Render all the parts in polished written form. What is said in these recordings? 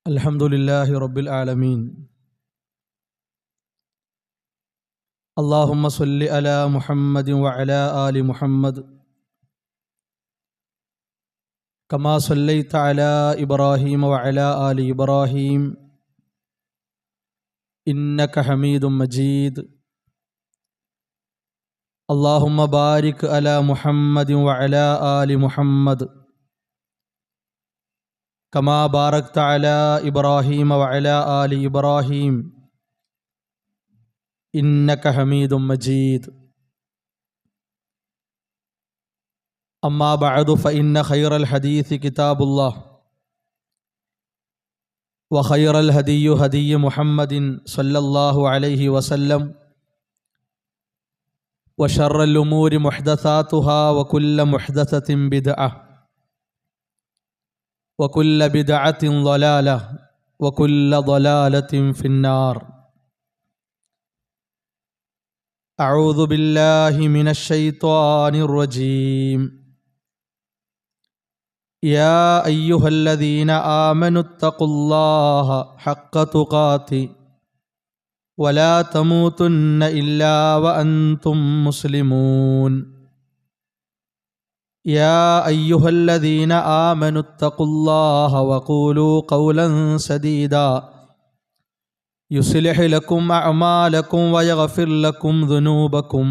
الحمدللہ رب العالمین اللہم صلی علی محمد وعلی آل محمد کما صلیت علی ابراہیم وعلی آل ابراہیم انک حمید مجید اللہم بارک علی محمد وعلی آل محمد کما بارکت علی ابراہیم وعلی آل ابراہیم انک حمید مجید اما بعد فإن خیر الحدیث کتاب اللہ وخیر الہدی ہدی محمد صلی اللہ علیہ وسلم وشر الامور محدثاتها وكل محدثة بدعة وكل بدعة ضلالة وكل ضلالة في النار أعوذ بالله من الشيطان الرجيم يا أيها الذين آمنوا اتقوا الله حق تقاته ولا تموتن إلا وأنتم مسلمون يا أيها الذين آمنوا اتقوا الله وقولوا قولا سديدا يصلح لكم أعمالكم ويغفر لكم ذنوبكم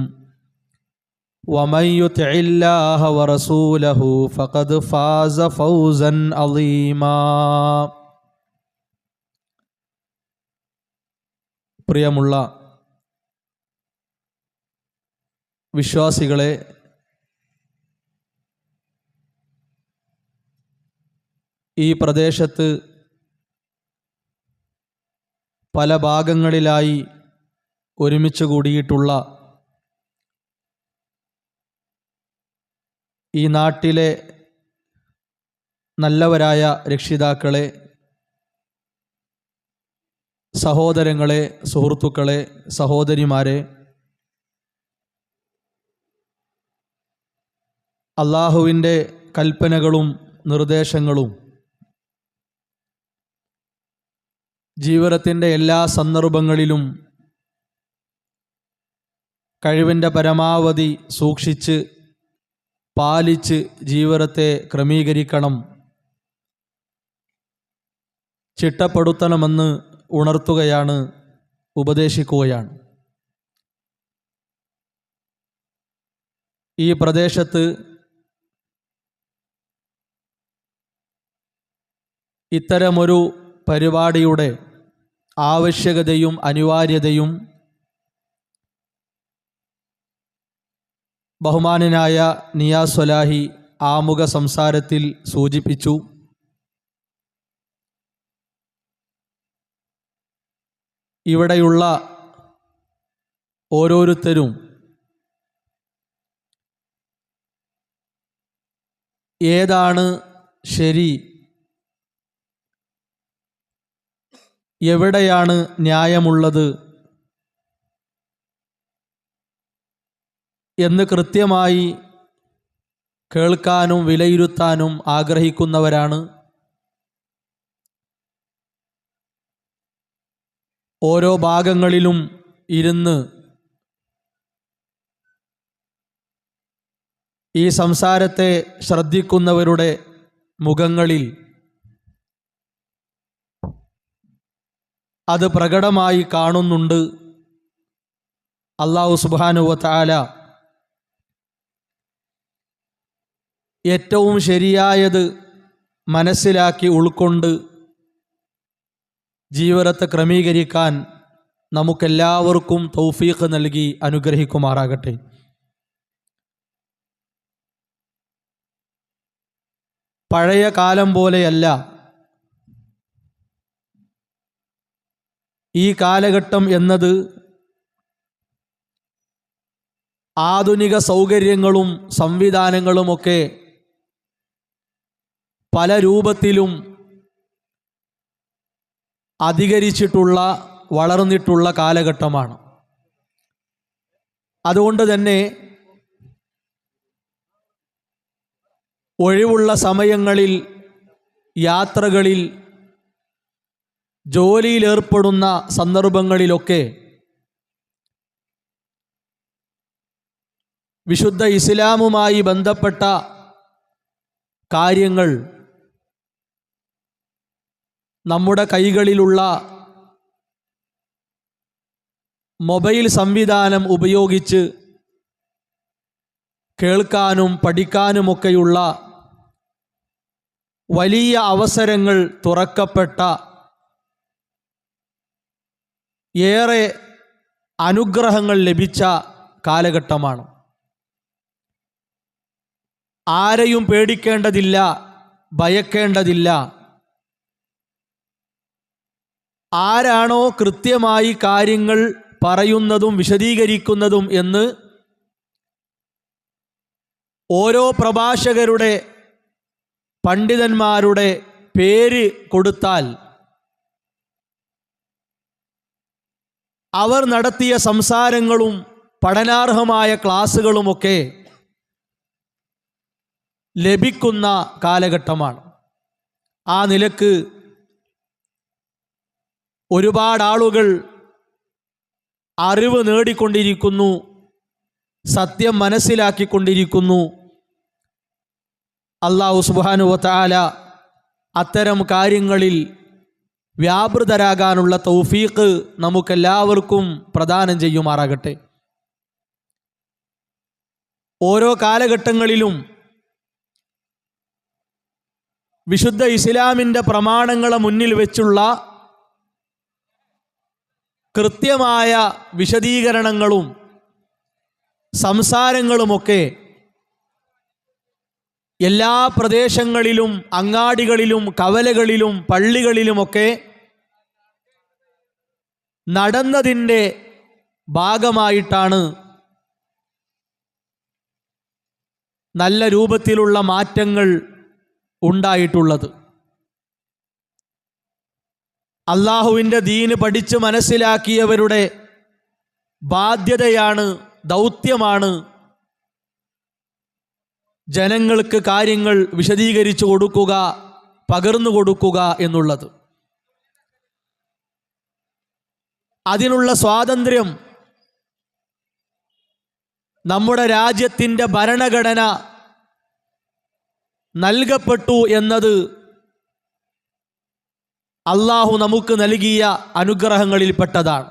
ومن يطع الله ورسوله فقد فاز فوزا عظيما. പ്രിയമുള്ള വിശ്വാസികളെ, ഈ പ്രദേശത്ത് പല ഭാഗങ്ങളിലായി ഒരുമിച്ച് കൂടിയിട്ടുള്ള ഈ നാട്ടിലെ നല്ലവരായ രക്ഷിതാക്കളെ, സഹോദരങ്ങളെ, സുഹൃത്തുക്കളെ, സഹോദരിമാരെ, അള്ളാഹുവിൻ്റെ കൽപ്പനകളും നിർദ്ദേശങ്ങളും ജീവിതത്തിൻ്റെ എല്ലാ സന്ദർഭങ്ങളിലും കഴിവിൻ്റെ പരമാവധി സൂക്ഷിച്ച് പാലിച്ച് ജീവിതത്തെ ക്രമീകരിക്കണം, ചിട്ടപ്പെടുത്തണമെന്ന് ഉണർത്തുകയാണ്, ഉപദേശിക്കുകയാണ്. ഈ പ്രദേശത്ത് ഇത്തരമൊരു പരിപാടിയുടെ ആവശ്യകതയും അനിവാര്യതയും ബഹുമാനനായ നിയാസ് സ്വലാഹി ആമുഖ സംസാരത്തിൽ സൂചിപ്പിച്ചു. ഇവിടെയുള്ള ഓരോരുത്തരും ഏതാണ് ശരി, എവിടെയാണ് ന്യായമുള്ളത് എന്ന് കൃത്യമായി കേൾക്കാനും വിലയിരുത്താനും ആഗ്രഹിക്കുന്നവരാണ്. ഓരോ ഭാഗങ്ങളിലും ഇരുന്ന് ഈ സംസാരത്തെ ശ്രദ്ധിക്കുന്നവരുടെ മുഖങ്ങളിൽ അത് പ്രകടമായി കാണുന്നുണ്ട്. അല്ലാഹു സുബ്ഹാനഹു വ തആല ഏറ്റവും ശരിയായത് മനസ്സിലാക്കി ഉൾക്കൊണ്ട് ജീവിതത്തെ ക്രമീകരിക്കാൻ നമുക്കെല്ലാവർക്കും തൗഫീഖ് നൽകി അനുഗ്രഹിക്കുമാറാകട്ടെ. പഴയ കാലം പോലെയല്ല ഈ കാലഘട്ടം എന്നത്. ആധുനിക സൗകര്യങ്ങളും സംവിധാനങ്ങളുമൊക്കെ പല രൂപത്തിലും അധികരിച്ചിട്ടുള്ള, വളർന്നിട്ടുള്ള കാലഘട്ടമാണ്. അതുകൊണ്ട് തന്നെ ഒഴിവുള്ള സമയങ്ങളിൽ യാത്രകളിൽ ജോലിയിലേർപ്പെടുന്ന സന്ദർഭങ്ങളിലൊക്കെ വിശുദ്ധ ഇസ്ലാമുമായി ബന്ധപ്പെട്ട കാര്യങ്ങൾ നമ്മുടെ കൈകളിലുള്ള മൊബൈൽ സംവിധാനം ഉപയോഗിച്ച് കേൾക്കാനും പഠിക്കാനുമൊക്കെയുള്ള വലിയ അവസരങ്ങൾ തുറക്കപ്പെട്ട ഏറെ അനുഗ്രഹങ്ങൾ ലഭിച്ച കാലഘട്ടമാണ്. ആരെയും പേടിക്കേണ്ടതില്ല, ഭയക്കേണ്ടതില്ല. ആരാണോ കൃത്യമായി കാര്യങ്ങൾ പറയുന്നതും വിശദീകരിക്കുന്നതും എന്ന് ഓരോ പ്രഭാഷകരുടെ, പണ്ഡിതന്മാരുടെ പേര് കൊടുത്താൽ അവർ നടത്തിയ സംസാരങ്ങളും പഠനാർഹമായ ക്ലാസ്സുകളുമൊക്കെ ലഭിക്കുന്ന കാലഘട്ടമാണ്. ആ നിലക്ക് ഒരുപാട് ആളുകൾ അറിവ് നേടിക്കൊണ്ടിരിക്കുന്നു, സത്യം മനസ്സിലാക്കിക്കൊണ്ടിരിക്കുന്നു. അല്ലാഹു സുബ്ഹാനഹു വ തആല അത്തരം കാര്യങ്ങളിൽ വ്യാപൃതരാകാനുള്ള തൗഫീഖ് നമുക്കെല്ലാവർക്കും പ്രദാനം ചെയ്യുമാറാകട്ടെ. ഓരോ കാലഘട്ടങ്ങളിലും വിശുദ്ധ ഇസ്ലാമിൻ്റെ പ്രമാണങ്ങളെ മുന്നിൽ വെച്ചുള്ള കൃത്യമായ വിശദീകരണങ്ങളും സംസാരങ്ങളുമൊക്കെ എല്ലാ പ്രദേശങ്ങളിലും, അങ്ങാടികളിലും, കവലകളിലും, പള്ളികളിലുമൊക്കെ നടന്നതിൻ്റെ ഭാഗമായിട്ടാണ് നല്ല രൂപത്തിലുള്ള മാറ്റങ്ങൾ ഉണ്ടായിട്ടുള്ളത്. അള്ളാഹുവിൻ്റെ ദീന് പഠിച്ച് മനസ്സിലാക്കിയവരുടെ ബാധ്യതയാണ്, ദൗത്യമാണ് ജനങ്ങൾക്ക് കാര്യങ്ങൾ വിശദീകരിച്ചു കൊടുക്കുക, പകർന്നു കൊടുക്കുക എന്നുള്ളത്. അതിനുള്ള സ്വാതന്ത്ര്യം നമ്മുടെ രാജ്യത്തിൻ്റെ ഭരണഘടന നൽകപ്പെട്ടു എന്നത് അള്ളാഹു നമുക്ക് നൽകിയ അനുഗ്രഹങ്ങളിൽപ്പെട്ടതാണ്.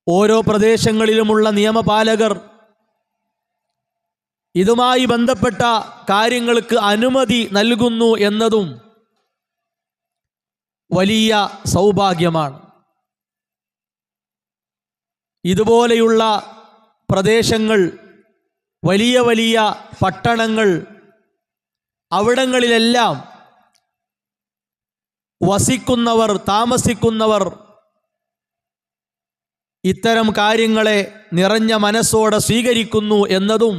ഓരോ പ്രദേശങ്ങളിലുമുള്ള നിയമപാലകർ ഇതുമായി ബന്ധപ്പെട്ട കാര്യങ്ങൾക്ക് അനുമതി നൽകുന്നു എന്നതും വലിയ സൗഭാഗ്യമാണ്. ഇതുപോലെയുള്ള പ്രദേശങ്ങൾ, വലിയ വലിയ പട്ടണങ്ങൾ, അവിടങ്ങളിലെല്ലാം വസിക്കുന്നവർ, താമസിക്കുന്നവർ ഇത്തരം കാര്യങ്ങളെ നിറഞ്ഞ മനസ്സോടെ സ്വീകരിക്കുന്നു എന്നതും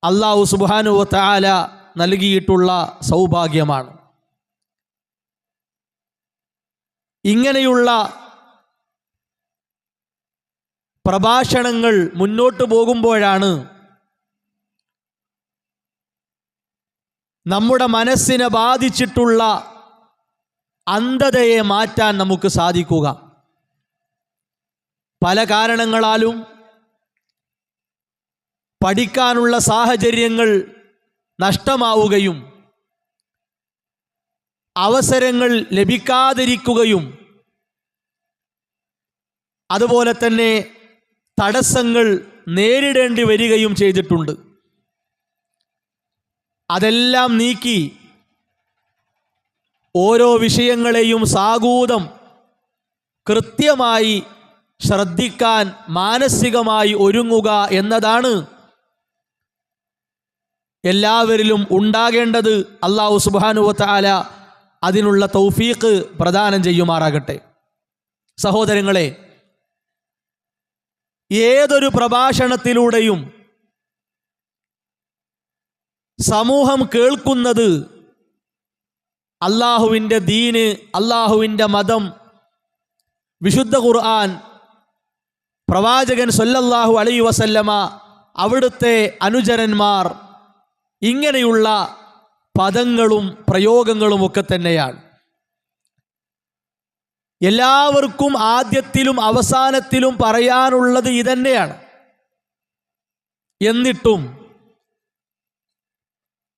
അല്ലാഹു സുബ്ഹാനഹു വ തആല നൽകിയിട്ടുള്ള സൗഭാഗ്യമാണ്. ഇങ്ങനെയുള്ള പ്രഭാഷണങ്ങൾ മുന്നോട്ട് പോകുമ്പോഴാണ് നമ്മുടെ മനസ്സിനെ ബാധിച്ചിട്ടുള്ള അന്ധതയെ മാറ്റാൻ നമുക്ക് സാധിക്കുക. പല കാരണങ്ങളാലും പഠിക്കാനുള്ള സാഹചര്യങ്ങൾ നഷ്ടമാവുകയും അവസരങ്ങൾ ലഭിക്കാതിരിക്കുകയും അതുപോലെ തന്നെ തടസ്സങ്ങൾ നേരിടേണ്ടി വരികയും ചെയ്തിട്ടുണ്ട്. അതെല്ലാം നീക്കി ഓരോ വിഷയങ്ങളെയും സാഗൂതം കൃത്യമായി ശ്രദ്ധിക്കാൻ മാനസികമായി ഒരുങ്ങുക എന്നതാണ് എല്ലാവരിലും ഉണ്ടാകേണ്ടത്. അല്ലാഹു സുബ്ഹാനഹു വ തആല അതിനുള്ള തൗഫീഖ് പ്രദാനം ചെയ്യുമാറാകട്ടെ. സഹോദരങ്ങളെ, ഏതൊരു പ്രഭാഷണത്തിലൂടെയും സമൂഹം കേൾക്കുന്നത് അല്ലാഹുവിൻ്റെ ദീന്, അല്ലാഹുവിൻ്റെ മതം, വിശുദ്ധ ഖുർആൻ, പ്രവാചകൻ സല്ലല്ലാഹു അലൈഹി വസല്ലമ, അവിടുത്തെ അനുചരന്മാർ, ഇങ്ങനെയുള്ള പദങ്ങളും പ്രയോഗങ്ങളും ഒക്കെ തന്നെയാണ്. എല്ലാവർക്കും ആദ്യത്തിലും അവസാനത്തിലും പറയാനുള്ളത് ഇതന്നെയാണ്. എന്നിട്ടും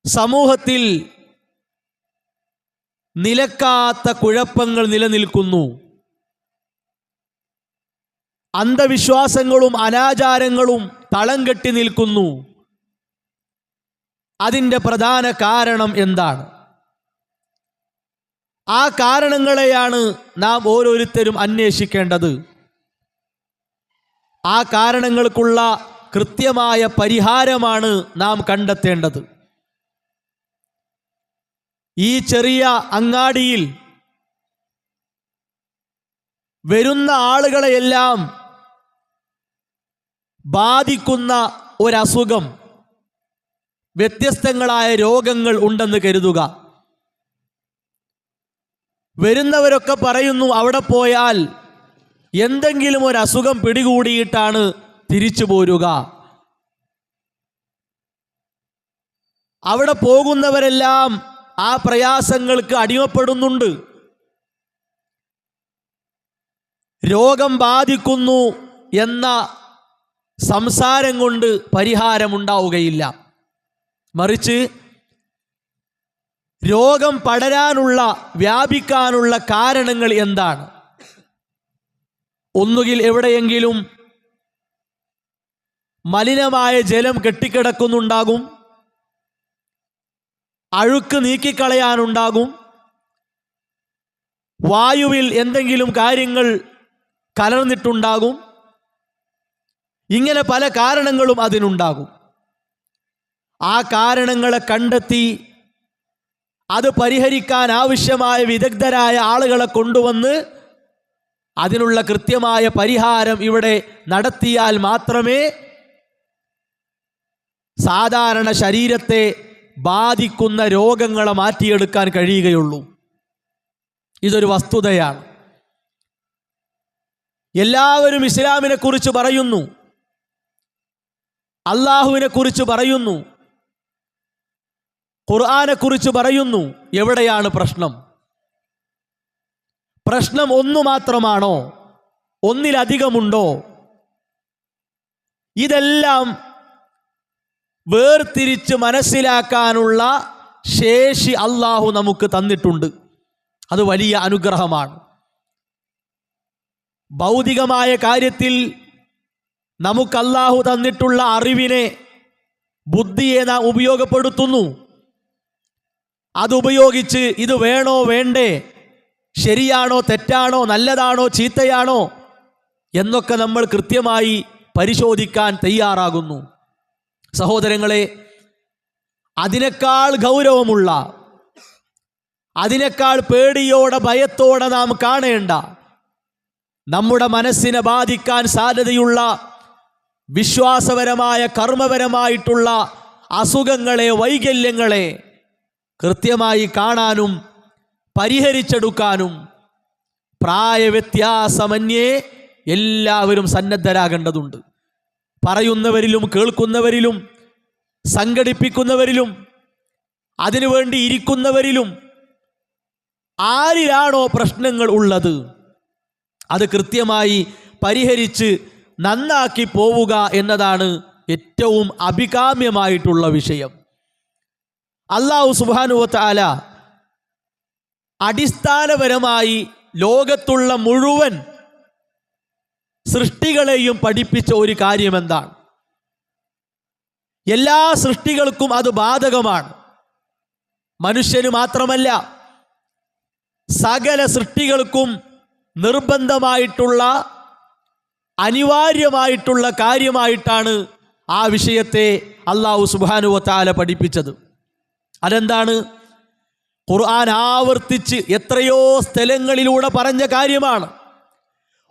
സമൂഹത്തിൽ നിലക്കാത്ത കുഴപ്പങ്ങൾ നിലനിൽക്കുന്നു. അന്ധവിശ്വാസങ്ങളും അനാചാരങ്ങളും തളം കെട്ടി നിൽക്കുന്നു. അതിൻ്റെ പ്രധാന കാരണം എന്താണ്? ആ കാരണങ്ങളെയാണ് നാം ഓരോരുത്തരും അന്വേഷിക്കേണ്ടത്. ആ കാരണങ്ങൾക്കുള്ള കൃത്യമായ പരിഹാരമാണ് നാം കണ്ടെത്തേണ്ടത്. ഈ ചെറിയ അങ്ങാടിയിൽ വരുന്ന ആളുകളെയെല്ലാം ബാധിക്കുന്ന ഒരസുഖം, വ്യത്യസ്തങ്ങളായ രോഗങ്ങൾ ഉണ്ടെന്ന് കരുതുക. വരുന്നവരൊക്കെ പറയുന്നു അവിടെ പോയാൽ എന്തെങ്കിലും ഒരു അസുഖം പിടികൂടിയിട്ടാണ് തിരിച്ചു പോരുക. അവിടെ പോകുന്നവരെല്ലാം ആ പ്രയാസങ്ങൾക്ക് അടിമപ്പെടുന്നുണ്ട്. രോഗം ബാധിക്കുന്നു എന്ന സംസാരം കൊണ്ട് പരിഹാരമുണ്ടാവുകയില്ല. മറിച്ച് രോഗം പടരാനുള്ള, വ്യാപിക്കാനുള്ള കാരണങ്ങൾ എന്താണ്? ഒന്നുകിൽ എവിടെയെങ്കിലും മലിനമായ ജലം കെട്ടിക്കിടക്കുന്നുണ്ടാകും, അഴുക്ക് നീക്കിക്കളയാനുണ്ടാകും, വായുവിൽ എന്തെങ്കിലും കാര്യങ്ങൾ കലർന്നിട്ടുണ്ടാകും. ഇങ്ങനെ പല കാരണങ്ങളും അതിനുണ്ടാകും. ആ കാരണങ്ങളെ കണ്ടെത്തി അത് പരിഹരിക്കാൻ ആവശ്യമായ വിദഗ്ധരായ ആളുകളെ കൊണ്ടുവന്ന് അതിനുള്ള കൃത്യമായ പരിഹാരം ഇവിടെ നടത്തിയാൽ മാത്രമേ സാധാരണ ശരീരത്തെ ബാധിക്കുന്ന രോഗങ്ങളെ മാറ്റിയെടുക്കാൻ കഴിയുകയുള്ളൂ. ഇതൊരു വസ്തുതയാണ്. എല്ലാവരും ഇസ്ലാമിനെ കുറിച്ച് പറയുന്നു, അള്ളാഹുവിനെ കുറിച്ച് പറയുന്നു, ഖുർആനെ കുറിച്ച് പറയുന്നു. എവിടെയാണ് പ്രശ്നം? പ്രശ്നം ഒന്നു മാത്രമാണോ? ഒന്നിലധികമുണ്ടോ? ഇതെല്ലാം വേർതിരിച്ച് മനസ്സിലാക്കാനുള്ള ശേഷി അള്ളാഹു നമുക്ക് തന്നിട്ടുണ്ട്. അത് വലിയ അനുഗ്രഹമാണ്. ഭൗതികമായ കാര്യത്തിൽ നമുക്ക് അള്ളാഹു തന്നിട്ടുള്ള അറിവിനെ, ബുദ്ധിയെ നാം ഉപയോഗപ്പെടുത്തുന്നു. അതുപയോഗിച്ച് ഇത് വേണോ വേണ്ടേ, ശരിയാണോ തെറ്റാണോ, നല്ലതാണോ ചീത്തയാണോ എന്നൊക്കെ നമ്മൾ കൃത്യമായി പരിശോധിക്കാൻ തയ്യാറാകുന്നു. സഹോദരങ്ങളെ, അതിനേക്കാൾ ഗൗരവമുള്ള, അതിനേക്കാൾ പേടിയോടെ ഭയത്തോടെ നാം കാണേണ്ട, നമ്മുടെ മനസ്സിനെ ബാധിക്കാൻ സാധ്യതയുള്ള വിശ്വാസപരമായ, കർമ്മപരമായിട്ടുള്ള അസുഖങ്ങളെ, വൈകല്യങ്ങളെ കൃത്യമായി കാണാനും പരിഹരിച്ചെടുക്കാനും പ്രായവ്യത്യാസമന്യേ എല്ലാവരും സന്നദ്ധരാകേണ്ടതുണ്ട്. പറയുന്നവരിലും കേൾക്കുന്നവരിലും സംഘടിപ്പിക്കുന്നവരിലും അതിനുവേണ്ടി ഇരിക്കുന്നവരിലും ആരിലാണോ പ്രശ്നങ്ങൾ ഉള്ളത് അത് കൃത്യമായി പരിഹരിച്ച് നന്നാക്കി പോവുക എന്നതാണ് ഏറ്റവും അഭികാമ്യമായിട്ടുള്ള വിഷയം. അല്ലാഹു സുബ്ഹാനഹു വ തആല അടിസ്ഥാനപരമായി ലോകത്തുള്ള മുഴുവൻ സൃഷ്ടികളെയും പഠിപ്പിച്ച ഒരു കാര്യം എന്താണ്? എല്ലാ സൃഷ്ടികൾക്കും അത് ബാധകമാണ്. മനുഷ്യന് മാത്രമല്ല, സകല സൃഷ്ടികൾക്കും നിർബന്ധമായിട്ടുള്ള, അനിവാര്യമായിട്ടുള്ള കാര്യമായിട്ടാണ് ആ വിഷയത്തെ അല്ലാഹു സുബ്ഹാനഹു വ തആല പഠിപ്പിച്ചത്. അതെന്താണ്? ഖുർആൻ ആവർത്തിച്ച് എത്രയോ സ്ഥലങ്ങളിലൂടെ പറഞ്ഞ കാര്യമാണ്.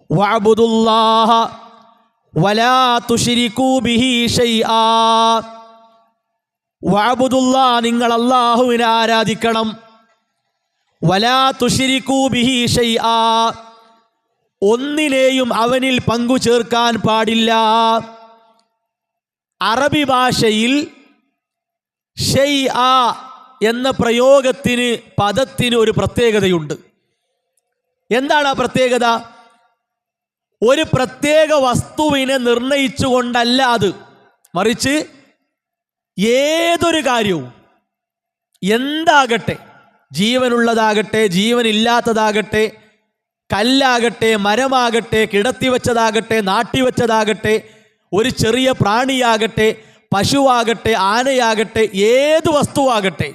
വഅബ്ദുല്ലാഹ വലാ തുശ്രികൂ ബിഹി ശൈആ. വഅബ്ദുല്ലാഹ, നിങ്ങൾ അല്ലാഹുവിനെ ആരാധിക്കണം. വലാ തുശ്രികൂ ബിഹി ശൈആ, ഒന്നിനെയും അവനിൽ പങ്കു ചേർക്കാൻ പാടില്ല. അറബി ഭാഷയിൽ ഷൈആ എന്ന പ്രയോഗത്തിന്, പദത്തിന് ഒരു പ്രത്യേകതയുണ്ട്. എന്താണ് ആ പ്രത്യേകത? ഒരു പ്രത്യേക വസ്തുവിനെ നിർണയിച്ചുകൊണ്ടല്ല അത്, മറിച്ച് ഏതൊരു കാര്യവും എന്താകട്ടെ, ജീവനുള്ളതാകട്ടെ ജീവനില്ലാത്തതാകട്ടെ, കല്ലാകട്ടെ മരമാകട്ടെ കിടത്തിവെച്ചതാകട്ടെ നാട്ടിവെച്ചതാകട്ടെ, ഒരു ചെറിയ പ്രാണിയാകട്ടെ പശുവാകട്ടെ ആനയാകട്ടെ, ഏത് വസ്തുവാകട്ടെ,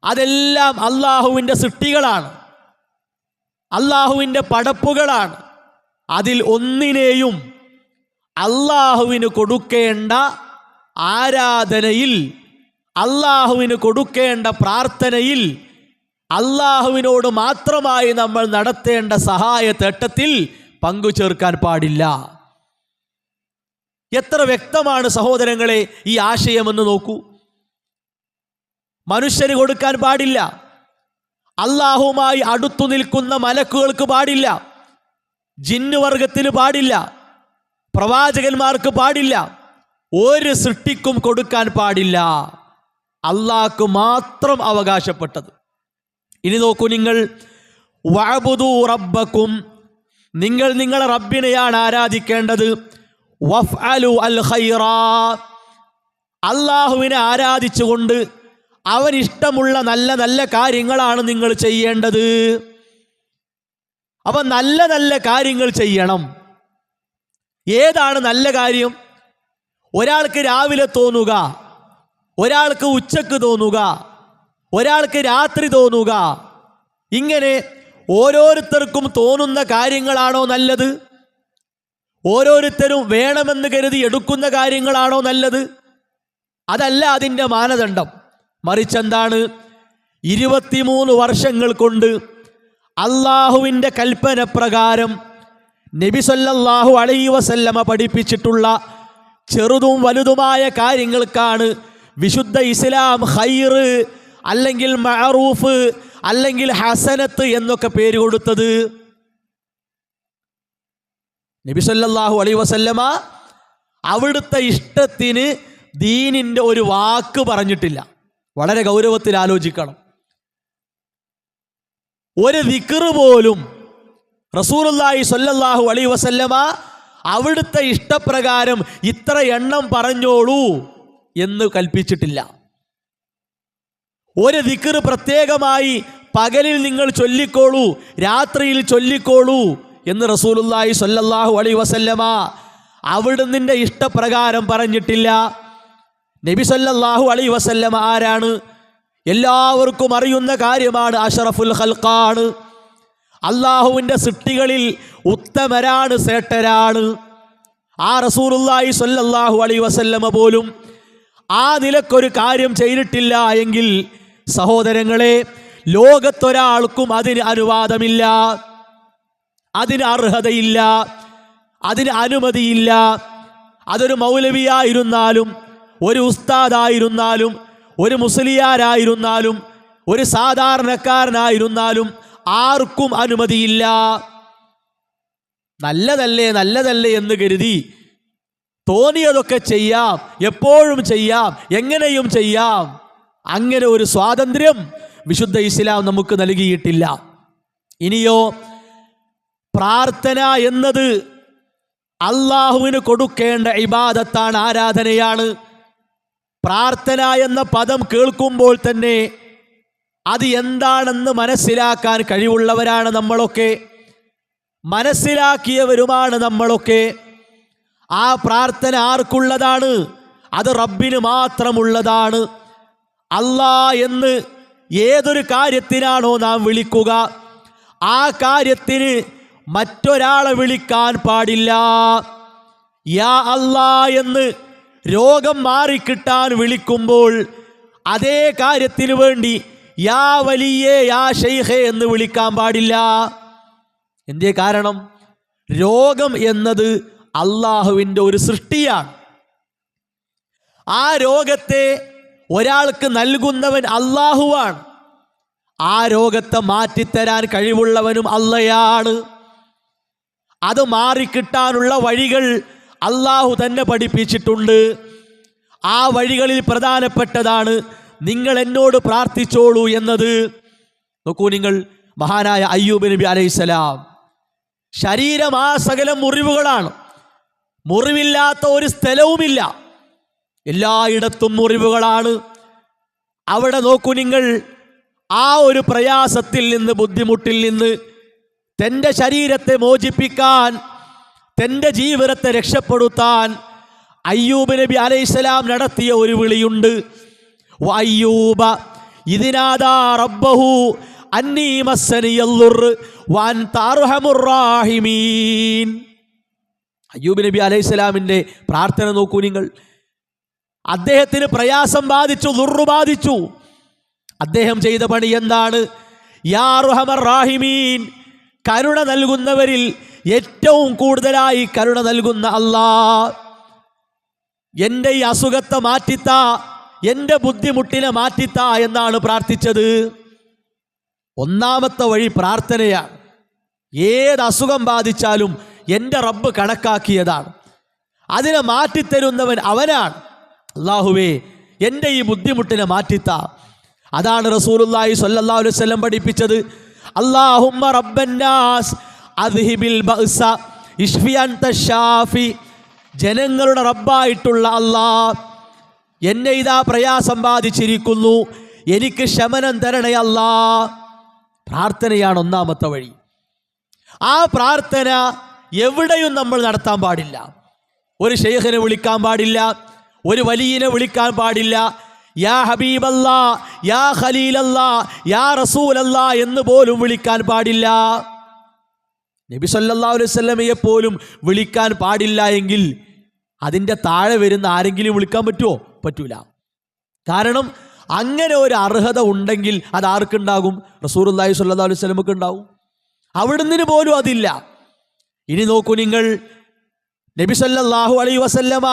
അതെല്ലാം അള്ളാഹുവിൻ്റെ സൃഷ്ടികളാണ്, അള്ളാഹുവിൻ്റെ പടപ്പുകളാണ്. അതിൽ ഒന്നിനെയും അള്ളാഹുവിന് കൊടുക്കേണ്ട ആരാധനയിൽ, അള്ളാഹുവിന് കൊടുക്കേണ്ട പ്രാർത്ഥനയിൽ, അള്ളാഹുവിനോട് മാത്രമായി നമ്മൾ നടത്തേണ്ട സഹായ തേട്ടത്തിൽ പങ്കു ചേർക്കാൻ പാടില്ല. എത്ര വ്യക്തമാണ് സഹോദരങ്ങളെ ഈ ആശയമെന്ന് നോക്കൂ. മനുഷ്യന് കൊടുക്കാൻ പാടില്ല, അള്ളാഹുമായി അടുത്തു നിൽക്കുന്ന മലക്കുകൾക്ക് പാടില്ല, ജിന്നുവർഗത്തിന് പാടില്ല, പ്രവാചകന്മാർക്ക് പാടില്ല, ഒരു സൃഷ്ടിക്കും കൊടുക്കാൻ പാടില്ല. അള്ളാഹ്ക്ക് മാത്രം അവകാശപ്പെട്ടത്. ഇനി നോക്കൂ നിങ്ങൾ, വഅബ്ദു റബ്ബക്കും, നിങ്ങൾ നിങ്ങളെ റബ്ബിനെയാണ് ആരാധിക്കേണ്ടത്. വഫ്അലു അൽ ഖൈറാ, അള്ളാഹുവിനെ ആരാധിച്ചുകൊണ്ട് അവനിഷ്ടമുള്ള നല്ല നല്ല കാര്യങ്ങളാണ് നിങ്ങൾ ചെയ്യേണ്ടത്. അപ്പം നല്ല നല്ല കാര്യങ്ങൾ ചെയ്യണം. ഏതാണ് നല്ല കാര്യം? ഒരാൾക്ക് രാവിലെ തോന്നുക, ഒരാൾക്ക് ഉച്ചക്ക് തോന്നുക, ഒരാൾക്ക് രാത്രി തോന്നുക, ഇങ്ങനെ ഓരോരുത്തർക്കും തോന്നുന്ന കാര്യങ്ങളാണോ നല്ലത്? ഓരോരുത്തരും വേണമെന്ന് കരുതി എടുക്കുന്ന കാര്യങ്ങളാണോ നല്ലത്? അതല്ല അതിൻ്റെ മാനദണ്ഡം. മറിച്ചെന്താണ്? 23 വർഷങ്ങൾ കൊണ്ട് അള്ളാഹുവിൻ്റെ കൽപ്പന പ്രകാരം നബി സല്ലല്ലാഹു അലൈഹി വസല്ലമ പഠിപ്പിച്ചിട്ടുള്ള ചെറുതും വലുതുമായ കാര്യങ്ങൾക്കാണ് വിശുദ്ധ ഇസ്ലാം ഖൈർ അല്ലെങ്കിൽ മഅറൂഫ് അല്ലെങ്കിൽ ഹസനത്ത് എന്നൊക്കെ പേര് കൊടുത്തത്. നബി സല്ലല്ലാഹു അലൈഹി വസല്ലമ അവിടുത്തെ ഇഷ്ടത്തിന് ദീനിൻ്റെ ഒരു വാക്ക് പറഞ്ഞിട്ടില്ല. വളരെ ഗൗരവത്തിൽ ആലോചിക്കണം. ഒരു ദിക്ർ പോലും റസൂലുള്ളാഹി സ്വല്ലല്ലാഹു അലൈഹി വസല്ലമ അവിടുത്തെ ഇഷ്ടപ്രകാരം ഇത്ര എണ്ണം പറഞ്ഞോളൂ എന്ന് കൽപ്പിച്ചിട്ടില്ല. ഒരു ദിക്ർ പ്രത്യേകമായി പകലിൽ നിങ്ങൾ ചൊല്ലിക്കോളൂ, രാത്രിയിൽ ചൊല്ലിക്കോളൂ എന്ന് റസൂലുള്ളാഹി സ്വല്ലല്ലാഹു അലൈഹി വസല്ലമ അവിടുന്ന് ഇഷ്ടപ്രകാരം പറഞ്ഞിട്ടില്ല. നബി സല്ലല്ലാഹു അലൈഹി വസല്ലമ ആരാണ്? എല്ലാവർക്കും അറിയുന്ന കാര്യമാണ്. അഷ്റഫുൽ ഖൽഖാണ്, അള്ളാഹുവിൻ്റെ സൃഷ്ടികളിൽ ഉത്തമരാണ്, ശ്രേഷ്ഠരാണ്. ആ റസൂലുള്ളാഹി സ്വല്ലല്ലാഹു അലൈഹി വസല്ലമ പോലും ആ നിലക്കൊരു കാര്യം ചെയ്തിട്ടില്ല എങ്കിൽ സഹോദരങ്ങളെ, ലോകത്തൊരാൾക്കും അതിന് അനുവാദമില്ല, അതിന് അർഹതയില്ല, അതിന് അനുമതിയില്ല. അതൊരു മൗലവിയായിരുന്നാലും, ഒരു ഉസ്താദായിരുന്നാലും, ഒരു മുസ്ലിയാരായിരുന്നാലും, ഒരു സാധാരണക്കാരനായിരുന്നാലും ആർക്കും അനുമതിയില്ല. നല്ലതല്ലേ നല്ലതല്ലേ എന്ന് കരുതി തോന്നിയതൊക്കെ ചെയ്യാം, എപ്പോഴും ചെയ്യാം, എങ്ങനെയും ചെയ്യാം. അങ്ങനെ ഒരു സ്വാതന്ത്ര്യം വിശുദ്ധ ഇസ്ലാം നമുക്ക് നൽകിയിട്ടില്ല. ഇനിയോ, പ്രാർത്ഥന എന്നത് അള്ളാഹുവിന് കൊടുക്കേണ്ട ഇബാദത്താണ്, ആരാധനയാണ്. പ്രാർത്ഥന എന്ന പദം കേൾക്കുമ്പോൾ തന്നെ അത് എന്താണെന്ന് മനസ്സിലാക്കാൻ കഴിവുള്ളവരാണ് നമ്മളൊക്കെ, മനസ്സിലാക്കിയവരുമാണ് നമ്മളൊക്കെ. ആ പ്രാർത്ഥന ആർക്കുള്ളതാണ്? അത് റബ്ബിന് മാത്രമുള്ളതാണ്. അല്ലാ എന്ന് ഏതൊരു കാര്യത്തിനാണോ നാം വിളിക്കുക, ആ കാര്യത്തിന് മറ്റൊരാളെ വിളിക്കാൻ പാടില്ല. യാ അല്ലാ എന്ന് രോഗം മാറിക്കിട്ടാൻ വിളിക്കുമ്പോൾ അതേ കാര്യത്തിന് വേണ്ടി യാ വലിയേ യാ ഷെയ്ഖേ എന്ന് വിളിക്കാൻ പാടില്ല. എന്തേ കാരണം? രോഗം എന്നത് അള്ളാഹുവിൻ്റെ ഒരു സൃഷ്ടിയാണ്. ആ രോഗത്തെ ഒരാൾക്ക് നൽകുന്നവൻ അള്ളാഹുവാണ്. ആ രോഗത്തെ മാറ്റിത്തരാൻ കഴിവുള്ളവനും അള്ളയാണ്. അത് മാറിക്കിട്ടാനുള്ള വഴികൾ അള്ളാഹു തന്നെ പഠിപ്പിച്ചിട്ടുണ്ട്. ആ വഴികളിൽ പ്രധാനപ്പെട്ടതാണ് നിങ്ങൾ എന്നോട് പ്രാർത്ഥിച്ചോളൂ എന്നത്. നോക്കൂ നിങ്ങൾ, മഹാനായ അയ്യൂബ് നബി അലൈഹിസ്സലാം, ശരീരമാസകലം മുറിവുകളാണ്, മുറിവില്ലാത്ത ഒരു സ്ഥലവുമില്ല, എല്ലായിടത്തും മുറിവുകളാണ്. അവിടെ നോക്കൂ നിങ്ങൾ, ആ ഒരു പ്രയാസത്തിൽ നിന്ന്, ബുദ്ധിമുട്ടിൽ നിന്ന് തൻ്റെ ശരീരത്തെ മോചിപ്പിക്കാൻ, തൻ്റെ ജീവിതത്തെ രക്ഷപ്പെടുത്താൻ അയ്യൂബ് നബി അലൈഹിസ്സലാം നടത്തിയ ഒരു വിളിയുണ്ട്. വഅയ്യൂബ ഇദ്നാദാ റബ്ബഹു അന്നീ മസ്സനിയൽ ദുർർ വഅൻത അർഹമുർ റാഹിമീൻ. അയ്യൂബ് നബി അലൈഹിസ്സലാമിൻ്റെ പ്രാർത്ഥന നോക്കൂ നിങ്ങൾ. അദ്ദേഹത്തിന് പ്രയാസം ബാധിച്ചു, ദുർറ് ബാധിച്ചു. അദ്ദേഹം ചെയ്ത പണി എന്താണ്? യാ അർഹമർ റാഹിമീൻ, കരുണ നൽകുന്നവരിൽ ഏറ്റവും കൂടുതലായി കരുണ നൽകുന്ന അല്ലാഹ്, എൻ്റെ ഈ അസുഖത്തെ മാറ്റിത്താ, എൻ്റെ ബുദ്ധിമുട്ടിനെ മാറ്റിത്താ എന്നാണ് പ്രാർത്ഥിച്ചത്. ഒന്നാമത്തെ വഴി പ്രാർത്ഥനയാണ്. ഏത് അസുഖം ബാധിച്ചാലും എൻ്റെ റബ്ബ് കണക്കാക്കിയതാണ്, അതിനെ മാറ്റിത്തരുന്നവൻ അവനാണ്. അല്ലാഹുവേ, എൻ്റെ ഈ ബുദ്ധിമുട്ടിനെ മാറ്റിത്താ. അതാണ് റസൂലുള്ളാഹി സ്വല്ലല്ലാഹു അലൈഹി വസല്ലം പഠിപ്പിച്ചത്. അല്ലാഹുമ്മ റബ്ബന്നാസ് അദ്ഹിബിൽ ബഅസ ഇശ്ഫി അൻത ഷാഫി. ജനങ്ങളുടെ റബ്ബായിട്ടുള്ള അല്ലാഹ്, എന്നെ ഇതാ പ്രയാസം ബാധിച്ചിരിക്കുന്നു, എനിക്ക് ശമനം തരണേ അല്ലാഹ്. പ്രാർത്ഥനയാണ് ഒന്നാമത്തെ വഴി. ആ പ്രാർത്ഥന എവിടെയും നമ്മൾ നടത്താൻ പാടില്ല. ഒരു ശൈഖിനെ വിളിക്കാൻ പാടില്ല, ഒരു വലിയനെ വിളിക്കാൻ പാടില്ല. യാ ഹബീബല്ലാ, യാ ഖലീലല്ലാ, യാ റസൂലല്ലാ എന്ന് പോലും വിളിക്കാൻ പാടില്ല. നബി സല്ലല്ലാഹു അലൈഹി വസല്ലമയെ പോലും വിളിക്കാൻ പാടില്ല എങ്കിൽ അതിൻ്റെ താഴെ വരുന്ന ആരെങ്കിലും വിളിക്കാൻ പറ്റുമോ? പറ്റൂല. കാരണം അങ്ങനെ ഒരു അർഹത ഉണ്ടെങ്കിൽ അത് ആർക്കുണ്ടാകും? റസൂലുള്ളാഹി സ്വല്ലല്ലാഹു അലൈഹി വസല്ലമക്ക് ഉണ്ടാവും. അവിടുന്ന് പോലും അതില്ല. ഇനി നോക്കൂ നിങ്ങൾ, നബി സല്ലല്ലാഹു അലൈഹി വസല്ലമ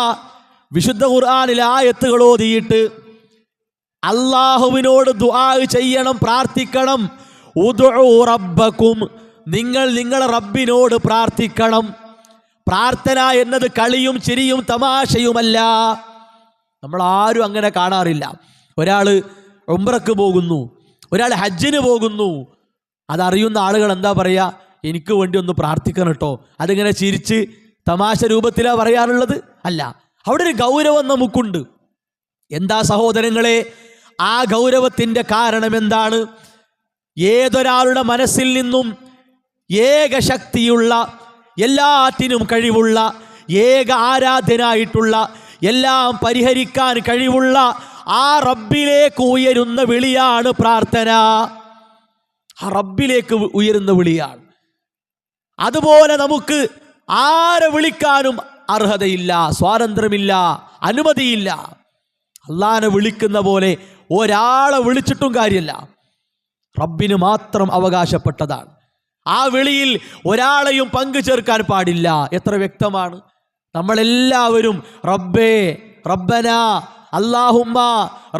വിശുദ്ധ ഖുർആനിലെ ആയത്തുകൾ ഓതിയിട്ട് അല്ലാഹുവിനോട് ദുആ ചെയ്യണം, പ്രാർത്ഥിക്കണം. ഉദ്ഉ റബ്ബക്കും, നിങ്ങൾ നിങ്ങളുടെ റബ്ബിനോട് പ്രാർത്ഥിക്കണം. പ്രാർത്ഥന എന്നത് കളിയും ചിരിയും തമാശയുമല്ല. നമ്മൾ ആരും അങ്ങനെ കാണാറില്ല. ഒരാൾ ഉംറക്ക് പോകുന്നു, ഒരാൾ ഹജ്ജിന് പോകുന്നു, അതറിയുന്ന ആളുകൾ എന്താ പറയുക? എനിക്ക് വേണ്ടി ഒന്ന് പ്രാർത്ഥിക്കണം കേട്ടോ. അതിങ്ങനെ ചിരിച്ച് തമാശ രൂപത്തിലാണ് പറയാറുള്ളത്. അല്ല, അവിടെ ഒരു ഗൗരവം നമുക്കുണ്ട്. എന്താ സഹോദരങ്ങളെ ആ ഗൗരവത്തിൻ്റെ കാരണം എന്താണ്? ഏതൊരാളുടെ മനസ്സിൽ നിന്നും ഏക ശക്തിയുള്ള, എല്ലാറ്റിനും കഴിവുള്ള, ഏക ആരാധ്യനായിട്ടുള്ള, എല്ലാം പരിഹരിക്കാൻ കഴിവുള്ള ആ റബ്ബിലേക്ക് ഉയരുന്ന വിളിയാണ് പ്രാർത്ഥന. ആ റബ്ബിലേക്ക് ഉയരുന്ന വിളിയാണ്. അതുപോലെ നമുക്ക് ആരെ വിളിക്കാനും അർഹതയില്ല, സ്വാതന്ത്ര്യമില്ല, അനുമതിയില്ല. അള്ളാനെ വിളിക്കുന്ന പോലെ ഒരാളെ വിളിച്ചിട്ടും കാര്യമില്ല. റബ്ബിന് മാത്രം അവകാശപ്പെട്ടതാണ്. ആ വിളിയിൽ ഒരാളെയും പങ്കു ചേർക്കാൻ പാടില്ല. എത്ര വ്യക്തമാണ്! നമ്മളെല്ലാവരും റബ്ബേ, റബ്ബന, അല്ലാഹുമ്മ,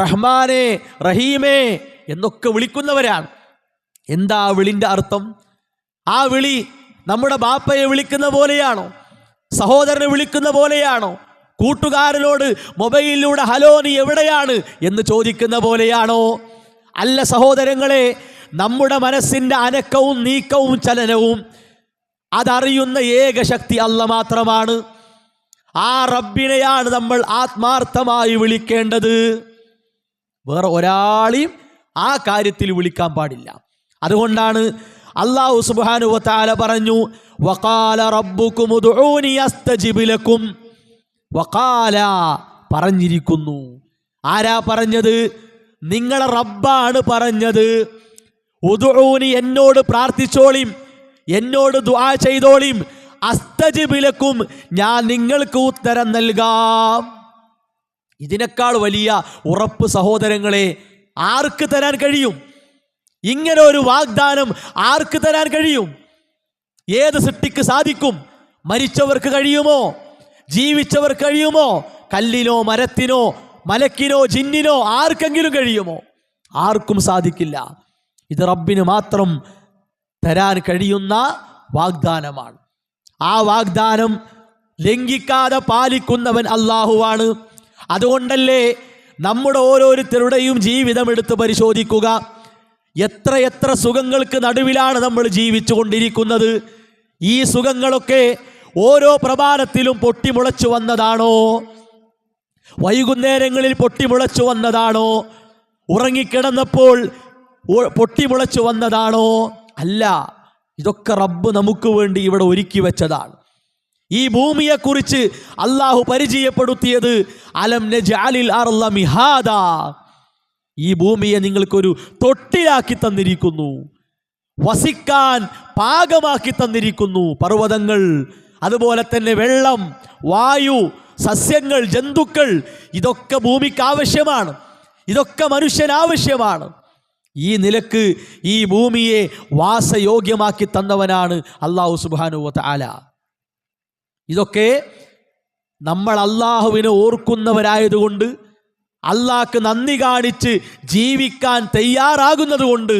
റഹ്മാനെ, റഹീമേ എന്നൊക്കെ വിളിക്കുന്നവരാണ്. എന്താ ആ വിളിൻ്റെ അർത്ഥം? ആ വിളി നമ്മുടെ ബാപ്പയെ വിളിക്കുന്ന പോലെയാണോ? സഹോദരനെ വിളിക്കുന്ന പോലെയാണോ? കൂട്ടുകാരനോട് മൊബൈലിലൂടെ ഹലോ നീ എവിടെയാണ് എന്ന് ചോദിക്കുന്ന പോലെയാണോ? അല്ല സഹോദരങ്ങളെ, നമ്മുടെ മനസ്സിൻ്റെ അനക്കവും നീക്കവും ചലനവും അതറിയുന്ന ഏക ശക്തി അല്ലാഹ് മാത്രമാണ്. ആ റബ്ബിനെയാണ് നമ്മൾ ആത്മാർത്ഥമായി വിളിക്കേണ്ടത്. വേറെ ഒരാളെയും ആ കാര്യത്തിൽ വിളിക്കാൻ പാടില്ല. അതുകൊണ്ടാണ് അല്ലാഹു സുബ്ഹാനഹു വ തആല പറഞ്ഞു, വഖാല റബ്ബുകും ഉദ്ഊനി അസ്തജിബ് ലക്കും. വഖാല പറഞ്ഞിരിക്കുന്നു. ആരാ പറഞ്ഞത്? നിങ്ങളെ റബ്ബാണ് പറഞ്ഞത്. ഉദ്ഊനി, എന്നോട് പ്രാർത്ഥിച്ചോളിം, എന്നോട് ദുആ ചെയ്തോളിം, അസ്തജിബ് ലക്കും, ഞാൻ നിങ്ങൾക്ക് ഉത്തരം നൽകാം. ഇതിനേക്കാൾ വലിയ ഉറപ്പ് സഹോദരങ്ങളെ ആർക്ക് തരാൻ കഴിയും? ഇങ്ങനെ ഒരു വാഗ്ദാനം ആർക്ക് തരാൻ കഴിയും? ഏത് സൃഷ്ടിക്ക് സാധിക്കും? മരിച്ചവർക്ക് കഴിയുമോ? ജീവിച്ചവർക്ക് കഴിയുമോ? കല്ലിനോ മരത്തിനോ മലക്കിനോ ജിന്നിനോ ആർക്കെങ്കിലും കഴിയുമോ? ആർക്കും സാധിക്കില്ല. ഇത് റബ്ബിന് മാത്രം തരാൻ കഴിയുന്ന വാഗ്ദാനമാണ്. ആ വാഗ്ദാനം ലംഘിക്കാതെ പാലിക്കുന്നവൻ അല്ലാഹുവാണ്. അതുകൊണ്ടല്ലേ നമ്മുടെ ഓരോരുത്തരുടെയും ജീവിതം എടുത്ത് പരിശോധിക്കുക. എത്രയെത്ര സുഖങ്ങൾക്ക് നടുവിലാണ് നമ്മൾ ജീവിച്ചു കൊണ്ടിരിക്കുന്നത്. ഈ സുഖങ്ങളൊക്കെ ഓരോ പ്രഭാതത്തിലും പൊട്ടിമുളച്ചു വന്നതാണോ? വൈകുന്നേരങ്ങളിൽ പൊട്ടിമുളച്ചു വന്നതാണോ? ഉറങ്ങിക്കിടന്നപ്പോൾ പൊട്ടിമുളച്ചു വന്നതാണോ? അല്ല, ഇതൊക്കെ റബ്ബ് നമുക്ക് വേണ്ടി ഇവിടെ ഒരുക്കി വെച്ചതാണ്. ഈ ഭൂമിയെക്കുറിച്ച് അള്ളാഹു പരിചയപ്പെടുത്തിയത് അലം നജ്അലിൽ അർള മിഹാദാ, ഈ ഭൂമിയെ നിങ്ങൾക്കൊരു തൊട്ടിലാക്കി തന്നിരിക്കുന്നു, വസിക്കാൻ പാകമാക്കി തന്നിരിക്കുന്നു. പർവ്വതങ്ങൾ, അതുപോലെ തന്നെ വെള്ളം, വായു, സസ്യങ്ങൾ, ജന്തുക്കൾ, ഇതൊക്കെ ഭൂമിക്ക് ആവശ്യമാണ്, ഇതൊക്കെ മനുഷ്യനാവശ്യമാണ്. ഈ നിലക്ക് ഈ ഭൂമിയെ വാസയോഗ്യമാക്കി തന്നവനാണ് അല്ലാഹു സുബ്ഹാനഹു വ തആല. ഇതൊക്കെ നമ്മൾ അല്ലാഹുവിനെ ഓർക്കുന്നവരായതുകൊണ്ട്, അല്ലാഹ്ക്ക് നന്ദി കാണിച്ച് ജീവിക്കാൻ തയ്യാറാകുന്നത് കൊണ്ട്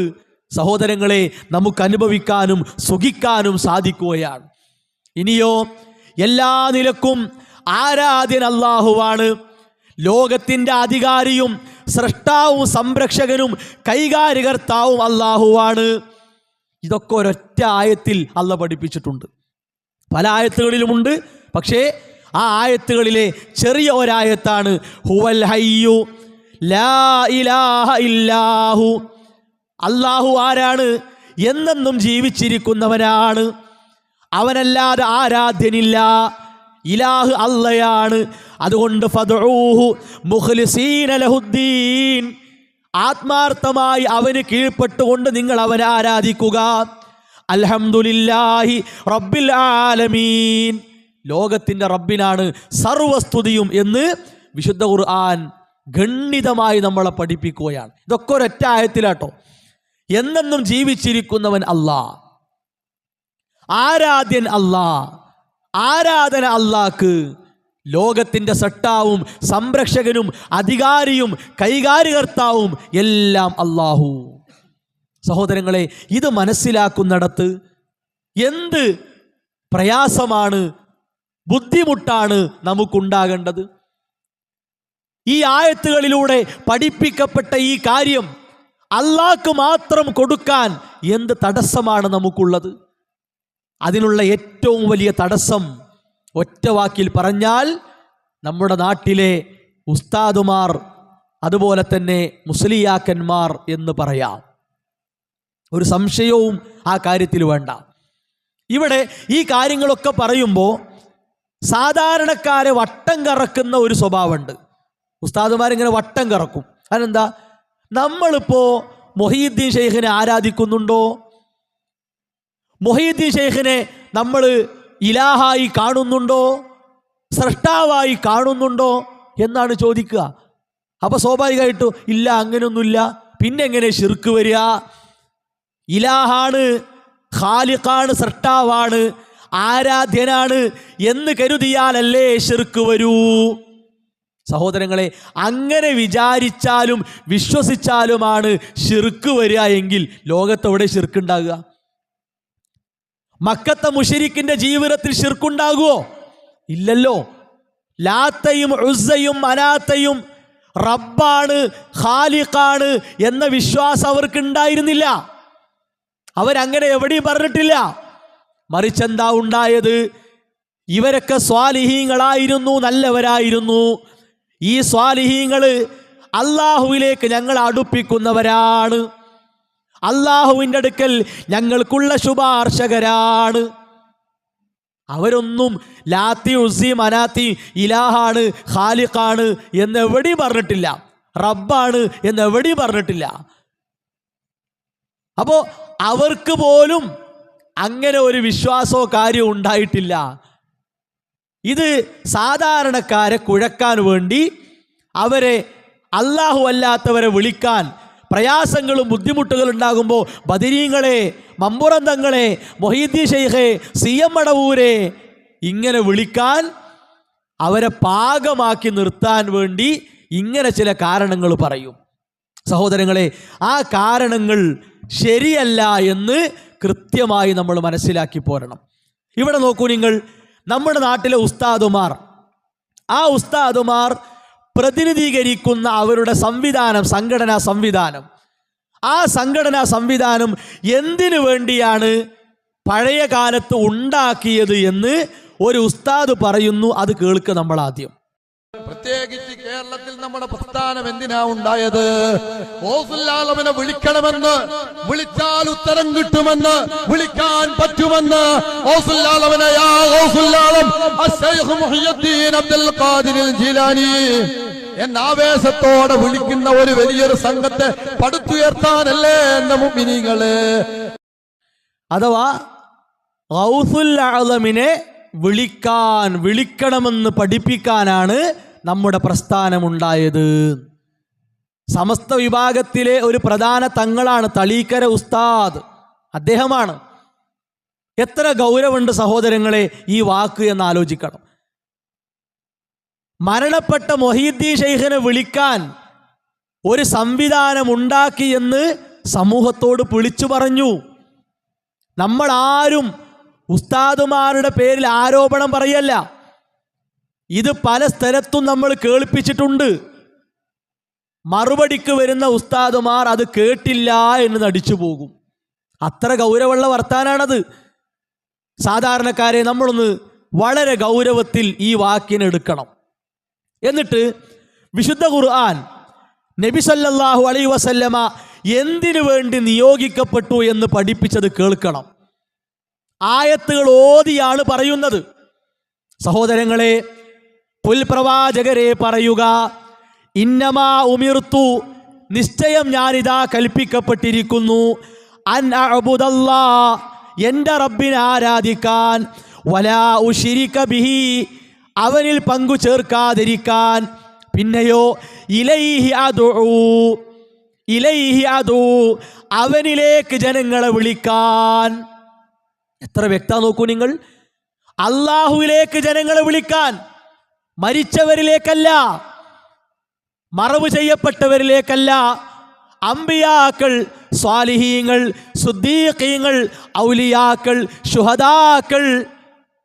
സഹോദരങ്ങളെ നമുക്ക് അനുഭവിക്കാനും സുഖിക്കാനും സാധിക്കുകയാണ്. ഇനിയോ എല്ലാ നിലക്കും ആരാധ്യൻ അല്ലാഹുവാണ്. ലോകത്തിൻ്റെ അധികാരിയും സ്രഷ്ടാവും സംരക്ഷകനും കൈകാര്യകർത്താവും അല്ലാഹുവാണ്. ഇതൊക്കെ ഒരൊറ്റ ആയത്തിൽ അല്ലാഹു പഠിപ്പിച്ചിട്ടുണ്ട്. പല ആയത്തുകളിലുമുണ്ട്, പക്ഷേ ആ ആയത്തുകളിലെ ചെറിയ ഒരായത്താണ് ഹുവൽ ഹയ്യു ലാ ഇലാഹ ഇല്ലാഹു. അല്ലാഹു ആരാണ്? എന്നെന്നും ജീവിച്ചിരിക്കുന്നവനാണ്, അവനല്ലാതെ ആരാധ്യനില്ല. ഇലാഹ് അല്ലയാണ്. അതുകൊണ്ട് ഫദ്ഉഹു മുഖ്ലിസീന ലഹുദ്ദീൻ, ആത്മാർത്ഥമായി അവന് കീഴ്പ്പെട്ടുകൊണ്ട് നിങ്ങൾ അവനെ ആരാധിക്കുക. അൽഹംദുലില്ലാഹി റബ്ബിൽ ആലമീൻ, ലോകത്തിൻ്റെ റബ്ബിനാണ് സർവസ്തുതിയും എന്ന് വിശുദ്ധ ഖുർആൻ ഗണ്ഡിതമായി നമ്മളെ പഠിപ്പിക്കുകയാണ്. ഇതൊക്കെ ഒരൊറ്റ ആയത്തിലാട്ടോ. എന്നെന്നും ജീവിച്ചിരിക്കുന്നവൻ അല്ലാഹ്, ആരാധ്യൻ അല്ലാഹ്, ആരാധന അല്ലാഹ്ക്ക്. ലോകത്തിൻ്റെ സട്ടാവും സംരക്ഷകനും അധികാരിയും കൈകാര്യകർത്താവും എല്ലാം അല്ലാഹു. സഹോദരങ്ങളെ, ഇത് മനസ്സിലാക്കുന്നിടത്ത് എന്ത് പ്രയാസമാണ്, ബുദ്ധിമുട്ടാണ് നമുക്കുണ്ടാകേണ്ടത്. ഈ ആയത്തുകളിലൂടെ പഠിപ്പിക്കപ്പെട്ട ഈ കാര്യം അല്ലാഹ്ക്ക് മാത്രം കൊടുക്കാൻ എന്ത് തടസ്സമാണ് നമുക്കുള്ളത്? അതിനുള്ള ഏറ്റവും വലിയ തടസ്സം ഒറ്റ വാക്കിൽ പറഞ്ഞാൽ നമ്മുടെ നാട്ടിലെ ഉസ്താദുമാർ, അതുപോലെ തന്നെ മുസ്ലിയാക്കന്മാർ എന്ന് പറയാം. ഒരു സംശയവും ആ കാര്യത്തിൽ വേണ്ട. ഇവിടെ ഈ കാര്യങ്ങളൊക്കെ പറയുമ്പോൾ സാധാരണക്കാരെ വട്ടം കറക്കുന്ന ഒരു സ്വഭാവമുണ്ട്. ഉസ്താദുമാരിങ്ങനെ വട്ടം കറക്കും. അതെന്താ? നമ്മളിപ്പോൾ മൊഹീദ്ദീൻ ഷെയ്ഖിനെ ആരാധിക്കുന്നുണ്ടോ? മൊഹീദ്ദീൻ ഷെയ്ഖിനെ നമ്മൾ ഇലാഹായി കാണുന്നുണ്ടോ? സ്രഷ്ടാവായി കാണുന്നുണ്ടോ എന്നാണ് ചോദിക്കുക. അപ്പോൾ സ്വാഭാവികമായിട്ടും ഇല്ല, അങ്ങനെയൊന്നുമില്ല. പിന്നെ എങ്ങനെ ശിർക്ക് വരിക? ഇലാഹാണ്, ഖാലിഖാണ്, സ്രഷ്ടാവാണ്, ആരാധ്യനാണ് എന്ന് കരുതിയാലല്ലേ ശിർക്ക് വരൂ? സഹോദരങ്ങളെ, അങ്ങനെ വിചാരിച്ചാലും വിശ്വസിച്ചാലുമാണ് ശിർക്ക് വരിക എങ്കിൽ ലോകത്തെവിടെ ശിർക്കുണ്ടാകുക? മക്കത്തെ മുശ്രിക്കിന്റെ ജീവിതത്തിൽ ശിർക്കുണ്ടാകുമോ? ഇല്ലല്ലോ. ലാത്തയും ഉസ്സയും മനാത്തയും റബ്ബാണ്, ഖാലിഖാണ് എന്ന വിശ്വാസം അവർക്ക് ഉണ്ടായിരുന്നില്ല. അവരങ്ങനെ എവിടെയും പറഞ്ഞിട്ടില്ല. മറിച്ചെന്താ ഉണ്ടായത്? ഇവരൊക്കെ സ്വാലിഹീങ്ങളായിരുന്നു, നല്ലവരായിരുന്നു. ഈ സ്വാലിഹീങ്ങൾ അല്ലാഹുവിലേക്ക് ഞങ്ങളെ അടുപ്പിക്കുന്നവരാണ്, അല്ലാഹുവിൻ്റെ അടുക്കൽ ഞങ്ങൾക്കുള്ള ശുപാർശകരാണ്. അവരൊന്നും ലാത്തി ഉസ്സി മനാത്തി ഇലാഹാണ്, ഖാലിഖാണ് എന്നെവിടെയും പറഞ്ഞിട്ടില്ല, റബ്ബാണ് എന്നെവിടെയും പറഞ്ഞിട്ടില്ല. അപ്പോൾ അവർക്ക് പോലും അങ്ങനെ ഒരു വിശ്വാസമോ കാര്യമോ ഉണ്ടായിട്ടില്ല. ഇത് സാധാരണക്കാരെ കുഴക്കാൻ വേണ്ടി, അവരെ അല്ലാഹു അല്ലാത്തവരെ വിളിക്കാൻ പ്രയാസങ്ങളും ബുദ്ധിമുട്ടുകളും ഉണ്ടാകുമ്പോൾ ബദരീങ്ങളെ, മമ്പുറന്തങ്ങളെ, മൊഹീദ്ദീൻ ഷെയ്ഖെ, CM മടവൂരെ ഇങ്ങനെ വിളിക്കാൻ, അവരെ പാകമാക്കി നിർത്താൻ വേണ്ടി ഇങ്ങനെ ചില കാരണങ്ങൾ പറയും. സഹോദരങ്ങളെ, ആ കാരണങ്ങൾ ശരിയല്ല എന്ന് കൃത്യമായി നമ്മൾ മനസ്സിലാക്കി പോരണം. ഇവിടെ നോക്കൂ നിങ്ങൾ, നമ്മുടെ നാട്ടിലെ ഉസ്താദുമാർ, ആ ഉസ്താദുമാർ പ്രതിനിധീകരിക്കുന്ന അവരുടെ സംവിധാനം, സംഘടനാ സംവിധാനം, ആ സംഘടനാ സംവിധാനം എന്തിനു വേണ്ടിയാണ് പഴയ കാലത്ത് ഉണ്ടാക്കിയത് എന്ന് ഒരു ഉസ്താദ് പറയുന്നു. അത് കേൾക്കുക നമ്മൾ ആദ്യം. പ്രത്യേകിച്ച് കേരളത്തിൽ നമ്മുടെ പ്രസ്ഥാനം എന്തിനാ ഉണ്ടായത്? ഓസുല്ലാലമിനെ വിളിക്കണമെന്ന്, വിളിച്ചാൽ ഉത്തരം കിട്ടുമെന്ന്, വിളിക്കാൻ പറ്റുമെന്ന് ഓസുല്ലാലമിനെ യാ ഓസുല്ലാലം അശ്ശൈഖ് മുഹിയുദ്ദീൻ അബ്ദുൽ ഖാദിർ ജീലാനി എന്ന ആവേശത്തോടെ വിളിക്കുന്ന ഒരു വലിയൊരു സംഘത്തെ പടുത്തുയർത്താനല്ലേ എന്ന മുഅ്മിനീങ്ങളെ. അഥവാ ഗൗസുൽ ആലമിനെ വിളിക്കണമെന്ന് പഠിപ്പിക്കാനാണ് നമ്മുടെ പ്രസ്ഥാനമുണ്ടായത്. സമസ്ത വിഭാഗത്തിലെ ഒരു പ്രധാന തങ്ങളാണ് തളീക്കര ഉസ്താദ്, അദ്ദേഹമാണ്. എത്ര ഗൗരവമുണ്ട് സഹോദരങ്ങളെ ഈ വാക്ക് എന്ന് ആലോചിക്കണം. മരണപ്പെട്ട മൊഹീദ്ദീൻ ശൈഖിനെ വിളിക്കാൻ ഒരു സംവിധാനം ഉണ്ടാക്കി എന്ന് സമൂഹത്തോട് വിളിച്ചു പറഞ്ഞു. നമ്മൾ ആരും ഉസ്താദുമാരുടെ പേരിൽ ആരോപണം പറയല്ല. ഇത് പല സ്ഥലത്തും നമ്മൾ കേൾപ്പിച്ചിട്ടുണ്ട്. മറുപടിക്ക് വരുന്ന ഉസ്താദുമാർ അത് കേട്ടില്ല എന്ന് നടിച്ചു പോകും. അത്ര ഗൗരവമുള്ള വർത്താനാണത്. സാധാരണക്കാരെ നമ്മളൊന്ന് വളരെ ഗൗരവത്തിൽ ഈ വാക്കിനെ എടുക്കണം. എന്നിട്ട് വിശുദ്ധ ഖുർആൻ നബി സല്ലല്ലാഹു അലൈഹി വസല്ലമ എന്തിനു വേണ്ടി നിയോഗിക്കപ്പെട്ടു എന്ന് പഠിപ്പിച്ചത് കേൾക്കണം. ആയത്തുകൾ ഓതിയാണ് പറയുന്നത്. സഹോദരങ്ങളെ, പുൽപ്രവാചകരെ പറയുക, ഇന്നമാ ഉമിർത്തു, നിശ്ചയം ഞാനിതാ കൽപ്പിക്കപ്പെട്ടിരിക്കുന്നു, അൻ അഅ്ബുദല്ലാ, എൻ്റെ റബ്ബിനെ ആരാധിക്കാൻ, വലാ ഉശ്രിക ബിഹി, അവനിൽ പങ്കു ചേർക്കാതിരിക്കാൻ, പിന്നെയോ ഇലൈഹി അദൂ, അവനിലേക്ക് ജനങ്ങളെ വിളിക്കാൻ. എത്ര വ്യക്തത നോക്കൂ നിങ്ങൾ. അള്ളാഹുവിലേക്ക് ജനങ്ങളെ വിളിക്കാൻ, മരിച്ചവരിലേക്കല്ല, മറവ് ചെയ്യപ്പെട്ടവരിലേക്കല്ല, അംബിയാക്കൾ, സ്വാലിഹീങ്ങൾ, സുദ്ദീഖീങ്ങൾ, ഔലിയാക്കൾ, ശുഹദാക്കൾ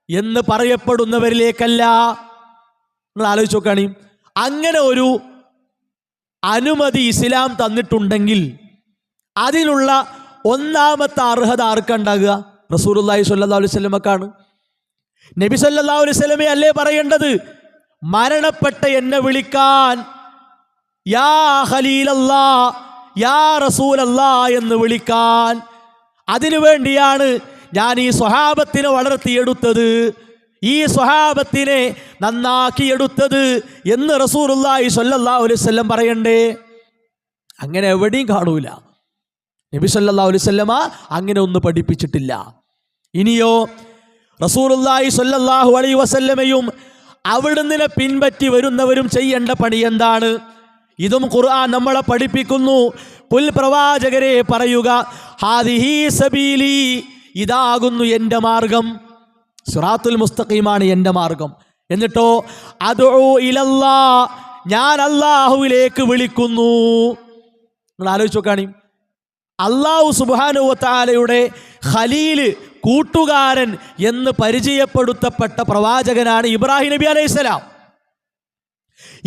എന്ന് പറയപ്പെടുന്നവരിലേക്കല്ല. നിങ്ങൾ ആലോചിച്ച് നോക്കുകയാണെങ്കിൽ അങ്ങനെ ഒരു അനുമതി ഇസ്ലാം തന്നിട്ടുണ്ടെങ്കിൽ അതിനുള്ള ഒന്നാമത്തെ അർഹത ആർക്കുണ്ടാകുക? റസൂലുള്ളാഹി സ്വല്ലല്ലാഹു അലൈഹി വസല്ലമക്കാണ്. നബി സല്ലല്ലാഹു അലൈഹി വസല്ലമയെ അല്ലേ പറയേണ്ടത് മരണപ്പെട്ട എന്നെ വിളിക്കാൻ, യാ ഖലീലല്ലാ, യാ റസൂലല്ലാ എന്ന് വിളിക്കാൻ. അതിനു വേണ്ടിയാണ് ഞാൻ ഈ സ്വഹാബത്തിനെ വളർത്തിയെടുത്തത്, ഈ സ്വഹാബത്തിനെ നന്നാക്കിയെടുത്തത് എന്ന് റസൂലുള്ളാഹി സ്വല്ലല്ലാഹു അലൈഹി വസല്ലം പറയണ്ടേ? അങ്ങനെ എവിടെയും കാണൂല. നബി സല്ലല്ലാഹു അലൈഹി വസല്ലമ അങ്ങനെ ഒന്നും പഠിപ്പിച്ചിട്ടില്ല. ഇനിയോ റസൂലുള്ളാഹി സ്വല്ലല്ലാഹു അലൈഹി വസല്ലമയും അവിടുന്ന് പിൻപറ്റി വരുന്നവരും ചെയ്യേണ്ട പണി എന്താണ്? ഇതും ഖുർആൻ നമ്മളെ പഠിപ്പിക്കുന്നു. പുൽപ്രവാചകരെ പറയുക, ഹാദിഹി സബീലി, ഇതാകുന്നു എൻ്റെ മാർഗം, സിറാത്തുൽ മുസ്തഖീമാണ് എൻ്റെ മാർഗം. എന്നിട്ടോ അദ്ഉ ഇലല്ലാ, ഞാൻ അല്ലാഹുവിലേക്ക് വിളിക്കുന്നു. നിങ്ങൾ ആലോചിച്ച് നോക്കുകയാണെങ്കിൽ അല്ലാഹു സുബ്ഹാനഹു വ തആലയുടെ ഖലീല്, കൂട്ടുകാരൻ എന്ന് പരിചയപ്പെടുത്തപ്പെട്ട പ്രവാചകനാണ് ഇബ്രാഹിം നബി അലൈഹിസ്സലാം.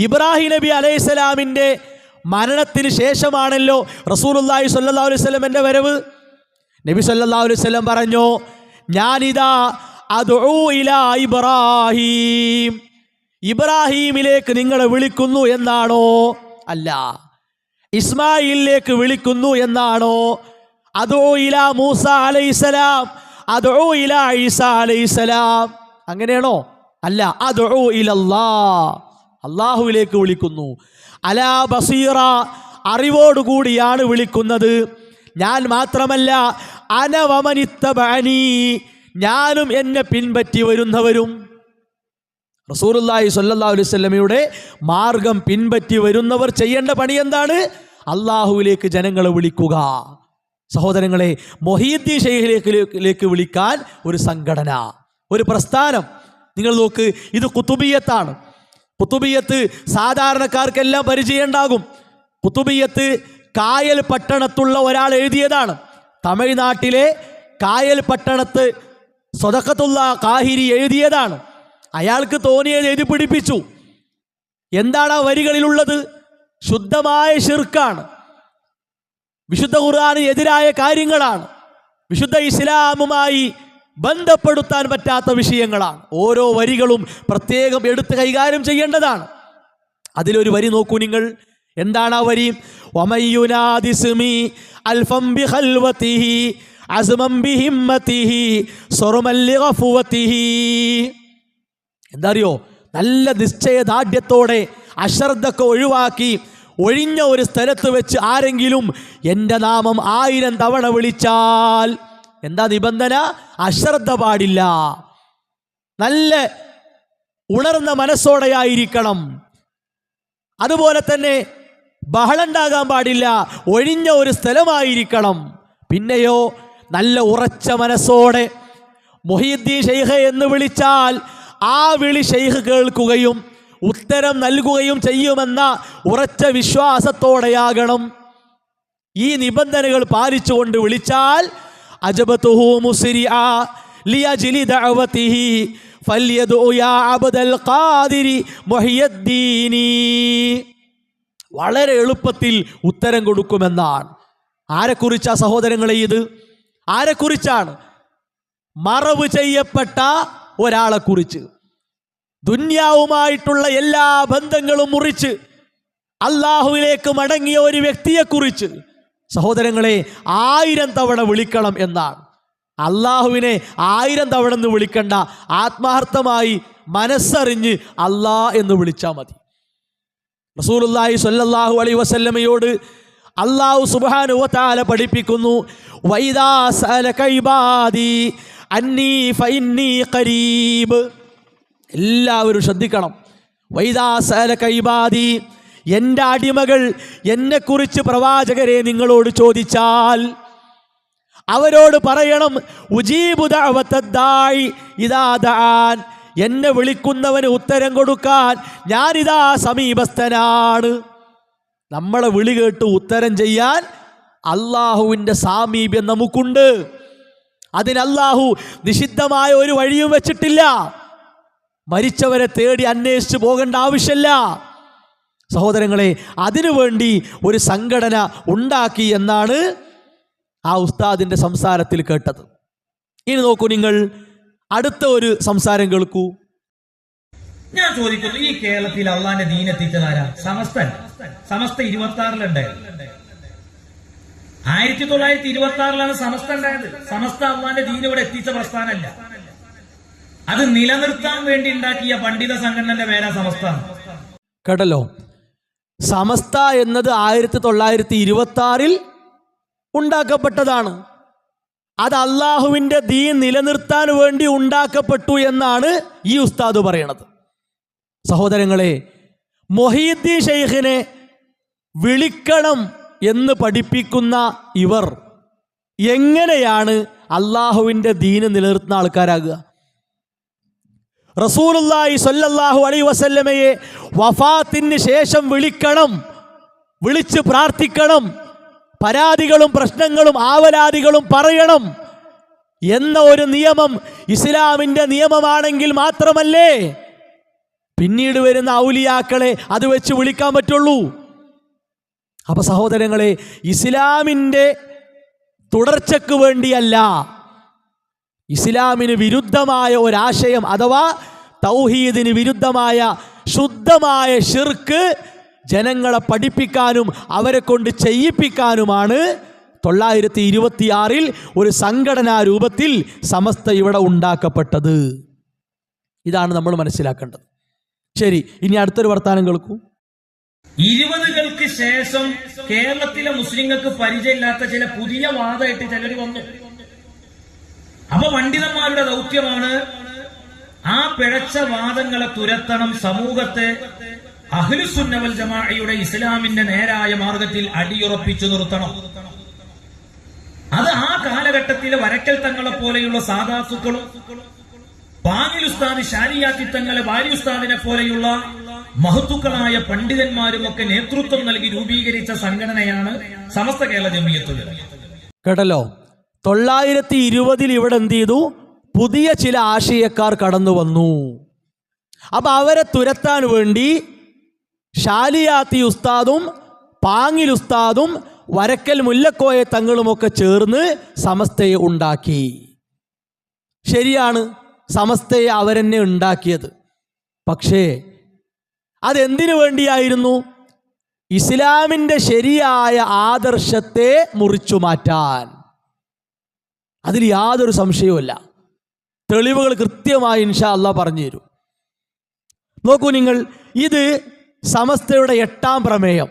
ഇബ്രാഹിം നബി അലൈഹിസ്സലാമിൻ്റെ മരണത്തിന് ശേഷമാണല്ലോ റസൂലുള്ളാഹി സ്വല്ലല്ലാഹു അലൈഹി വസല്ലമയുടെ വരവ്. നബി സല്ലല്ലാഹു അലൈഹി വസല്ലം പറഞ്ഞു, ഞാനിതാ അദ്ഉ ഇലാ ഇബ്രാഹിം, ഇബ്രാഹിമിലേക്ക് നിങ്ങളെ വിളിക്കുന്നു എന്നാണോ? അല്ല. ഇസ്മായിലിലേക്ക് വിളിക്കുന്നു എന്നാണോ? അദ്ഉ ഇലാ മൂസ അലൈഹിസ്സലാം, അദ്ഉ ഇലാ ഈസ അലൈഹിസ്സലാം, അങ്ങനെയാണോ? അല്ല. അദ്ഉ ഇലല്ലാഹ്, അല്ലാഹുവിലേക്ക് വിളിക്കുന്നു. അലാ ബസീറ, അറിവോടുകൂടിയാണ് വിളിക്കുന്നത്. ഞാൻ മാത്രമല്ല, അന വമനിത്തബഅനി, ഞാനും എന്നെ പിൻപറ്റി വരുന്നവരും. റസൂലുള്ളാഹി സ്വല്ലല്ലാഹു അലൈഹി വസല്ലമയുടെ മാർഗം പിൻപറ്റി വരുന്നവർ ചെയ്യേണ്ട പണി എന്താണ്? അല്ലാഹുവിലേക്ക് ജനങ്ങളെ വിളിക്കുക. സഹോദരങ്ങളെ, മൊഹീദ്ദീൻ ശൈഖിലേക്ക് വിളിക്കാൻ ഒരു സംഘടന, ഒരു പ്രസ്ഥാനം. നിങ്ങൾ നോക്ക്, ഇത് ഖുതുബിയ്യത്താണ്. ഖുതുബിയ്യത്ത് സാധാരണക്കാർക്കെല്ലാം പരിചയമുണ്ടാകും. ഖുതുബിയ്യത്ത് കായൽ പട്ടണത്തുള്ള ഒരാൾ എഴുതിയതാണ്. തമിഴ്നാട്ടിലെ കായൽ പട്ടണത്ത് സ്വദഖത്തുള്ള കാഹിരി എഴുതിയതാണ്. അയാൾക്ക് തോന്നിയത് എഴുതി പിടിപ്പിച്ചു. എന്താണ് ആ വരികളിലുള്ളത്? ശുദ്ധമായ ശിർക്കാണ്. വിശുദ്ധ ഖുർആന് എതിരായ കാര്യങ്ങളാണ്, വിശുദ്ധ ഇസ്ലാമുമായി ബന്ധപ്പെടുത്താൻ പറ്റാത്ത വിഷയങ്ങളാണ്. ഓരോ വരികളും പ്രത്യേകം എടുത്ത് കൈകാര്യം ചെയ്യേണ്ടതാണ്. അതിലൊരു വരി നോക്കൂ നിങ്ങൾ, എന്താണ് ആ വരി? വമയ്യുനാദിസ്മി അൽഫം ബിഖൽവതിഹി അസ്മം ബിഹിമ്മതിഹി സർമൽ ലിഗഫവതിഹി. എന്താ അറിയോ? നല്ല നിശ്ചയദാർഢ്യത്തോടെ അശ്രദ്ധക്കെ ഒഴിവാക്കി ഒഴിഞ്ഞ ഒരു സ്ഥലത്ത് വെച്ച് ആരെങ്കിലും എൻ്റെ നാമം 1000 തവണ വിളിച്ചാൽ എന്താ നിബന്ധന? അശ്രദ്ധ പാടില്ല, നല്ല ഉണർന്ന മനസ്സോടെയായിരിക്കണം. അതുപോലെ തന്നെ ബഹളുണ്ടാകാൻ പാടില്ല, ഒഴിഞ്ഞ ഒരു സ്ഥലമായിരിക്കണം. പിന്നെയോ നല്ല ഉറച്ച മനസ്സോടെ മുഹീദ്ദീൻ ശൈഖ് എന്ന് വിളിച്ചാൽ ആ വിളി ശൈഖ് കേൾക്കുകയും ഉത്തരം നൽകുകയും ചെയ്യുമെന്ന ഉറച്ച വിശ്വാസത്തോടെയാകണം. ഈ നിബന്ധനകൾ പാലിച്ചുകൊണ്ട് വിളിച്ചാൽ അജബതുഹു മുസ്രിഅ ലിയജ്ലി ദഅവതിഹി ഫൽയദഉ യാ അബ്ദൽ ഖാദിരി മുഹിയദ്ദീനി. വളരെ എളുപ്പത്തിൽ ഉത്തരം കൊടുക്കുമെന്നാണ്. ആരെക്കുറിച്ചാ സഹോദരങ്ങളെ ഇത്? ആരെക്കുറിച്ചാണ്? മറവ് ചെയ്യപ്പെട്ട ഒരാളെക്കുറിച്ച്, ദുന്യാവുമായിട്ടുള്ള എല്ലാ ബന്ധങ്ങളും മുറിച്ച് അള്ളാഹുവിലേക്ക് മടങ്ങിയ ഒരു വ്യക്തിയെക്കുറിച്ച് സഹോദരങ്ങളെ 1000 തവണ വിളിക്കണം എന്നാണ്. അള്ളാഹുവിനെ 1000 തവണ എന്ന് വിളിക്കണ്ട, ആത്മാർത്ഥമായി മനസ്സറിഞ്ഞ് അല്ലാ എന്ന് വിളിച്ചാൽ മതി. റസൂലുള്ളാഹി സ്വല്ലല്ലാഹു അലൈഹി വസല്ലമയോട് അല്ലാഹു സുബ്ഹാനഹു വ തആല പഠിപ്പിക്കുന്നു, വൈദാ സഅലക ഇബാദി അന്നീ ഫഇന്നീ ഖരീബ്. എല്ലാവരും ശ്രദ്ധിക്കണം. വൈദാ സഅലക ഇബാദി, എൻ്റെ അടിമകൾ എന്നെക്കുറിച്ച് പ്രവാചകരെ നിങ്ങളോട് ചോദിച്ചാൽ അവരോട് പറയണം, ഉജീബു ദഅവത്തദ്ദാഇ ഇദാ ദഅാൻ, എന്നെ വിളിക്കുന്നവന് ഉത്തരം കൊടുക്കാൻ ഞാനിതാ സമീപസ്ഥനാണ്. നമ്മളെ വിളി കേട്ട് ഉത്തരം ചെയ്യാൻ അള്ളാഹുവിൻ്റെ സാമീപ്യം നമുക്കുണ്ട്. അതിന് അള്ളാഹു നിഷിദ്ധമായ ഒരു വഴിയും വെച്ചിട്ടില്ല. മരിച്ചവരെ തേടി അന്വേഷിച്ച് പോകേണ്ട ആവശ്യമില്ല സഹോദരങ്ങളെ. അതിനുവേണ്ടി ഒരു സംഘടന ഉണ്ടാക്കി എന്നാണ് ആ ഉസ്താദിൻ്റെ സംസാരത്തിൽ കേട്ടത്. ഇനി നോക്കൂ നിങ്ങൾ, അടുത്ത ഒരു സംസാരം കേൾക്കൂ. ഞാൻ ചോദിക്കുന്നു, ഈ കേരളത്തിൽ അള്ളാന്റെ ദീൻ എത്തിച്ചതാരാ? സമസ്ത 26-ലുണ്ടായിരുന്നു. 1926-ലാണ് സമസ്ത ഉണ്ടായത്. സമസ്ത അള്ളാന്റെ ദീൻ ഇവിടെ എത്തിച്ച പ്രസ്ഥാനമല്ല, അത് നിലനിർത്താൻ വേണ്ടി ഉണ്ടാക്കിയ പണ്ഡിത സംഘടനയുടെ പേരാ സമസ്ത. കേട്ടല്ലോ, സമസ്ത എന്നത് 1926-ൽ ഉണ്ടാക്കപ്പെട്ടതാണ്. അത് അള്ളാഹുവിൻ്റെ ദീൻ നിലനിർത്താൻ വേണ്ടി ഉണ്ടാക്കപ്പെട്ടു എന്നാണ് ഈ ഉസ്താദ് പറയണത്. സഹോദരങ്ങളെ, മുഹീദ്ദീൻ ശൈഖിനെ വിളിക്കണം എന്ന് പഠിപ്പിക്കുന്ന ഇവർ എങ്ങനെയാണ് അള്ളാഹുവിൻ്റെ ദീന് നിലനിർത്തുന്ന ആൾക്കാരാകുക? റസൂലുള്ളാഹി സ്വല്ലല്ലാഹു അലൈഹി വസല്ലമയെ വഫാത്തിന് ശേഷം വിളിക്കണം, വിളിച്ച് പ്രാർത്ഥിക്കണം, പരാതികളും പ്രശ്നങ്ങളും ആവലാതികളും പറയണം എന്ന ഒരു നിയമം ഇസ്ലാമിൻ്റെ നിയമമാണെങ്കിൽ മാത്രമല്ലേ പിന്നീട് വരുന്ന ഔലിയാക്കളെ അത് വെച്ച് വിളിക്കാൻ പറ്റുള്ളൂ. അപ്പൊ സഹോദരങ്ങളെ, ഇസ്ലാമിൻ്റെ തുടർച്ചയ്ക്ക് വേണ്ടിയല്ല, ഇസ്ലാമിന് വിരുദ്ധമായ ഒരാശയം അഥവാ തൗഹീദിന് വിരുദ്ധമായ ശുദ്ധമായ ശിർക്ക് ജനങ്ങളെ പഠിപ്പിക്കാനും അവരെ കൊണ്ട് ചെയ്യിപ്പിക്കാനുമാണ് 1926-ൽ ഒരു സംഘടനാ രൂപത്തിൽ സമസ്ത ഇവിടെ ഉണ്ടാക്കപ്പെട്ടത്. ഇതാണ് നമ്മൾ മനസ്സിലാക്കേണ്ടത്. ശരി, ഇനി അടുത്തൊരു വർത്താനം കേൾക്കൂ. 20കൾക്ക് ശേഷം കേരളത്തിലെ മുസ്ലിങ്ങൾക്ക് പരിചയമില്ലാത്ത ചില പുതിയ വാദമായിട്ട് ചിലർ വന്നു. അപ്പൊ പണ്ഡിതന്മാരുടെ ദൗത്യമാണ് ആ പിഴച്ച വാദങ്ങളെ തുരത്തണം, സമൂഹത്തെ അഹ്ലുസുന്ന വൽ ജമാഅയുടെ ഇസ്ലാമിന്റെ നേരായ മാർഗത്തിൽ അടിയുറപ്പിച്ചു നിർത്തണം. അത് ആ കാലഘട്ടത്തിലെ വരക്കൽ തങ്ങളെ പോലെയുള്ള സാദാത്തുക്കളും പാങ്ങിൽ ഉസ്താദ് ഷാരിയാത്തി തങ്ങളെ വാരി ഉസ്താദിനെ പോലെയുള്ള മഹത്തുക്കളായ പണ്ഡിതന്മാരും ഒക്കെ നേതൃത്വം നൽകി രൂപീകരിച്ച സംഘടനയാണ് സമസ്ത കേരള ജംഇയ്യത്തുൽ ഉലമ. കേട്ടല്ലോ, 1920-ൽ ഇവിടെ എന്ത് ചെയ്തു? പുതിയ ചില ആശയക്കാർ കടന്നു വന്നു. അപ്പൊ അവരെ തുരത്താൻ വേണ്ടി ഷാലിയാത്തി ഉസ്താദും പാങ്ങിൽ ഉസ്താദും വരക്കൽ മുല്ലക്കോയ തങ്ങളുമൊക്കെ ചേർന്ന് സമസ്തയെ ഉണ്ടാക്കി. ശരിയാണ്, സമസ്തയെ അവരെന്നെ ഉണ്ടാക്കിയത്. പക്ഷേ അതെന്തിനു വേണ്ടിയായിരുന്നു? ഇസ്ലാമിൻ്റെ ശരിയായ ആദർശത്തെ മുറിച്ചു മാറ്റാൻ. അതിൽ യാതൊരു സംശയവുമില്ല. തെളിവുകൾ കൃത്യമായി ഇൻഷാ അല്ലാഹ് പറഞ്ഞു തരും. നോക്കൂ നിങ്ങൾ, ഇത് സമസ്തയുടെ 8ാം പ്രമേയം.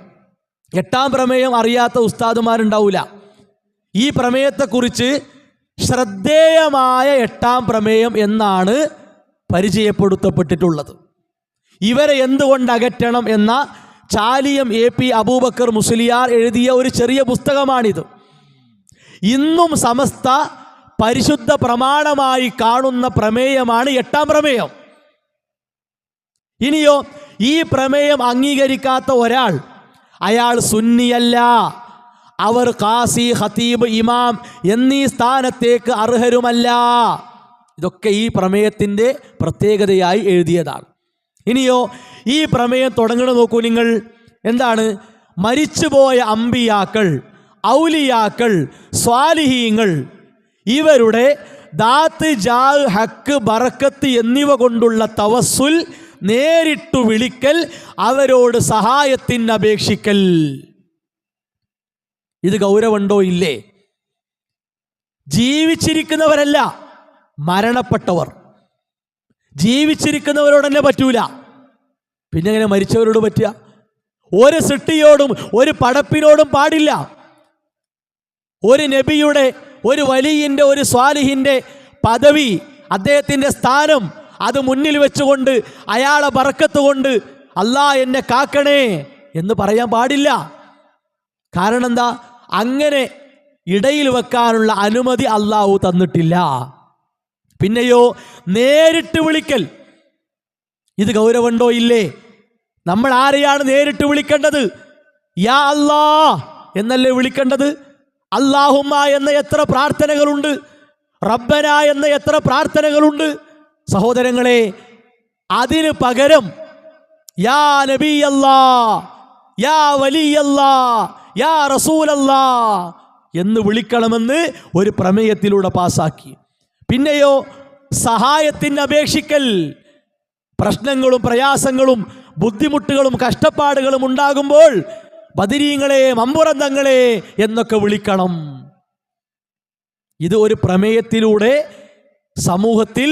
8ാം പ്രമേയം അറിയാത്ത ഉസ്താദുമാരുണ്ടാവില്ല. ഈ പ്രമേയത്തെക്കുറിച്ച് ശ്രദ്ധേയമായ 8ാം പ്രമേയം എന്നാണ് പരിചയപ്പെടുത്തപ്പെട്ടിട്ടുള്ളത്. ഇവരെ എന്തുകൊണ്ട് അകറ്റണം എന്ന ചാലിയം AP അബൂബക്കർ മുസ്ലിയാർ എഴുതിയ ഒരു ചെറിയ പുസ്തകമാണിത്. ഇന്നും സമസ്ത പരിശുദ്ധ പ്രമാണമായി കാണുന്ന പ്രമേയമാണ് 8ാം പ്രമേയം. ഇനിയോ ഈ പ്രമേയം അംഗീകരിക്കാത്ത ഒരാൾ, അയാൾ സുന്നിയല്ല, അവർ ഖാസി, ഖതീബ്, ഇമാം എന്നീ സ്ഥാനത്തേക്ക് അർഹരുമല്ല. ഇതൊക്കെ ഈ പ്രമേയത്തിൻ്റെ പ്രത്യേകതയായി എഴുതിയതാണ്. ഇനിയോ ഈ പ്രമേയം തുടങ്ങണ നോക്കൂ നിങ്ങൾ. എന്താണ്? മരിച്ചുപോയ അമ്പിയാക്കൾ, ഔലിയാക്കൾ, സ്വാലിഹീങ്ങൾ ഇവരുടെ ദാത്ത്, ജാഹ്, ഹക്ക്, ബറക്കത്ത് എന്നിവ കൊണ്ടുള്ള തവസ്സുൽ, നേരിട്ടു വിളിക്കൽ, അവരോട് സഹായത്തിന് അപേക്ഷിക്കൽ. ഇത് ഗൗരവമുണ്ടോ? ഇല്ലേ? ജീവിച്ചിരിക്കുന്നവരല്ല, മരണപ്പെട്ടവർ. ജീവിച്ചിരിക്കുന്നവരോട് തന്നെ പറ്റൂല, പിന്നെ എങ്ങനെ മരിച്ചവരോട് പറ്റുക? ഒരു സൃഷ്ടിയോടും ഒരു പടപ്പിനോടും പാടില്ല. ഒരു നബിയുടെ, ഒരു വലിയിൻ്റെ, ഒരു സ്വാലിഹിൻ്റെ പദവി, അദ്ദേഹത്തിൻ്റെ സ്ഥാനം, അത് മുന്നിൽ വെച്ചുകൊണ്ട് അയാളെ ബറക്കത്ത് കൊണ്ട് അല്ലാ എന്നെ കാക്കണേ എന്ന് പറയാൻ പാടില്ല. കാരണം എന്താ? അങ്ങനെ ഇടയിൽ വെക്കാനുള്ള അനുമതി അല്ലാഹു തന്നിട്ടില്ല. പിന്നെയോ നേരിട്ട് വിളിക്കൽ, ഇത് ഗൗരവമുണ്ടോ? ഇല്ലേ? നമ്മൾ ആരെയാണ് നേരിട്ട് വിളിക്കേണ്ടത്? യാ അല്ലാ എന്നല്ലേ വിളിക്കേണ്ടത്? അല്ലാഹുമ്മ എന്ന എത്ര പ്രാർത്ഥനകളുണ്ട്, റബ്ബന എന്ന എത്ര പ്രാർത്ഥനകളുണ്ട് സഹോദരങ്ങളെ. അതിന് പകരം യാ നബി അല്ലാ, യാ വലി അല്ലാ, യാ റസൂൽ അല്ലാ എന്ന് വിളിക്കണമെന്ന് ഒരു പ്രമേയത്തിലൂടെ പാസാക്കി. പിന്നെയോ സഹായത്തിന് അപേക്ഷിക്കൽ. പ്രശ്നങ്ങളും പ്രയാസങ്ങളും ബുദ്ധിമുട്ടുകളും കഷ്ടപ്പാടുകളും ഉണ്ടാകുമ്പോൾ ബദരീങ്ങളെ, മമ്പുറന്തങ്ങളെ എന്നൊക്കെ വിളിക്കണം. ഇത് ഒരു പ്രമേയത്തിലൂടെ സമൂഹത്തിൽ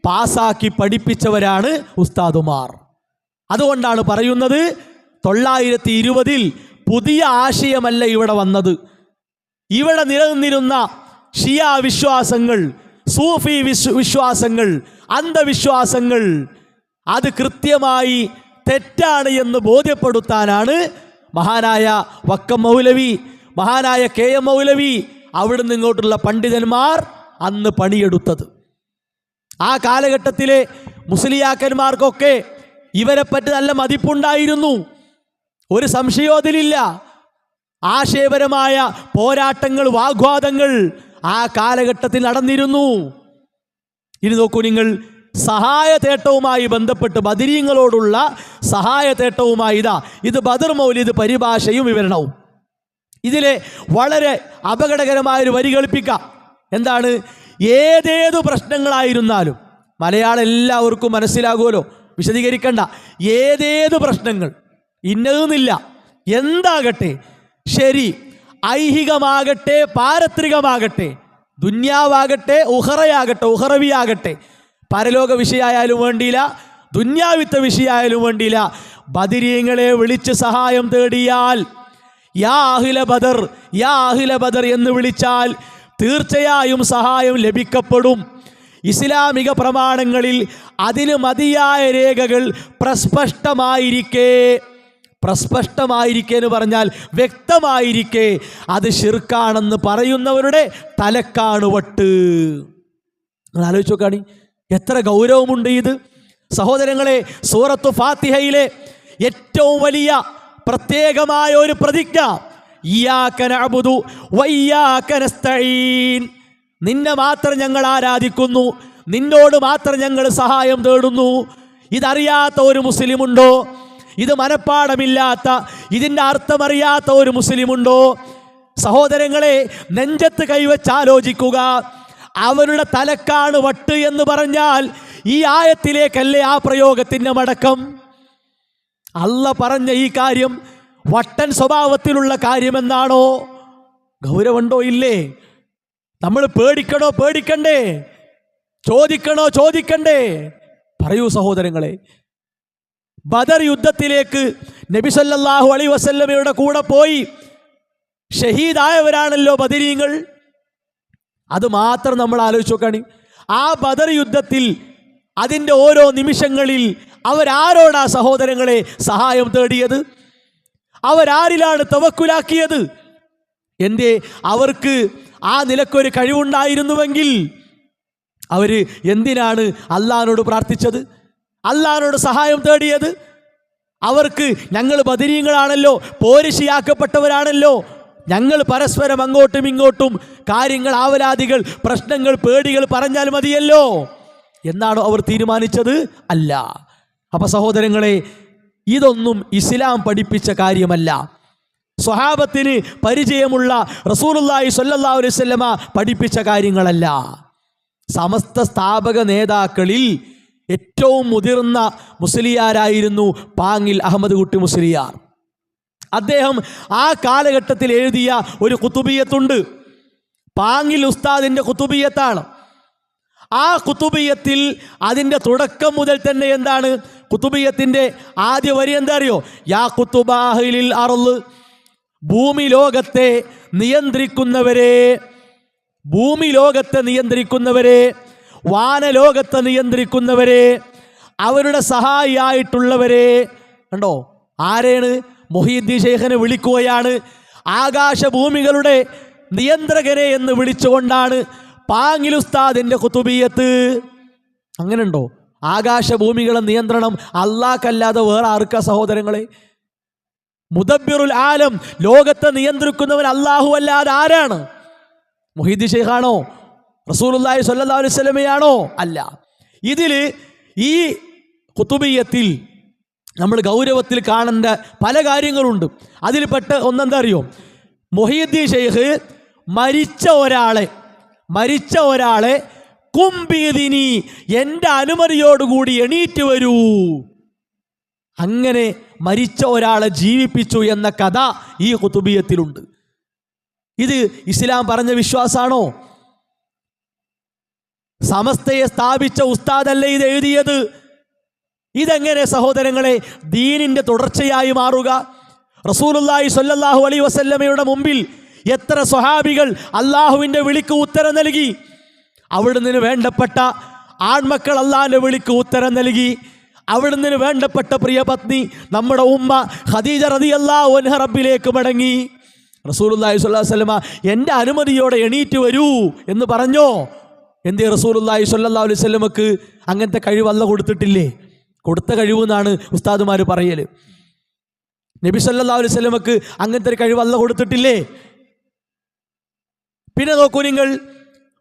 പാസാക്കി പഠിപ്പിച്ചവരാണ് ഉസ്താദുമാർ. അതുകൊണ്ടാണ് പറയുന്നത് 920 പുതിയ ആശയമല്ല ഇവിടെ വന്നത്. ഇവിടെ നിലനിന്നിരുന്ന ഷിയ വിശ്വാസങ്ങൾ, സൂഫി വിശ്വാസങ്ങൾ, അന്ധവിശ്വാസങ്ങൾ അത് കൃത്യമായി തെറ്റാണ് എന്ന് ബോധ്യപ്പെടുത്താനാണ് മഹാനായ വക്കം മൗലവി, മഹാനായ KM മൗലവി, അവിടുന്ന് ഇങ്ങോട്ടുള്ള പണ്ഡിതന്മാർ അന്ന് പണിയെടുത്തത്. ആ കാലഘട്ടത്തിലെ മുസ്ലിയാക്കന്മാർക്കൊക്കെ ഇവരെപ്പറ്റി നല്ല മതിപ്പുണ്ടായിരുന്നു, ഒരു സംശയവും അതിലില്ല. ആശയപരമായ പോരാട്ടങ്ങൾ, വാഗ്വാദങ്ങൾ ആ കാലഘട്ടത്തിൽ നടന്നിരുന്നു. ഇനി നോക്കൂ നിങ്ങൾ, സഹായ തേട്ടവുമായി ബന്ധപ്പെട്ട് ബദരീങ്ങളോടുള്ള സഹായ തേട്ടവുമായി ഇത് ബദർ മൗലിദ് പരിഭാഷയും വിവരണവും. ഇതിലെ വളരെ അപകടകരമായൊരു വരി കേൾപ്പിക്കാം. എന്താണ്? ഏതേതു പ്രശ്നങ്ങളായിരുന്നാലും, മലയാളം എല്ലാവർക്കും മനസ്സിലാകുമല്ലോ, വിശദീകരിക്കണ്ട. ഏതേതു പ്രശ്നങ്ങൾ, ഇന്നതെന്നില്ല, എന്താകട്ടെ ശരി, ഐഹികമാകട്ടെ പാരത്രികമാകട്ടെ, ദുന്യാവാകട്ടെ ഉഹറയാകട്ടെ, ഉഹറവിയാകട്ടെ, പരലോക വിഷയമായാലും വേണ്ടിയില്ല, ദുന്യാവിത്ത വിഷയമായാലും വേണ്ടിയില്ല, ബദരീങ്ങളെ വിളിച്ച് സഹായം തേടിയാൽ, യാ അഹ്ല ബദർ, യാ അഹ്ല ബദർ എന്ന് വിളിച്ചാൽ തീർച്ചയായും സഹായം ലഭിക്കപ്പെടും. ഇസ്ലാമിക പ്രമാണങ്ങളിൽ അതിന് മതിയായ രേഖകൾ പ്രസ്പഷ്ടമായിരിക്കെ എന്ന് പറഞ്ഞാൽ വ്യക്തമായിരിക്കെ അത് ശിർക്കാണെന്ന് പറയുന്നവരുടെ തലക്കാണ് വട്ട്. നിങ്ങൾ ആലോചിച്ച് നോക്കാണി, എത്ര ഗൗരവമുണ്ട് ഇത് സഹോദരങ്ങളെ. സൂറത്തു ഫാത്തിഹയിലെ ഏറ്റവും വലിയ പ്രത്യേകമായ ഒരു പ്രതിജ്ഞ, ഇയ്യാക നഅ്ബുദു വഇയ്യാക നസ്തഈൻ, നിന്നെ മാത്രം ഞങ്ങൾ ആരാധിക്കുന്നു, നിന്നോട് മാത്രം ഞങ്ങൾ സഹായം തേടുന്നു. ഇതറിയാത്ത ഒരു മുസ്ലിമുണ്ടോ? ഇത് മനപ്പാടമില്ലാത്ത, ഇതിൻ്റെ അർത്ഥമറിയാത്ത ഒരു മുസ്ലിമുണ്ടോ? സഹോദരങ്ങളെ, നെഞ്ചത്ത് കൈവച്ച് ആലോചിക്കുക. അവരുടെ തലക്കാണ് വട്ട് എന്ന് പറഞ്ഞാൽ ഈ ആയത്തിലേക്കല്ലേ ആ പ്രയോഗത്തിന്റെ മടക്കം? അല്ല പറഞ്ഞ ഈ കാര്യം വട്ടൻ സ്വഭാവത്തിലുള്ള കാര്യമെന്നാണോ? ഗൗരവമുണ്ടോ? ഇല്ലേ? നമ്മൾ പേടിക്കണോ? പേടിക്കണ്ടേ? ചോദിക്കണോ? ചോദിക്കണ്ടേ? പറയൂ സഹോദരങ്ങളെ. ബദർ യുദ്ധത്തിലേക്ക് നബി സല്ലല്ലാഹു അലൈഹി വസല്ലമയുടെ കൂടെ പോയി ഷഹീദായവരാണല്ലോ ബദരീങ്ങൾ. അത് മാത്രം നമ്മൾ ആലോചിച്ച് നോക്കാണ്. ആ ബദർ യുദ്ധത്തിൽ അതിൻ്റെ ഓരോ നിമിഷങ്ങളിൽ അവരാരോടാ സഹോദരങ്ങളെ സഹായം തേടിയത്? അവരാരിലാണ് തവക്കുലാക്കിയത്? എന്തേ? അവർക്ക് ആ നിലക്കൊരു കഴിവുണ്ടായിരുന്നുവെങ്കിൽ അവർ എന്തിനാണ് അള്ളാഹിനോട് പ്രാർത്ഥിച്ചത്, അള്ളാഹിനോട് സഹായം തേടിയത്? അവർക്ക് ഞങ്ങൾ ബദരീങ്ങളാണല്ലോ, പോരിശിയാക്കപ്പെട്ടവരാണല്ലോ, ഞങ്ങൾ പരസ്പരം അങ്ങോട്ടും ഇങ്ങോട്ടും കാര്യങ്ങൾ, ആവലാദികൾ, പ്രശ്നങ്ങൾ, പേടികൾ പറഞ്ഞാൽ മതിയല്ലോ എന്നാണോ അവർ തീരുമാനിച്ചത്? അല്ല. അപ്പൊ സഹോദരങ്ങളെ, ഇതൊന്നും ഇസ്ലാം പഠിപ്പിച്ച കാര്യമല്ല. സ്വഹാബത്തിന് പരിചയമുള്ള റസൂലുള്ളാഹി സ്വല്ലല്ലാഹു അലൈഹി വസല്ലമ പഠിപ്പിച്ച കാര്യങ്ങളല്ല. സമസ്ത സ്ഥാപക നേതാക്കളിൽ ഏറ്റവും മുതിർന്ന മുസ്ലിയാരായിരുന്നു പാങ്ങിൽ അഹമ്മദ് കുട്ടി മുസ്ലിയാർ. അദ്ദേഹം ആ കാലഘട്ടത്തിൽ എഴുതിയ ഒരു കുത്തുബിയത്തുണ്ട്. പാങ്ങിൽ ഉസ്താദിൻ്റെ കുത്തുബിയത്താണ്. ആ കുത്തുബിയത്തിൽ അതിൻ്റെ തുടക്കം മുതൽ തന്നെ എന്താണ്? കുത്തുബിയത്തിൻ്റെ ആദ്യ വരി എന്താ അറിയോ? യാ കുത്തുബാഹിലിൽ അർള്, ഭൂമി ലോകത്തെ നിയന്ത്രിക്കുന്നവരെ, ഭൂമി ലോകത്തെ നിയന്ത്രിക്കുന്നവരെ, വാനലോകത്തെ നിയന്ത്രിക്കുന്നവരെ, അവരുടെ സഹായിയായിട്ടുള്ളവരെ. കണ്ടോ? ആരെയാണ്? മുഹീദ്ദീൻ ശൈഖിനെ വിളിക്കുകയാണ്. ആകാശഭൂമികളുടെ നിയന്ത്രകനെ എന്ന് വിളിച്ചുകൊണ്ടാണ് പാങ്ങിൽ ഉസ്താദിൻ്റെ കുത്തുബിയത്ത്. അങ്ങനെയുണ്ടോ? ആകാശഭൂമികളെ നിയന്ത്രണം അല്ലാഹ്ക്കല്ലാതെ വേറെ ആർക്കാ സഹോദരങ്ങളെ? മുദബ്ബിറുൽ ആലം, ലോകത്തെ നിയന്ത്രിക്കുന്നവൻ അല്ലാഹു അല്ലാതെ ആരാണ്? മുഹീദ്ദീൻ ശൈഖാണോ? റസൂലുള്ളാഹി സ്വല്ലല്ലാഹു അലൈഹി വസല്ലമയാണോ? അല്ല. ഇതിൽ ഈ കുത്തുബിയത്തിൽ നമ്മൾ ഗൗരവത്തിൽ കാണേണ്ട പല കാര്യങ്ങളുണ്ട്. അതിൽപ്പെട്ട ഒന്നെന്താ അറിയോ? മുഹീദ്ദീൻ ശൈഖ് മരിച്ച ഒരാളെ കുംബീദിനി, എൻ്റെ അനുമതിയോടുകൂടി എണീറ്റ് വരൂ, അങ്ങനെ മരിച്ച ഒരാളെ ജീവിപ്പിച്ചു എന്ന കഥ ഈ കുത്തുബിയത്തിലുണ്ട്. ഇത് ഇസ്ലാം പറഞ്ഞ വിശ്വാസാണോ? സമസ്തയെ സ്ഥാപിച്ച ഉസ്താദല്ലേ ഇത് എഴുതിയത്? ഇതെങ്ങനെ സഹോദരങ്ങളെ ദീനിന്റെ തുടർച്ചയായി മാറുക? റസൂലുള്ളാഹി സ്വല്ലല്ലാഹു അലൈഹി വസല്ലമയുടെ മുമ്പിൽ എത്ര സ്വഹാബികൾ അള്ളാഹുവിൻ്റെ വിളിക്ക് ഉത്തരം നൽകി. അവിടുന്ന് വേണ്ടപ്പെട്ട ആൺമക്കൾ അള്ളാഹിൻ്റെ വിളിക്ക് ഉത്തരം നൽകി. അവിടുന്ന് വേണ്ടപ്പെട്ട പ്രിയപത്നി നമ്മുടെ ഉമ്മ ഖദീജ റളിയല്ലാഹു അൻഹ റബ്ബിലേക്ക് മടങ്ങി. റസൂലുള്ളാഹി സ്വല്ലല്ലാഹു അലൈഹി വസല്ലമ എൻ്റെ അനുമതിയോടെ എണീറ്റ് വരൂ എന്ന് പറഞ്ഞോ? എന്തേ റസൂലുള്ളാഹി സ്വല്ലല്ലാഹു അലൈഹി വസല്ലമക്ക് അങ്ങനത്തെ കഴിവ് അല്ലാഹു കൊടുത്തിട്ടില്ലേ? കൊടുത്ത കഴിവെന്നാണ് ഉസ്താദുമാർ പറയൽ. നബി സല്ലല്ലാഹു അലൈഹി വസല്ലമക്ക് അങ്ങനത്തെ ഒരു കഴിവ് അല്ലാഹു കൊടുത്തിട്ടില്ലേ? പിന്നെ നോക്കൂ നിങ്ങൾ,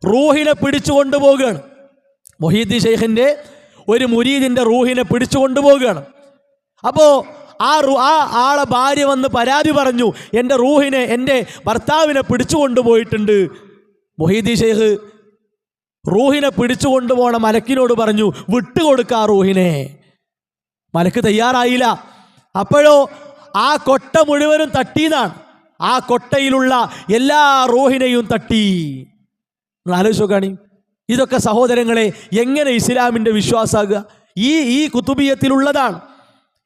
റൂഹിനെ പിടിച്ചു കൊണ്ടുപോവുകയാണ്. മുഹീദ്ദീൻ ശൈഖിൻ്റെ ഒരു മുരീദിൻ്റെ റൂഹിനെ പിടിച്ചു കൊണ്ടുപോവുകയാണ്. അപ്പോൾ ആ ആളെ ഭാര്യ വന്ന് പരാതി പറഞ്ഞു, എൻ്റെ റൂഹിനെ, എൻ്റെ ഭർത്താവിനെ പിടിച്ചു കൊണ്ടുപോയിട്ടുണ്ട്. മുഹീദ്ദീൻ ശൈഖ് റൂഹിനെ പിടിച്ചു കൊണ്ടുപോകണ മലക്കിനോട് പറഞ്ഞു, വിട്ടുകൊടുക്കുക റൂഹിനെ. മലക്ക് തയ്യാറായില്ല. അപ്പോഴോ ആ കൊട്ട മുഴുവനും തട്ടിയെന്നാണ്. ആ കൊട്ടയിലുള്ള എല്ലാ റൂഹിനെയും തട്ടി. നിങ്ങൾ ആലോചിച്ച് നോക്കാണി. ഇതൊക്കെ സഹോദരങ്ങളെ എങ്ങനെ ഇസ്ലാമിൻ്റെ വിശ്വാസമാകുക? ഈ കുത്തുബിയത്തിലുള്ളതാണ്.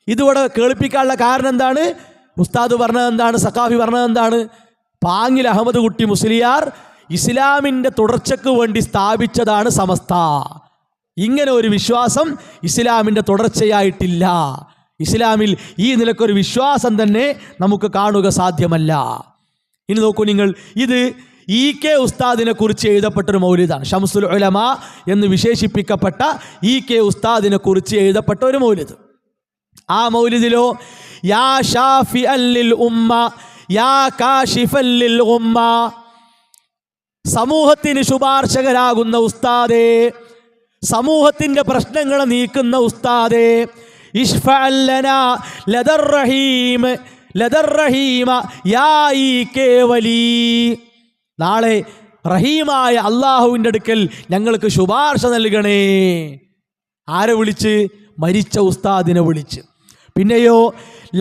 ഇതിവിടെ കേൾപ്പിക്കാനുള്ള കാരണം എന്താണ്? ഉസ്താദ് പറഞ്ഞത് എന്താണ്? സഖാഫി പറഞ്ഞത് എന്താണ്? പാങ്ങിൽ അഹമ്മദ് കുട്ടി മുസ്ലിയാർ ഇസ്ലാമിൻ്റെ തുടർച്ചയ്ക്ക് വേണ്ടി സ്ഥാപിച്ചതാണ് സമസ്ത. ഇങ്ങനെ ഒരു വിശ്വാസം ഇസ്ലാമിൻ്റെ തുടർച്ചയായിട്ടില്ല. ഇസ്ലാമിൽ ഈ നിലക്കൊരു വിശ്വാസം തന്നെ നമുക്ക് കാണുക സാധ്യമല്ല. ഇനി നോക്കൂ നിങ്ങൾ, ഇത് EK ഉസ്താദിനെ കുറിച്ച് എഴുതപ്പെട്ടൊരു മൗലിദാണ്. ഷംസുൽ ഉലമ എന്ന് വിശേഷിപ്പിക്കപ്പെട്ട EK ഉസ്താദിനെ കുറിച്ച് എഴുതപ്പെട്ട ഒരു മൗലിദ്. ആ മൗലിദിലോ യാ ഷാഫിഅൻ ലിൽ ഉമ്മ യാ കാശിഫൻ ലിൽ ഉമ്മ, സമൂഹത്തിന് ശുപാർശകരാകുന്ന ഉസ്താദേ, സമൂഹത്തിൻ്റെ പ്രശ്നങ്ങളെ നീക്കുന്ന ഉസ്താദേ, ഇശ്ഫഅൽ ലനാ ലദർ റഹീം ലദർ റഹീമ യാ ഈ കേവലീ. നാളെ റഹീമായ അള്ളാഹുവിൻ്റെ അടുക്കൽ ഞങ്ങൾക്ക് ശുപാർശ നൽകണേ. ആരെ വിളിച്ച്? മരിച്ച ഉസ്താദിനെ വിളിച്ച്. പിന്നെയോ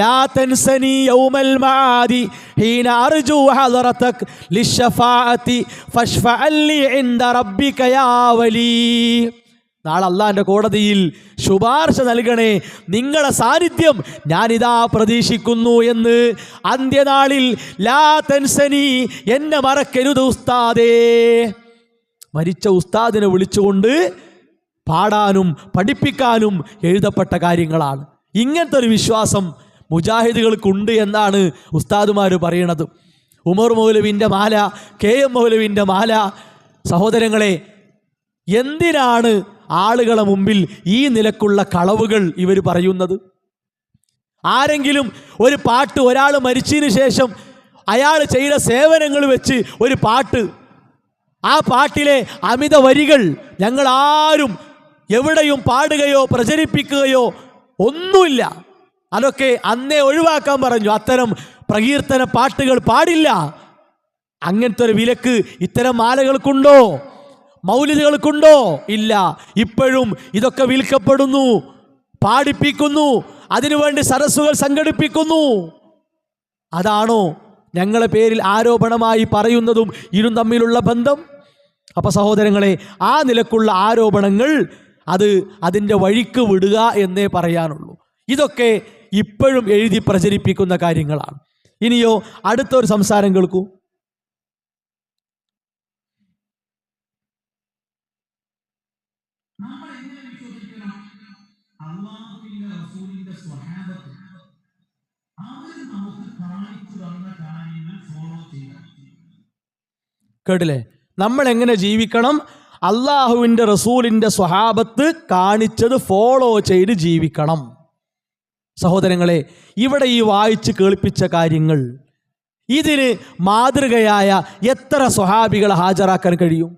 ലാ തൻസനി യൗമൽ മആദി ഹീന അർജു ഹദറതക് ലിശ്ശഫാഅതി ഫശ്ഫഅലി ഇൻദ റബ്ബിക യാ വലി. നാളെ അള്ളാഹിൻ്റെ കോടതിയിൽ ശുപാർശ നൽകണേ, നിങ്ങളുടെ സാന്നിധ്യം ഞാനിതാ പ്രതീക്ഷിക്കുന്നു എന്ന്. അന്ത്യനാളിൽ ലാ തൻസനി, എന്നെ മറക്കരുത് ഉസ്താദേ. മരിച്ച ഉസ്താദിനെ വിളിച്ചുകൊണ്ട് പാടാനും പഠിപ്പിക്കാനും എഴുതപ്പെട്ട കാര്യങ്ങളാണ്. ഇങ്ങനത്തെ ഒരു വിശ്വാസം മുജാഹിദുകൾക്കുണ്ട് എന്നാണ് ഉസ്താദുമാർ പറയണത്. ഉമർ മൗലവിൻ്റെ മാല, KM മൗലവിൻ്റെ മാല. സഹോദരങ്ങളെ, എന്തിനാണ് ആളുകളെ മുമ്പിൽ ഈ നിലക്കുള്ള കളവുകൾ ഇവർ പറയുന്നത്? ആരെങ്കിലും ഒരു പാട്ട്, ഒരാൾ മരിച്ചതിന് ശേഷം അയാൾ ചെയ്ത സേവനങ്ങൾ വെച്ച് ഒരു പാട്ട്, ആ പാട്ടിലെ അമിത വരികൾ ഞങ്ങൾ ആരും എവിടെയും പാടുകയോ പ്രചരിപ്പിക്കുകയോ ഒന്നുമില്ല. അതൊക്കെ അന്നേ ഒഴിവാക്കാൻ പറഞ്ഞു. അത്തരം പ്രകീർത്തന പാട്ടുകൾ പാടില്ല. അങ്ങനത്തെ ഒരു വിലക്ക് ഇത്തരം മാലകൾക്കുണ്ടോ? മൗലിദുകൾക്കുണ്ടോ? ഇല്ല. ഇപ്പോഴും ഇതൊക്കെ വിൽക്കപ്പെടുന്നു, പാടിപ്പിക്കുന്നു, അതിനുവേണ്ടി സരസ്സുകൾ സംഘടിപ്പിക്കുന്നു. അതാണോ ഞങ്ങളെ പേരിൽ ആരോപണമായി പറയുന്നതും ഇതും തമ്മിലുള്ള ബന്ധം? അപ്പോൾ സഹോദരങ്ങളെ, ആ നിലക്കുള്ള ആരോപണങ്ങൾ അത് അതിൻ്റെ വഴിക്ക് വിടുക എന്നേ പറയാനുള്ളൂ. ഇതൊക്കെ ഇപ്പോഴും എഴുതി പ്രചരിപ്പിക്കുന്ന കാര്യങ്ങളാണ്. ഇനിയോ അടുത്തൊരു സംസാരം കേൾക്കൂ. കേട്ടില്ലേ? നമ്മൾ എങ്ങനെ ജീവിക്കണം? അള്ളാഹുവിൻ്റെ റസൂലിൻ്റെ സ്വഹാബത്ത് കാണിച്ചത് ഫോളോ ചെയ്ത് ജീവിക്കണം. സഹോദരങ്ങളെ, ഇവിടെ ഈ വായിച്ച് കേൾപ്പിച്ച കാര്യങ്ങൾ, ഇതിന് മാതൃകയായ എത്ര സ്വഹാബികളെ ഹാജരാക്കാൻ കഴിയും?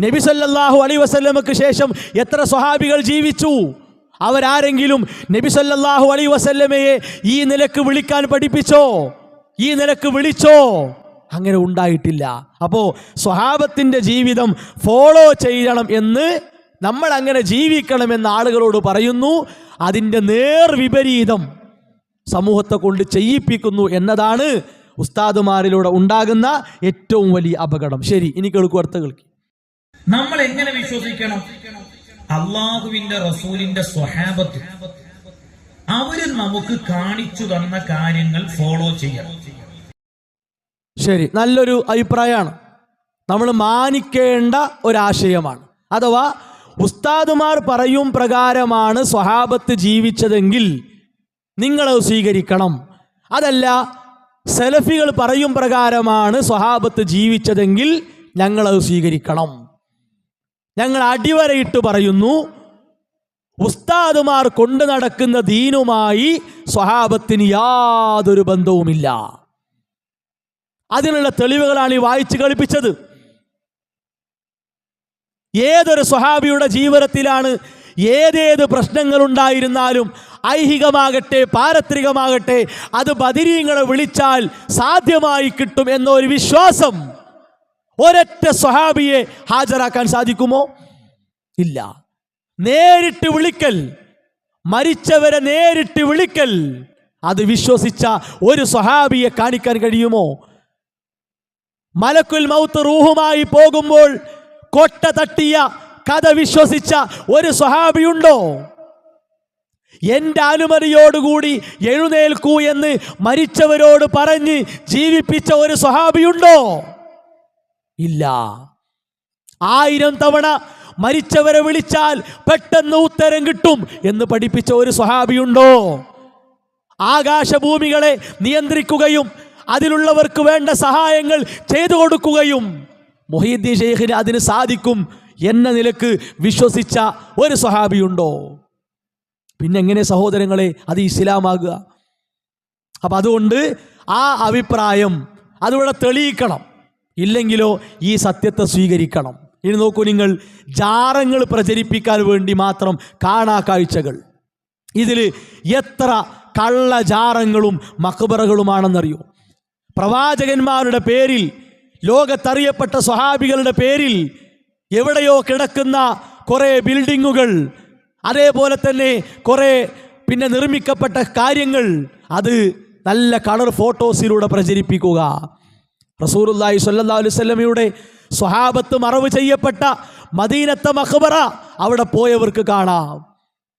നബി സല്ലല്ലാഹു അലൈഹി വസല്ലമക്ക് ശേഷം എത്ര സ്വഹാബികൾ ജീവിച്ചു? അവരാരെങ്കിലും നബി സല്ലല്ലാഹു അലൈഹി വസല്ലമയെ ഈ നിലക്ക് വിളിക്കാൻ പഠിപ്പിച്ചോ? ഈ നിലക്ക് വിളിച്ചോ? അങ്ങനെ ഉണ്ടായിട്ടില്ല. അപ്പോൾ സ്വഹാബത്തിൻ്റെ ജീവിതം ഫോളോ ചെയ്യണം എന്ന്, നമ്മൾ അങ്ങനെ ജീവിക്കണമെന്ന് ആളുകളോട് പറയുന്നു. അതിൻ്റെ നേർവിപരീതം സമൂഹത്തെ കൊണ്ട് ചെയ്യിപ്പിക്കുന്നു എന്നതാണ് ഉസ്താദുമാരിലൂടെ ഉണ്ടാകുന്ന ഏറ്റവും വലിയ അപകടം. ശരി, ഇനി കേൾക്കൂ, അടുത്ത കേൾക്കി. നമ്മൾ എങ്ങനെ വിശ്വസിക്കണം? അള്ളാഹുവിന്റെ റസൂലിന്റെ സ്വഹാബത്ത് അവര് നമുക്ക് കാണിച്ചു തന്ന കാര്യങ്ങൾ ഫോളോ ചെയ്യണം. ശരി, നല്ലൊരു അഭിപ്രായമാണ്. നമ്മൾ മാനിക്കേണ്ട ഒരാശയമാണ്. അഥവാ ഉസ്താദുമാർ പറയും പ്രകാരമാണ് സ്വഹാബത്ത് ജീവിച്ചതെങ്കിൽ നിങ്ങളത് സ്വീകരിക്കണം. അതല്ല, സലഫികൾ പറയും പ്രകാരമാണ് സ്വഹാബത്ത് ജീവിച്ചതെങ്കിൽ ഞങ്ങളത് സ്വീകരിക്കണം. ഞങ്ങൾ അടിവരയിട്ട് പറയുന്നു, ഉസ്താദുമാർ കൊണ്ടു നടക്കുന്ന ദീനുമായി സ്വഹാബത്തിന് യാതൊരു ബന്ധവുമില്ല. അതിനുള്ള തെളിവുകളാണ് ഈ വായിച്ച് കളിപ്പിച്ചത്. ഏതൊരു സ്വഹാബിയുടെ ജീവിതത്തിലാണ് ഏതേത് പ്രശ്നങ്ങളുണ്ടായിരുന്നാലും, ഐഹികമാകട്ടെ പാരത്രികമാകട്ടെ, അത് ബദരീങ്ങളെ വിളിച്ചാൽ സാധ്യമായി കിട്ടും എന്നൊരു വിശ്വാസം ഒരൊറ്റ സ്വഹാബിയെ ഹാജരാക്കാൻ സാധിക്കുമോ? ഇല്ല. നേരിട്ട് വിളിക്കൽ, മരിച്ചവരെ നേരിട്ട് വിളിക്കൽ, അത് വിശ്വസിച്ച ഒരു സ്വഹാബിയെ കാണിക്കാൻ കഴിയുമോ? മലക്കുൽ മൗത്ത് റൂഹുമായി പോകുമ്പോൾ കൊട്ട തട്ടിയ കഥ വിശ്വസിച്ച ഒരു സ്വഹാബിയുണ്ടോ? എൻ്റെ അനുമതിയോടുകൂടി എഴുന്നേൽക്കൂ എന്ന് മരിച്ചവരോട് പറഞ്ഞ് ജീവിപ്പിച്ച ഒരു സ്വഹാബിയുണ്ടോ? ഇല്ല. 1000 തവണ മരിച്ചവരെ വിളിച്ചാൽ പെട്ടെന്ന് ഉത്തരം കിട്ടും എന്ന് പഠിപ്പിച്ച ഒരു സ്വഹാബിയുണ്ടോ? ആകാശഭൂമികളെ നിയന്ത്രിക്കുകയും അതിലുള്ളവർക്ക് വേണ്ട സഹായങ്ങൾ ചെയ്തു കൊടുക്കുകയും മുഹീദ്ദീൻ ശൈഖിന് അതിന് സാധിക്കും എന്ന നിലക്ക് വിശ്വസിച്ച ഒരു സ്വഹാബിയുണ്ടോ? പിന്നെ എങ്ങനെ സഹോദരങ്ങളെ അത് ഇസ്ലാമാകുക? അപ്പം അതുകൊണ്ട് ആ അഭിപ്രായം അതിവിടെ തെളിയിക്കണം. ഇല്ലെങ്കിലോ ഈ സത്യത്തെ സ്വീകരിക്കണം. ഇനി നോക്കൂ നിങ്ങൾ, ജാറങ്ങൾ പ്രചരിപ്പിക്കാൻ വേണ്ടി മാത്രം കാണാ കാഴ്ചകൾ, ഇതിൽ എത്ര കള്ളജാറങ്ങളും മഖ്ബറകളുമാണെന്നറിയോ? പ്രവാചകന്മാരുടെ പേരിൽ, ലോകത്തറിയപ്പെട്ട സ്വഹാബികളുടെ പേരിൽ എവിടെയോ കിടക്കുന്ന കുറേ ബിൽഡിങ്ങുകൾ, അതേപോലെ തന്നെ കുറേ പിന്നെ നിർമ്മിക്കപ്പെട്ട കാര്യങ്ങൾ, അത് നല്ല കളർ ഫോട്ടോസിലൂടെ പ്രചരിപ്പിക്കുക. റസൂലുള്ളാഹി സ്വല്ലല്ലാഹു അലൈഹി വസല്ലമയുടെ സ്വഹാബത്ത് മറവ് ചെയ്യപ്പെട്ട മദീനത്തെ മഖ്ബറ അവിടെ പോയവർക്ക് കാണാം.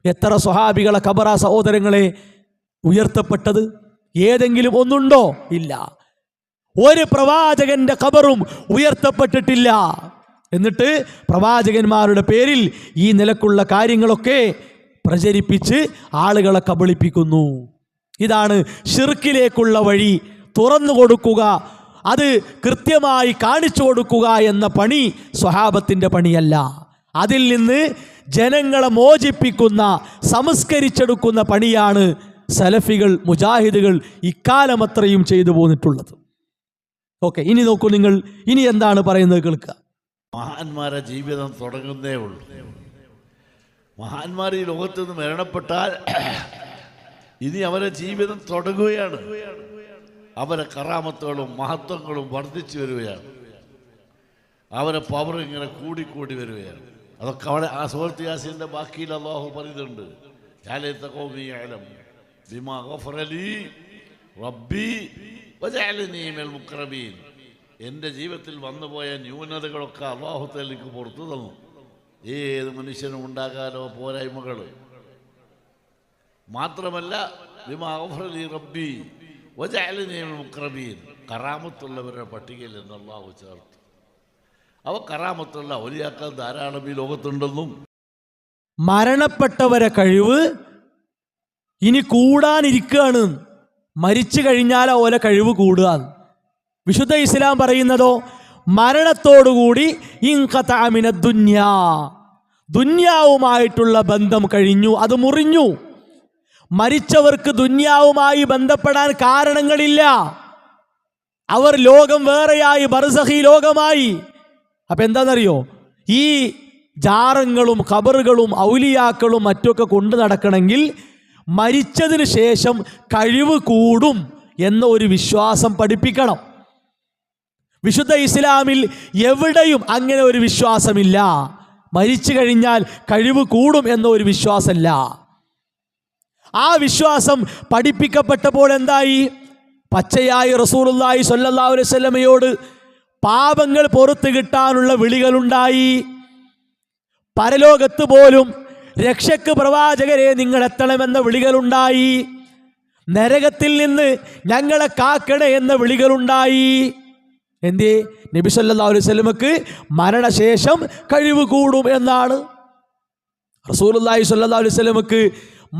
എത്ര സ്വഹാബികളെ ഖബറ സഹോദരങ്ങളെ ഉയർത്തപ്പെട്ടത്? ഏതെങ്കിലും ഒന്നുണ്ടോ? ഇല്ല. ഒരു പ്രവാചകന്റെ ഖബറും ഉയർത്തപ്പെട്ടിട്ടില്ല. എന്നിട്ട് പ്രവാചകന്മാരുടെ പേരിൽ ഈ നിലക്കുള്ള കാര്യങ്ങളൊക്കെ പ്രചരിപ്പിച്ച് ആളുകളെ കബളിപ്പിക്കുന്നു. ഇതാണ് ശിർക്കിലേക്കുള്ള വഴി. തുറന്നു കൊടുക്കുക, അത് കൃത്യമായി കാണിച്ചു കൊടുക്കുക എന്ന പണി സ്വഹാബത്തിൻ്റെ പണിയല്ല. അതിൽ നിന്ന് ജനങ്ങളെ മോചിപ്പിക്കുന്ന, സംസ്കരിച്ചെടുക്കുന്ന പണിയാണ് സലഫികൾ, മുജാഹിദുകൾ ഇക്കാലമത്രയും ചെയ്തു പോന്നിട്ടുള്ളത്. ഓക്കെ, ഇനി നോക്കൂ നിങ്ങൾ, ഇനി എന്താണ് പറയുന്നത് കേൾക്കുക. മഹാന്മാരെ ജീവിതം തുടങ്ങുന്നേ ഉള്ളൂ. മഹാന്മാർ ഈ ലോകത്ത് നിന്ന് മരണപ്പെട്ടാൽ ഇനി അവരെ ജീവിതം തുടങ്ങുകയാണ്. അവരെ കറാമത്തുകളും മഹത്വങ്ങളും വർദ്ധിച്ചു വരികയാണ്. അവരെ പവർ ഇങ്ങനെ കൂടിക്കൂടി വരികയാണ്. അതൊക്കെ അവിടെ ആ സൂറത്ത് യാസീന്റെ ബാക്കിയിൽ അല്ലാഹു പറയുന്നുണ്ട്. എൻ്റെ ജീവിതത്തിൽ വന്നുപോയ ന്യൂനതകളൊക്കെ അല്ലാഹു തആല എനിക്ക് പുറത്തു തന്നു. ഏത് മനുഷ്യനും ഉണ്ടാകാലോ പോരായ്മകൾ. മാത്രമല്ല റബ്ബി വജഅലനി മിനൽ മുഖറബീൻ, കറാമത്തുള്ളവരുടെ പട്ടികയിൽ എന്ന് അല്ലാഹു ചേർത്തു. അവ കറാമത്തുള്ള ഔലിയാക്കൾ ധാരാളം ഈ ലോകത്തുണ്ടെന്നും മരണപ്പെട്ടവരെ കഴിവ് ഇനി കൂടാനിരിക്കുകയാണ്. മരിച്ചു കഴിഞ്ഞാൽ ഓലെ കഴിവ് കൂടുക. വിശുദ്ധ ഇസ്ലാം പറയുന്നതോ മരണത്തോടുകൂടി ദുന്യാവുമായിട്ടുള്ള ബന്ധം കഴിഞ്ഞു, അത് മുറിഞ്ഞു. മരിച്ചവർക്ക് ദുന്യാവുമായി ബന്ധപ്പെടാൻ കാരണങ്ങളില്ല. അവർ ലോകം വേറെയായി, ബർസഖി ലോകമായി. അപ്പം എന്താണെന്നറിയോ? ഈ ജാറങ്ങളും ഖബറുകളും ഔലിയാക്കളും മറ്റൊക്കെ കൊണ്ടു നടക്കണമെങ്കിൽ മരിച്ചതിന് ശേഷം കഴിവ് കൂടും എന്ന ഒരു വിശ്വാസം പഠിപ്പിക്കണം. വിശുദ്ധ ഇസ്ലാമിൽ എവിടെയും അങ്ങനെ ഒരു വിശ്വാസമില്ല. മരിച്ചു കഴിഞ്ഞാൽ കഴിവ് കൂടും എന്ന ഒരു വിശ്വാസമല്ല. ആ വിശ്വാസം പഠിപ്പിക്കപ്പെട്ടപ്പോൾ എന്തായി? പച്ചയായി റസൂലുള്ളാഹി സ്വല്ലല്ലാഹു അലൈഹി വസല്ലമയോട് പാപങ്ങൾ പുറത്തു കിട്ടാനുള്ള വിളികളുണ്ടായി. പരലോകത്ത് പോലും രക്ഷക്ക് പ്രവാചകരെ നിങ്ങൾ എത്തണമെന്ന വിളികളുണ്ടായി. നരകത്തിൽ നിന്ന് ഞങ്ങളെ കാക്കണേ എന്ന വിളികളുണ്ടായി. എന്തേ? നബി സല്ലല്ലാഹു അലൈഹി വസല്ലമക്ക് മരണശേഷം കഴിവ് കൂടും എന്നാണ്. റസൂലുള്ളാഹി സ്വല്ലല്ലാഹു അലൈഹി വസല്ലമക്ക്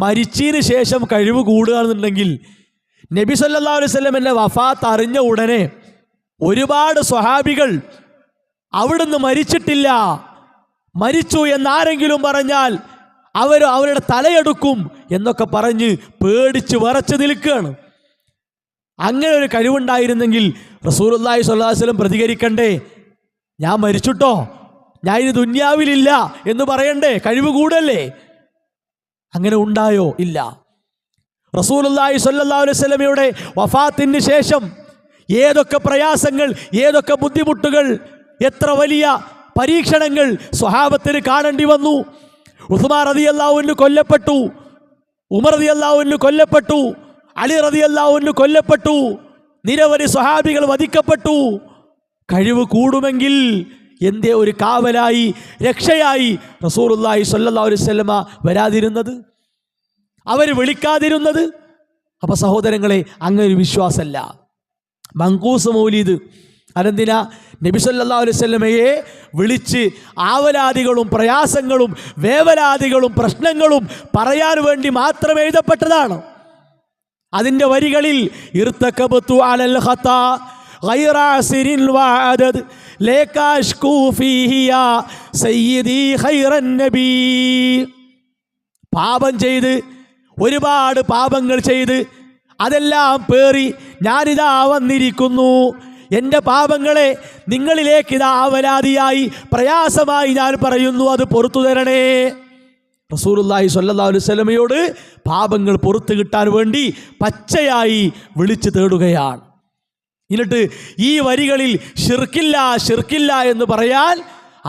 മരിച്ചതിന് ശേഷം കഴിവ് കൂടുക എന്നുണ്ടെങ്കിൽ നബി സല്ലല്ലാഹു അലൈഹി വസല്ലമയുടെ വഫാത്ത് അറിഞ്ഞ ഉടനെ ഒരുപാട് സ്വഹാബികൾ അവിടുന്ന് മരിച്ചിട്ടില്ല, മരിച്ചു എന്നാരെങ്കിലും പറഞ്ഞാൽ അവരുടെ തലയെടുക്കും എന്നൊക്കെ പറഞ്ഞ് പേടിച്ച് വിറച്ച് നിൽക്കുകയാണ്. അങ്ങനെ ഒരു കഴിവുണ്ടായിരുന്നെങ്കിൽ റസൂലുള്ളാഹി സ്വല്ലല്ലാഹു അലൈഹി വസല്ലം പ്രതികരിക്കണ്ടേ? ഞാൻ മരിച്ചിട്ടോ, ഞാൻ ഇനി ദുന്യാവിലില്ല എന്ന് പറയണ്ടേ? കഴിവ് കൂടല്ലേ? അങ്ങനെ ഉണ്ടായോ? ഇല്ല. റസൂലുള്ളാഹി സ്വല്ലല്ലാഹു അലൈഹി വസല്ലമയുടെ വഫാത്തിന് ശേഷം ഏതൊക്കെ പ്രയാസങ്ങൾ, ഏതൊക്കെ ബുദ്ധിമുട്ടുകൾ, എത്ര വലിയ പരീക്ഷണങ്ങൾ സ്വഹാബത്തിന് കാണേണ്ടി വന്നു. ഉസ്മാൻ റളിയല്ലാഹു അൻഹു കൊല്ലപ്പെട്ടു, ഉമർ റളിയല്ലാഹു അൻഹു കൊല്ലപ്പെട്ടു, അലി റളിയല്ലാഹു അൻഹു കൊല്ലപ്പെട്ടു, നിരവധി സ്വഹാബികൾ വധിക്കപ്പെട്ടു. കഴിവ് കൂടുമെങ്കിൽ എന്തേ ഒരു കാവലായി, രക്ഷയായി റസൂലുള്ളാഹി സ്വല്ലല്ലാഹു അലൈഹി വസല്ലമ വരാതിരുന്നത്, അവർ വിളിക്കാതിരുന്നത്? അപ്പൊ സഹോദരങ്ങളെ, അങ്ങനെ ഒരു വിശ്വാസമല്ല. മങ്കൂസ് മൗലീദ് അതെന്തിനാ? നബി സല്ലല്ലാഹു അലൈഹി വസല്ലമയെ വിളിച്ച് ആവലാദികളും പ്രയാസങ്ങളും വേവലാദികളും പ്രശ്നങ്ങളും പറയാൻ വേണ്ടി മാത്രം എഴുതപ്പെട്ടതാണ്. അതിൻ്റെ വരികളിൽ ഇർതകബതു അലൽ ഖതാ ഗൈറ അസ്രിൻ വഅദദ് ലകാഷ്കൂ ഫീഹി യാ സയ്യിദി ഖൈറൻ നബി. പാപം ചെയ്ത്, ഒരുപാട് പാപങ്ങൾ ചെയ്ത് അതെല്ലാം പേറി ഞാനിതാ വന്നിരിക്കുന്നു. എൻ്റെ പാപങ്ങളെ നിങ്ങളിലേക്ക് ഇതാ ആവലാതിയായി, പ്രയാസമായി ഞാൻ പറയുന്നു, അത് പുറത്തു തരണേ റസൂലുള്ളാഹി സ്വല്ലല്ലാഹു അലൈഹി വസല്ലമയോട് പാപങ്ങൾ പുറത്തു കിട്ടാൻ വേണ്ടി പച്ചയായി വിളിച്ചു തേടുകയാണ്. എന്നിട്ട് ഈ വരികളിൽ ഷിർക്കില്ല ഷിർക്കില്ല എന്ന് പറയാൻ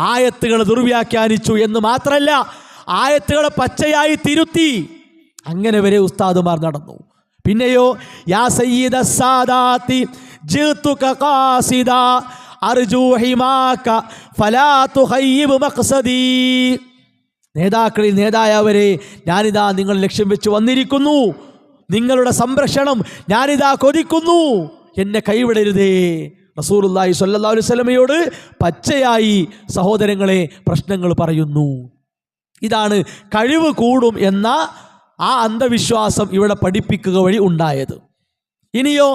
ആയത്തുകളെ ദുർവ്യാഖ്യാനിച്ചു എന്ന് മാത്രമല്ല, ആയത്തുകളെ പച്ചയായി തിരുത്തി. അങ്ങനെ വരെ ഉസ്താദുമാർ നടന്നു. പിന്നെയോ യാ സയ്യിദ സാദാത്തി ജിതുക ഖാസിദ അർജു ഹിമാക ഫലാ തുഖയ്യിബ് മഖ്സദി. നേതാക്കളിൽ നേതായവരെ, ഞാനിതാ നിങ്ങൾ ലക്ഷ്യം വെച്ച് വന്നിരിക്കുന്നു, നിങ്ങളുടെ സംരക്ഷണം ഞാനിതാ കൊതിക്കുന്നു, എന്നെ കൈവിടരുതേ. റസൂലുള്ളാഹി സ്വല്ലല്ലാഹു അലൈഹി വസല്ലമയോട് പച്ചയായി സഹോദരങ്ങളെ പ്രശ്നങ്ങൾ പറയുന്നു. ഇതാണ് കഴിവ് കൂടും എന്ന ആ അന്ധവിശ്വാസം ഇവിടെ പഠിപ്പിക്കുക വഴി ഉണ്ടായത്. ഇനിയോ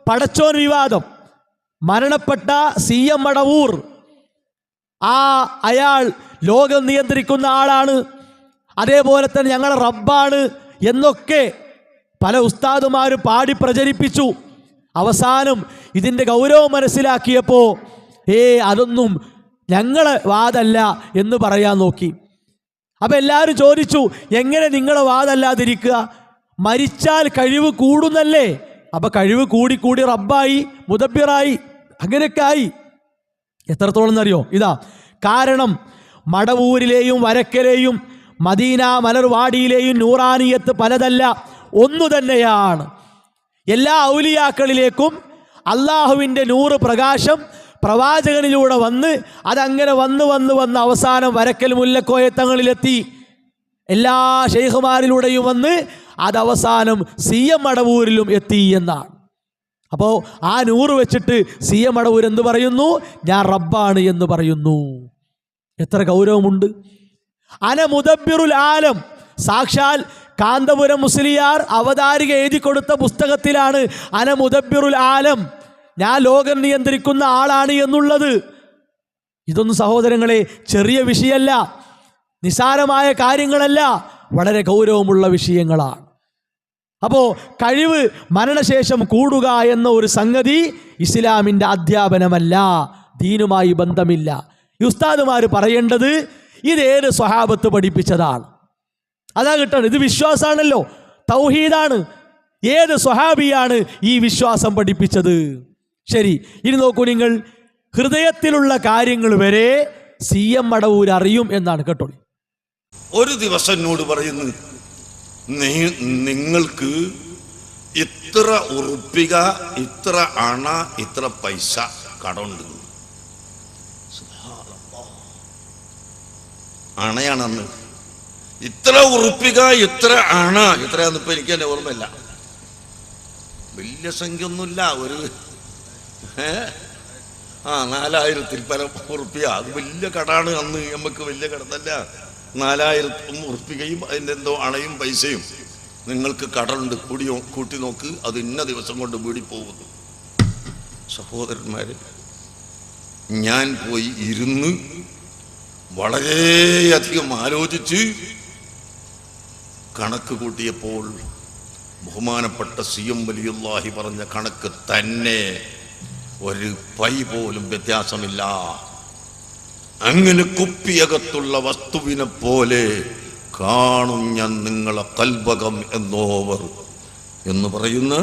പടച്ചോൻ വിവാദം. മരണപ്പെട്ട CM മടവൂർ, അയാൾ ലോകം നിയന്ത്രിക്കുന്ന ആളാണ്, അതേപോലെ തന്നെ ഞങ്ങളുടെ റബ്ബാണ് എന്നൊക്കെ പല ഉസ്താദുമാരും പാടി പ്രചരിപ്പിച്ചു. അവസാനം ഇതിൻ്റെ ഗൗരവം മനസ്സിലാക്കിയപ്പോൾ അതൊന്നും ഞങ്ങളെ വാദല്ല എന്ന് പറയാൻ നോക്കി. അപ്പം എല്ലാവരും ചോദിച്ചു, എങ്ങനെ നിങ്ങളെ വാദല്ലാതിരിക്കുക? മരിച്ചാൽ കഴിവ് കൂടുന്നല്ലേ? അപ്പം കഴിവ് കൂടി കൂടി റബ്ബായി, മുദബ്ബിറായി, അങ്ങനെയൊക്കെ ആയി. എത്രത്തോളം എന്നറിയോ? ഇതാ കാരണം, മടവൂരിലെയും വരക്കലെയും മദീന മലർവാടിയിലെയും നൂറാനിയത്ത് പലതല്ല, ഒന്നു തന്നെയാണ്. എല്ലാ ഔലിയാക്കളിലേക്കും അള്ളാഹുവിൻ്റെ നൂറ് പ്രകാശം പ്രവാചകനിലൂടെ വന്ന് അതങ്ങനെ വന്ന് വന്ന് വന്ന് അവസാനം വരക്കൽ മുല്ലക്കോയത്തങ്ങളിലെത്തി. എല്ലാ ഷെയ്ഖുമാരിലൂടെയും വന്ന് അതവസാനം CM മടവൂരിലും എത്തി എന്നാണ്. അപ്പോൾ ആ നൂറ് വെച്ചിട്ട് CM മടവൂർ എന്ത് പറയുന്നു? ഞാൻ റബ്ബാണ് എന്ന് പറയുന്നു. എത്ര ഗൗരവമുണ്ട്! അന മുദബ്ബിറുൽ ആലം. സാക്ഷാൽ കാന്തപുരം മുസ്ലിയാർ അവതാരിക എഴുതി കൊടുത്ത പുസ്തകത്തിലാണ് അന മുദബ്ബിറുൽ ആലം, ഞാൻ ലോകം നിയന്ത്രിക്കുന്ന ആളാണ് എന്നുള്ളത്. ഇതൊന്നും സഹോദരങ്ങളെ ചെറിയ വിഷയമല്ല, നിസാരമായ കാര്യങ്ങളല്ല, വളരെ ഗൗരവമുള്ള വിഷയങ്ങളാണ്. അപ്പോൾ കഴിവ് മരണശേഷം കൂടുക എന്ന ഒരു സംഗതി ഇസ്ലാമിൻ്റെ അധ്യാപനമല്ല, ദീനുമായി ബന്ധമില്ല. ഈ ഉസ്താദുമാർ പറയേണ്ടത് ഇതേത് സ്വഹാബത്ത് പഠിപ്പിച്ചതാണ്, അതാ കിട്ടണം. ഇത് വിശ്വാസമാണല്ലോ, തൗഹീദാണ്. ഏത് സ്വഹാബിയാണ് ഈ വിശ്വാസം പഠിപ്പിച്ചത്? ശരി, ഇനി നോക്കൂ നിങ്ങൾ, ഹൃദയത്തിലുള്ള കാര്യങ്ങൾ വരെ CM മടവൂർ അറിയും എന്നാണ് കേട്ടോ. ഒരു ദിവസം എന്നോട് പറയുന്നു, നിങ്ങൾക്ക് ഇത്ര ഉറുപ്പിക, ഇത്ര അണ, ഇത്ര പൈസ കടമുണ്ട്. അണയാണെന്ന് ഇത്ര ഉറുപ്പിക, ഇത്ര അണ, ഇത്രയാന്ന് ഇപ്പൊ എനിക്ക് തന്നെ ഓർമ്മയില്ല. വലിയ സംഖ്യ ഒന്നുമില്ല, ഒരു 4000 പരം ഉറുപ്പിക. അത് വലിയ കടാണ്. അന്ന് നമുക്ക് വലിയ കടന്നല്ല. 4000 ഉറുപ്പികയും അതിൻ്റെ എന്തോ അണയും പൈസയും. നിങ്ങൾക്ക് കടമുണ്ട്, കൂട്ടി നോക്ക്, അത് ഇന്ന ദിവസം കൊണ്ട് വീടി പോകുന്നു. സഹോദരന്മാര്, ഞാൻ പോയി ഇരുന്ന് വളരെയധികം ആലോചിച്ച് കണക്ക് കൂട്ടിയപ്പോൾ ബഹുമാനപ്പെട്ട CM വലിയുള്ളാഹി പറഞ്ഞ കണക്ക് തന്നെ, ഒരു പൈ പോലും വ്യത്യാസമില്ല. അങ്ങനെ കുപ്പിയകത്തുള്ള വസ്തുവിനെ പോലെ കാണും ഞാൻ നിങ്ങളെ കൽബകം എന്നോവർ എന്ന് പറയുന്ന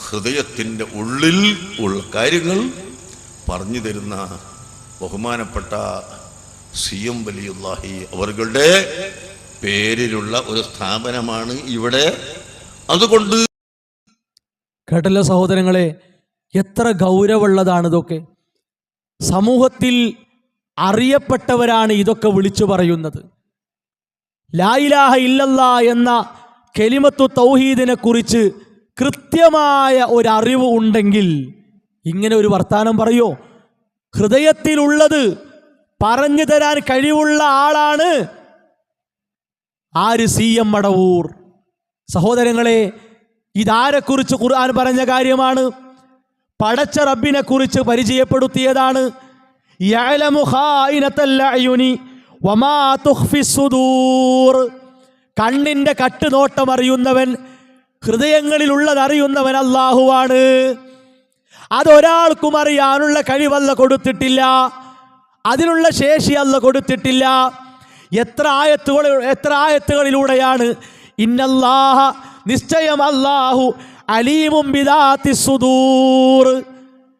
ഹൃദയത്തിൻ്റെ ഉള്ളിൽ ഉള്ള കാര്യങ്ങൾ പറഞ്ഞു തരുന്ന ബഹുമാനപ്പെട്ട CM വലിയുള്ളാഹി അവരുടെ പേരിലുള്ള ഒരു സ്ഥാപനമാണ് ഇവിടെ. അതുകൊണ്ട് കേട്ടല്ലോ സഹോദരങ്ങളെ, എത്ര ഗൗരവമുള്ളതാണ് ഇതൊക്കെ. സമൂഹത്തിൽ അറിയപ്പെട്ടവരാണ് ഇതൊക്കെ വിളിച്ചു പറയുന്നത്. ലാ ഇലാഹ ഇല്ലല്ലാ എന്ന കലിമത്തു തൗഹീദിനെ കുറിച്ച് കൃത്യമായ ഒരറിവ് ഉണ്ടെങ്കിൽ ഇങ്ങനെ ഒരു വർത്താനം പറയോ? ഹൃദയത്തിലുള്ളത് പറഞ്ഞു തരാൻ കഴിവുള്ള ആളാണ് ആര്? CM മടവൂർ. സഹോദരങ്ങളെ, ഇതാരെക്കുറിച്ച് ഖുർആൻ പറഞ്ഞ കാര്യമാണ്? പടച്ച റബ്ബിനെ കുറിച്ച് പരിചയപ്പെടുത്തിയതാണ്. യഅലമു ഖായിനത്തൽ അയുനി വമാ തുഖ്ഫിസ് സുദൂർ. കണ്ണിൻ്റെ കട്ടുനോട്ടം അറിയുന്നവൻ, ഹൃദയങ്ങളിലുള്ളത് അറിയുന്നവൻ അല്ലാഹുവാണ്. അതൊരാൾക്കും അറിയാനുള്ള കഴിവല്ല കൊടുത്തിട്ടില്ല, അതിനുള്ള ശേഷി അല്ല കൊടുത്തിട്ടില്ല. എത്ര ആയത്തുകളിലൂടെയാണ് ഇന്നല്ലാഹ നിശ്ചയം അല്ലാഹു അലീമും ബിദാത്തി സുദൂർ,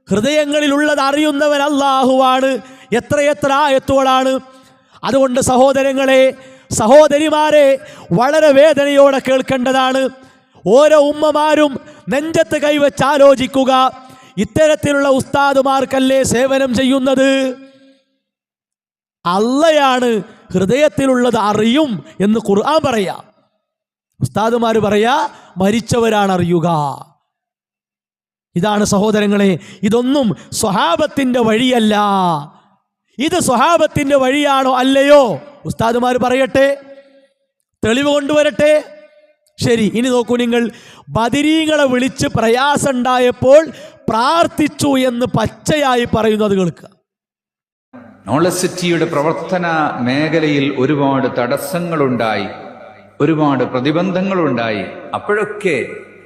ഹൃദയങ്ങളിലുള്ളത് അറിയുന്നവൻ അല്ലാഹുവാണ്. എത്ര ആയത്തുകളാണ്. അതുകൊണ്ട് സഹോദരങ്ങളെ, സഹോദരിമാരെ, വളരെ വേദനയോടെ കേൾക്കേണ്ടതാണ്. ഓരോ ഉമ്മമാരും നെഞ്ചത്ത് കൈവച്ച് ആലോചിക്കുക. ഇത്തരത്തിലുള്ള ഉസ്താദുമാർക്കല്ലേ സേവനം ചെയ്യുന്നത്? അള്ളയാണ് ഹൃദയത്തിലുള്ളത് അറിയും എന്ന് ഖുർആൻ പറയാ. ഉസ്താദുമാർ പറയാ മരിച്ചവരാണ് അറിയുക. ഇതാണ് സഹോദരങ്ങളെ, ഇതൊന്നും സ്വഹാബത്തിന്റെ വഴിയല്ല. ഇത് സ്വഹാബത്തിന്റെ വഴിയാണോ അല്ലയോ? ഉസ്താദുമാർ പറയട്ടെ, തെളിവ് കൊണ്ടുവരട്ടെ. ശരി, ഇനി നോക്കൂ നിങ്ങൾ. ബദരീങ്ങളെ വിളിച്ച് പ്രയാസമുണ്ടായപ്പോൾ പ്രാർത്ഥിച്ചു എന്ന് പച്ചയായി പറയുന്നത് കേൾക്കുക. നോളജ് സിറ്റിയുടെ പ്രവർത്തന മേഖലയിൽ ഒരുപാട് തടസ്സങ്ങളുണ്ടായി, ഒരുപാട് പ്രതിബന്ധങ്ങളുണ്ടായി. അപ്പോഴൊക്കെ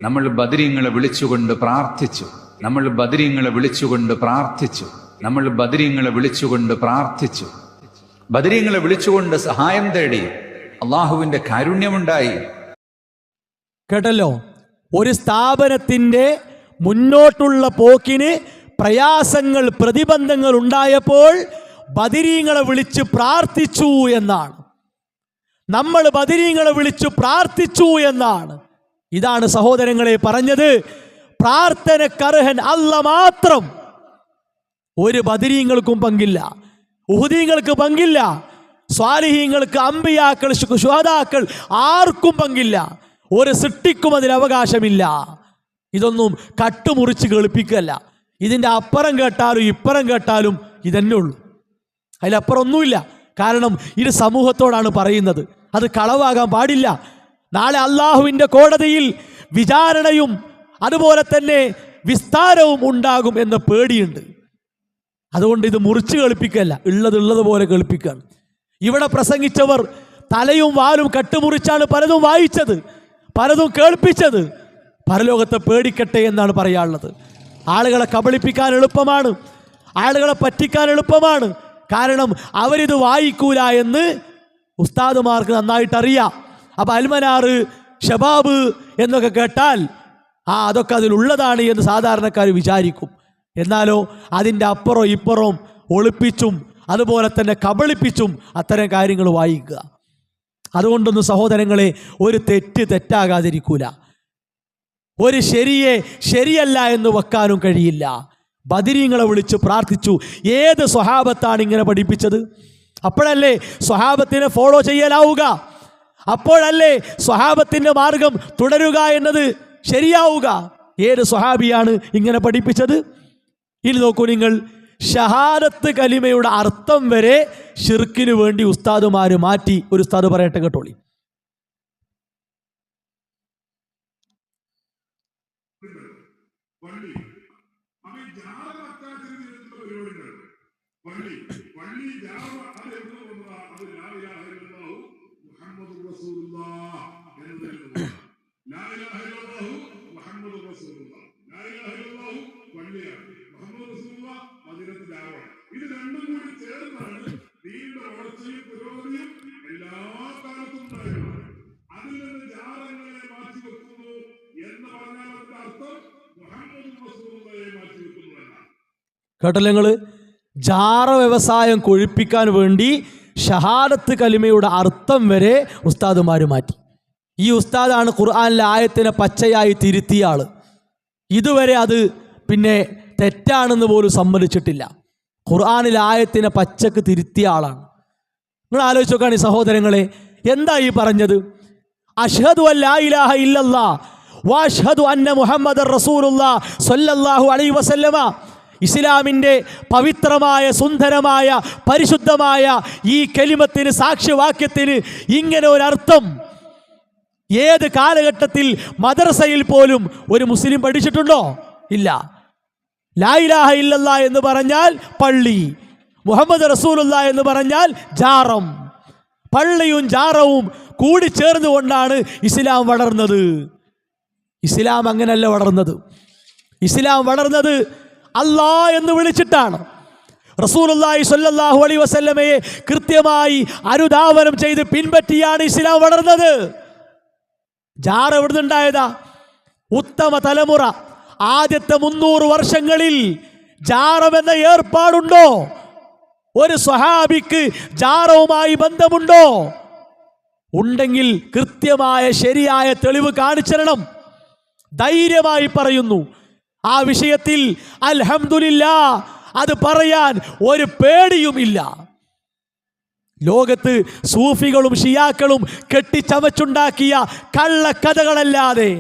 നമ്മൾ ബദരീങ്ങളെ വിളിച്ചുകൊണ്ട് പ്രാർത്ഥിച്ചു. ബദരീങ്ങളെ വിളിച്ചുകൊണ്ട് സഹായം തേടി. അള്ളാഹുവിന്റെ കാരുണ്യമുണ്ടായി. കേട്ടല്ലോ, ഒരു സ്ഥാപനത്തിൻ്റെ മുന്നോട്ടുള്ള പോക്കിന് പ്രയാസങ്ങൾ, പ്രതിബന്ധങ്ങൾ ഉണ്ടായപ്പോൾ ബദരീങ്ങളെ വിളിച്ച് പ്രാർത്ഥിച്ചു എന്നാണ്. നമ്മൾ ബദരീങ്ങളെ വിളിച്ചു പ്രാർത്ഥിച്ചു എന്നാണ്. ഇതാണ് സഹോദരങ്ങളെ പറഞ്ഞത്. പ്രാർത്ഥനക്കർഹൻ അല്ല മാത്രം. ഒരു ബദരീങ്ങൾക്കും പങ്കില്ല, ഉഹുദീങ്ങൾക്ക് പങ്കില്ല, സ്വാലിഹീങ്ങൾക്ക്, അമ്പിയാക്കൾ, ശുഹദാക്കൾ ആർക്കും പങ്കില്ല. ഒരു സൃഷ്ടിക്കും അതിന് അവകാശമില്ല. ഇതൊന്നും കട്ടുമുറിച്ച് കേൾപ്പിക്കല്ല. ഇതിൻ്റെ അപ്പുറം കേട്ടാലും ഇപ്പുറം കേട്ടാലും ഇതന്നെ ഉള്ളൂ, അതിലപ്പുറം ഒന്നുമില്ല. കാരണം ഇത് സമൂഹത്തോടാണ് പറയുന്നത്. അത് കളവാകാൻ പാടില്ല. നാളെ അള്ളാഹുവിൻ്റെ കോടതിയിൽ വിചാരണയും അതുപോലെ തന്നെ വിസ്താരവും ഉണ്ടാകും എന്ന പേടിയുണ്ട്. അതുകൊണ്ട് ഇത് മുറിച്ച് കേൾപ്പിക്കല്ല, ഉള്ളതുപോലെ കേൾപ്പിക്കുകയാണ്. ഇവിടെ പ്രസംഗിച്ചവർ തലയും വാലും കട്ടുമുറിച്ചാണ് പലതും വായിച്ചത്, പലതും കേൾപ്പിച്ചത്. പരലോകത്തെ പേടിക്കട്ടെ എന്നാണ് പറയാനുള്ളത്. ആളുകളെ കബളിപ്പിക്കാൻ എളുപ്പമാണ്, ആളുകളെ പറ്റിക്കാൻ എളുപ്പമാണ്. കാരണം അവരിത് വായിക്കൂല എന്ന് ഉസ്താദുമാർക്ക് നന്നായിട്ട് അറിയാം. അപ്പം അൽമനാറ്, ഷബാബ് എന്നൊക്കെ കേട്ടാൽ അതൊക്കെ അതിലുള്ളതാണ് എന്ന് സാധാരണക്കാർ വിചാരിക്കും. എന്നാലോ അതിൻ്റെ അപ്പുറം ഇപ്പുറം ഒളിപ്പിച്ചും അതുപോലെ തന്നെ കബളിപ്പിച്ചും അത്തരം കാര്യങ്ങൾ വായിക്കുക. അതുകൊണ്ടൊന്നും സഹോദരങ്ങളെ, ഒരു തെറ്റാകാതിരിക്കൂല. ഒരു ശരിയെ ശരിയല്ല എന്ന് വെക്കാനും കഴിയില്ല. ബദരീങ്ങളെ വിളിച്ച് പ്രാർത്ഥിച്ചു. ഏത് സ്വഹാബത്താണ് ഇങ്ങനെ പഠിപ്പിച്ചത്? അപ്പോഴല്ലേ സ്വഹാബത്തിനെ ഫോളോ ചെയ്യലാവുക, അപ്പോഴല്ലേ സ്വഹാബത്തിൻ്റെ മാർഗം തുടരുക എന്നത് ശരിയാവുക. ഏത് സ്വഹാബിയാണ് ഇങ്ങനെ പഠിപ്പിച്ചത്? ഇനി നോക്കൂ നിങ്ങൾ, ഷഹാദത്ത് കലിമയുടെ അർത്ഥം വരെ ശിർക്കിന് വേണ്ടി ഉസ്താദുമാർ മാറ്റി. ഒരു ഉസ്താദ് പറയട്ടെ, കേട്ടോളി. ഇത് രണ്ടും കൂടി ചേർന്നാണ് ദീനിന്റെ വളർച്ചയും പുരോഗതിയും എല്ലാ കാലത്തും ഉണ്ടായിരുന്നത്. അതിൽ നിന്ന് ജാറങ്ങളെ മാറ്റിവെക്കുന്നു എന്ന് പറഞ്ഞാൽ അതിന്റെ അർത്ഥം മുഹമ്മദ് റസൂലുള്ളാഹിയെ മാറ്റിവെക്കുന്നു എന്നാണ്. കേട്ടല്ലോ നിങ്ങള്? ജാറ വ്യവസായം കൊഴിപ്പിക്കാൻ വേണ്ടി ഷഹാദത്ത് കലിമയുടെ അർത്ഥം വരെ ഉസ്താദുമാർ മാറ്റി. ഈ ഉസ്താദാണ് ഖുർആനിലെ ആയത്തിനെ പച്ചയായി തിരുത്തിയ ആള്. ഇതുവരെ അത് പിന്നെ തെറ്റാണെന്ന് പോലും സമ്മതിച്ചിട്ടില്ല. ഖുർആനിലെ ആയത്തിനെ പച്ചക്ക് തിരുത്തിയ ആളാണ്. നിങ്ങൾ ആലോചിച്ച് നോക്കുകയാണ് സഹോദരങ്ങളെ, എന്താ ഈ പറഞ്ഞത്? അഷ്ഹദു അല്ലാ ഇലാഹ ഇല്ലല്ലാഹ് വഅഷ്ഹദു അന്ന മുഹമ്മദർ റസൂലുള്ളാഹ് സ്വല്ലല്ലാഹു അലൈഹി വസല്ലമ. ഇസ്ലാമിൻ്റെ പവിത്രമായ, സുന്ദരമായ, പരിശുദ്ധമായ ഈ കലിമത്തിന്, സാക്ഷ്യവാക്യത്തിന് ഇങ്ങനെ ഒരർത്ഥം ഏത് കാലഘട്ടത്തിൽ മദ്രസയിൽ പോലും ഒരു മുസ്ലിം പഠിച്ചിട്ടുണ്ടോ? ഇല്ല. ലാ ഇലാഹ ഇല്ലല്ലാഹ് എന്ന് പറഞ്ഞാൽ പള്ളി, മുഹമ്മദ് റസൂലുള്ളാഹി എന്ന് പറഞ്ഞാൽ ജാറം. പള്ളിയും ജാറവും കൂടി ചേർന്നുകൊണ്ടാണ് ഇസ്ലാം വളർന്നത്. ഇസ്ലാം അങ്ങനല്ല വളർന്നത്. ഇസ്ലാം വളർന്നത് അല്ലാ എന്ന് വിളിച്ചിട്ടാണ്. റസൂലുള്ളാഹി സ്വല്ലല്ലാഹു അലൈഹി വസല്ലമയെ കൃത്യമായി അനുധാവനം ചെയ്ത് പിൻപറ്റിയാണ് ഇസ്ലാം വളർന്നത്. ജാർ എവിടുന്നുണ്ടായതാ? ഉത്തമ തലമുറ ആദ്യത്തെ 300 വർഷങ്ങളിൽ ജാറമെന്ന ഏർപ്പാടുണ്ടോ? ഒരു സ്വഹാബിക്ക് ജാറവുമായി ബന്ധമുണ്ടോ? ഉണ്ടെങ്കിൽ കൃത്യമായ ശരിയായ തെളിവ് കാണിച്ചിരണം. ധൈര്യമായി പറയുന്നു. ആ വിഷയത്തിൽ അൽഹംദുലില്ലാ, അത് പറയാൻ ഒരു പേടിയും ഇല്ല. ലോകത്ത് സൂഫികളും ഷിയാക്കളും കെട്ടിച്ചമച്ചുണ്ടാക്കിയ കള്ളക്കഥകളല്ലാതെ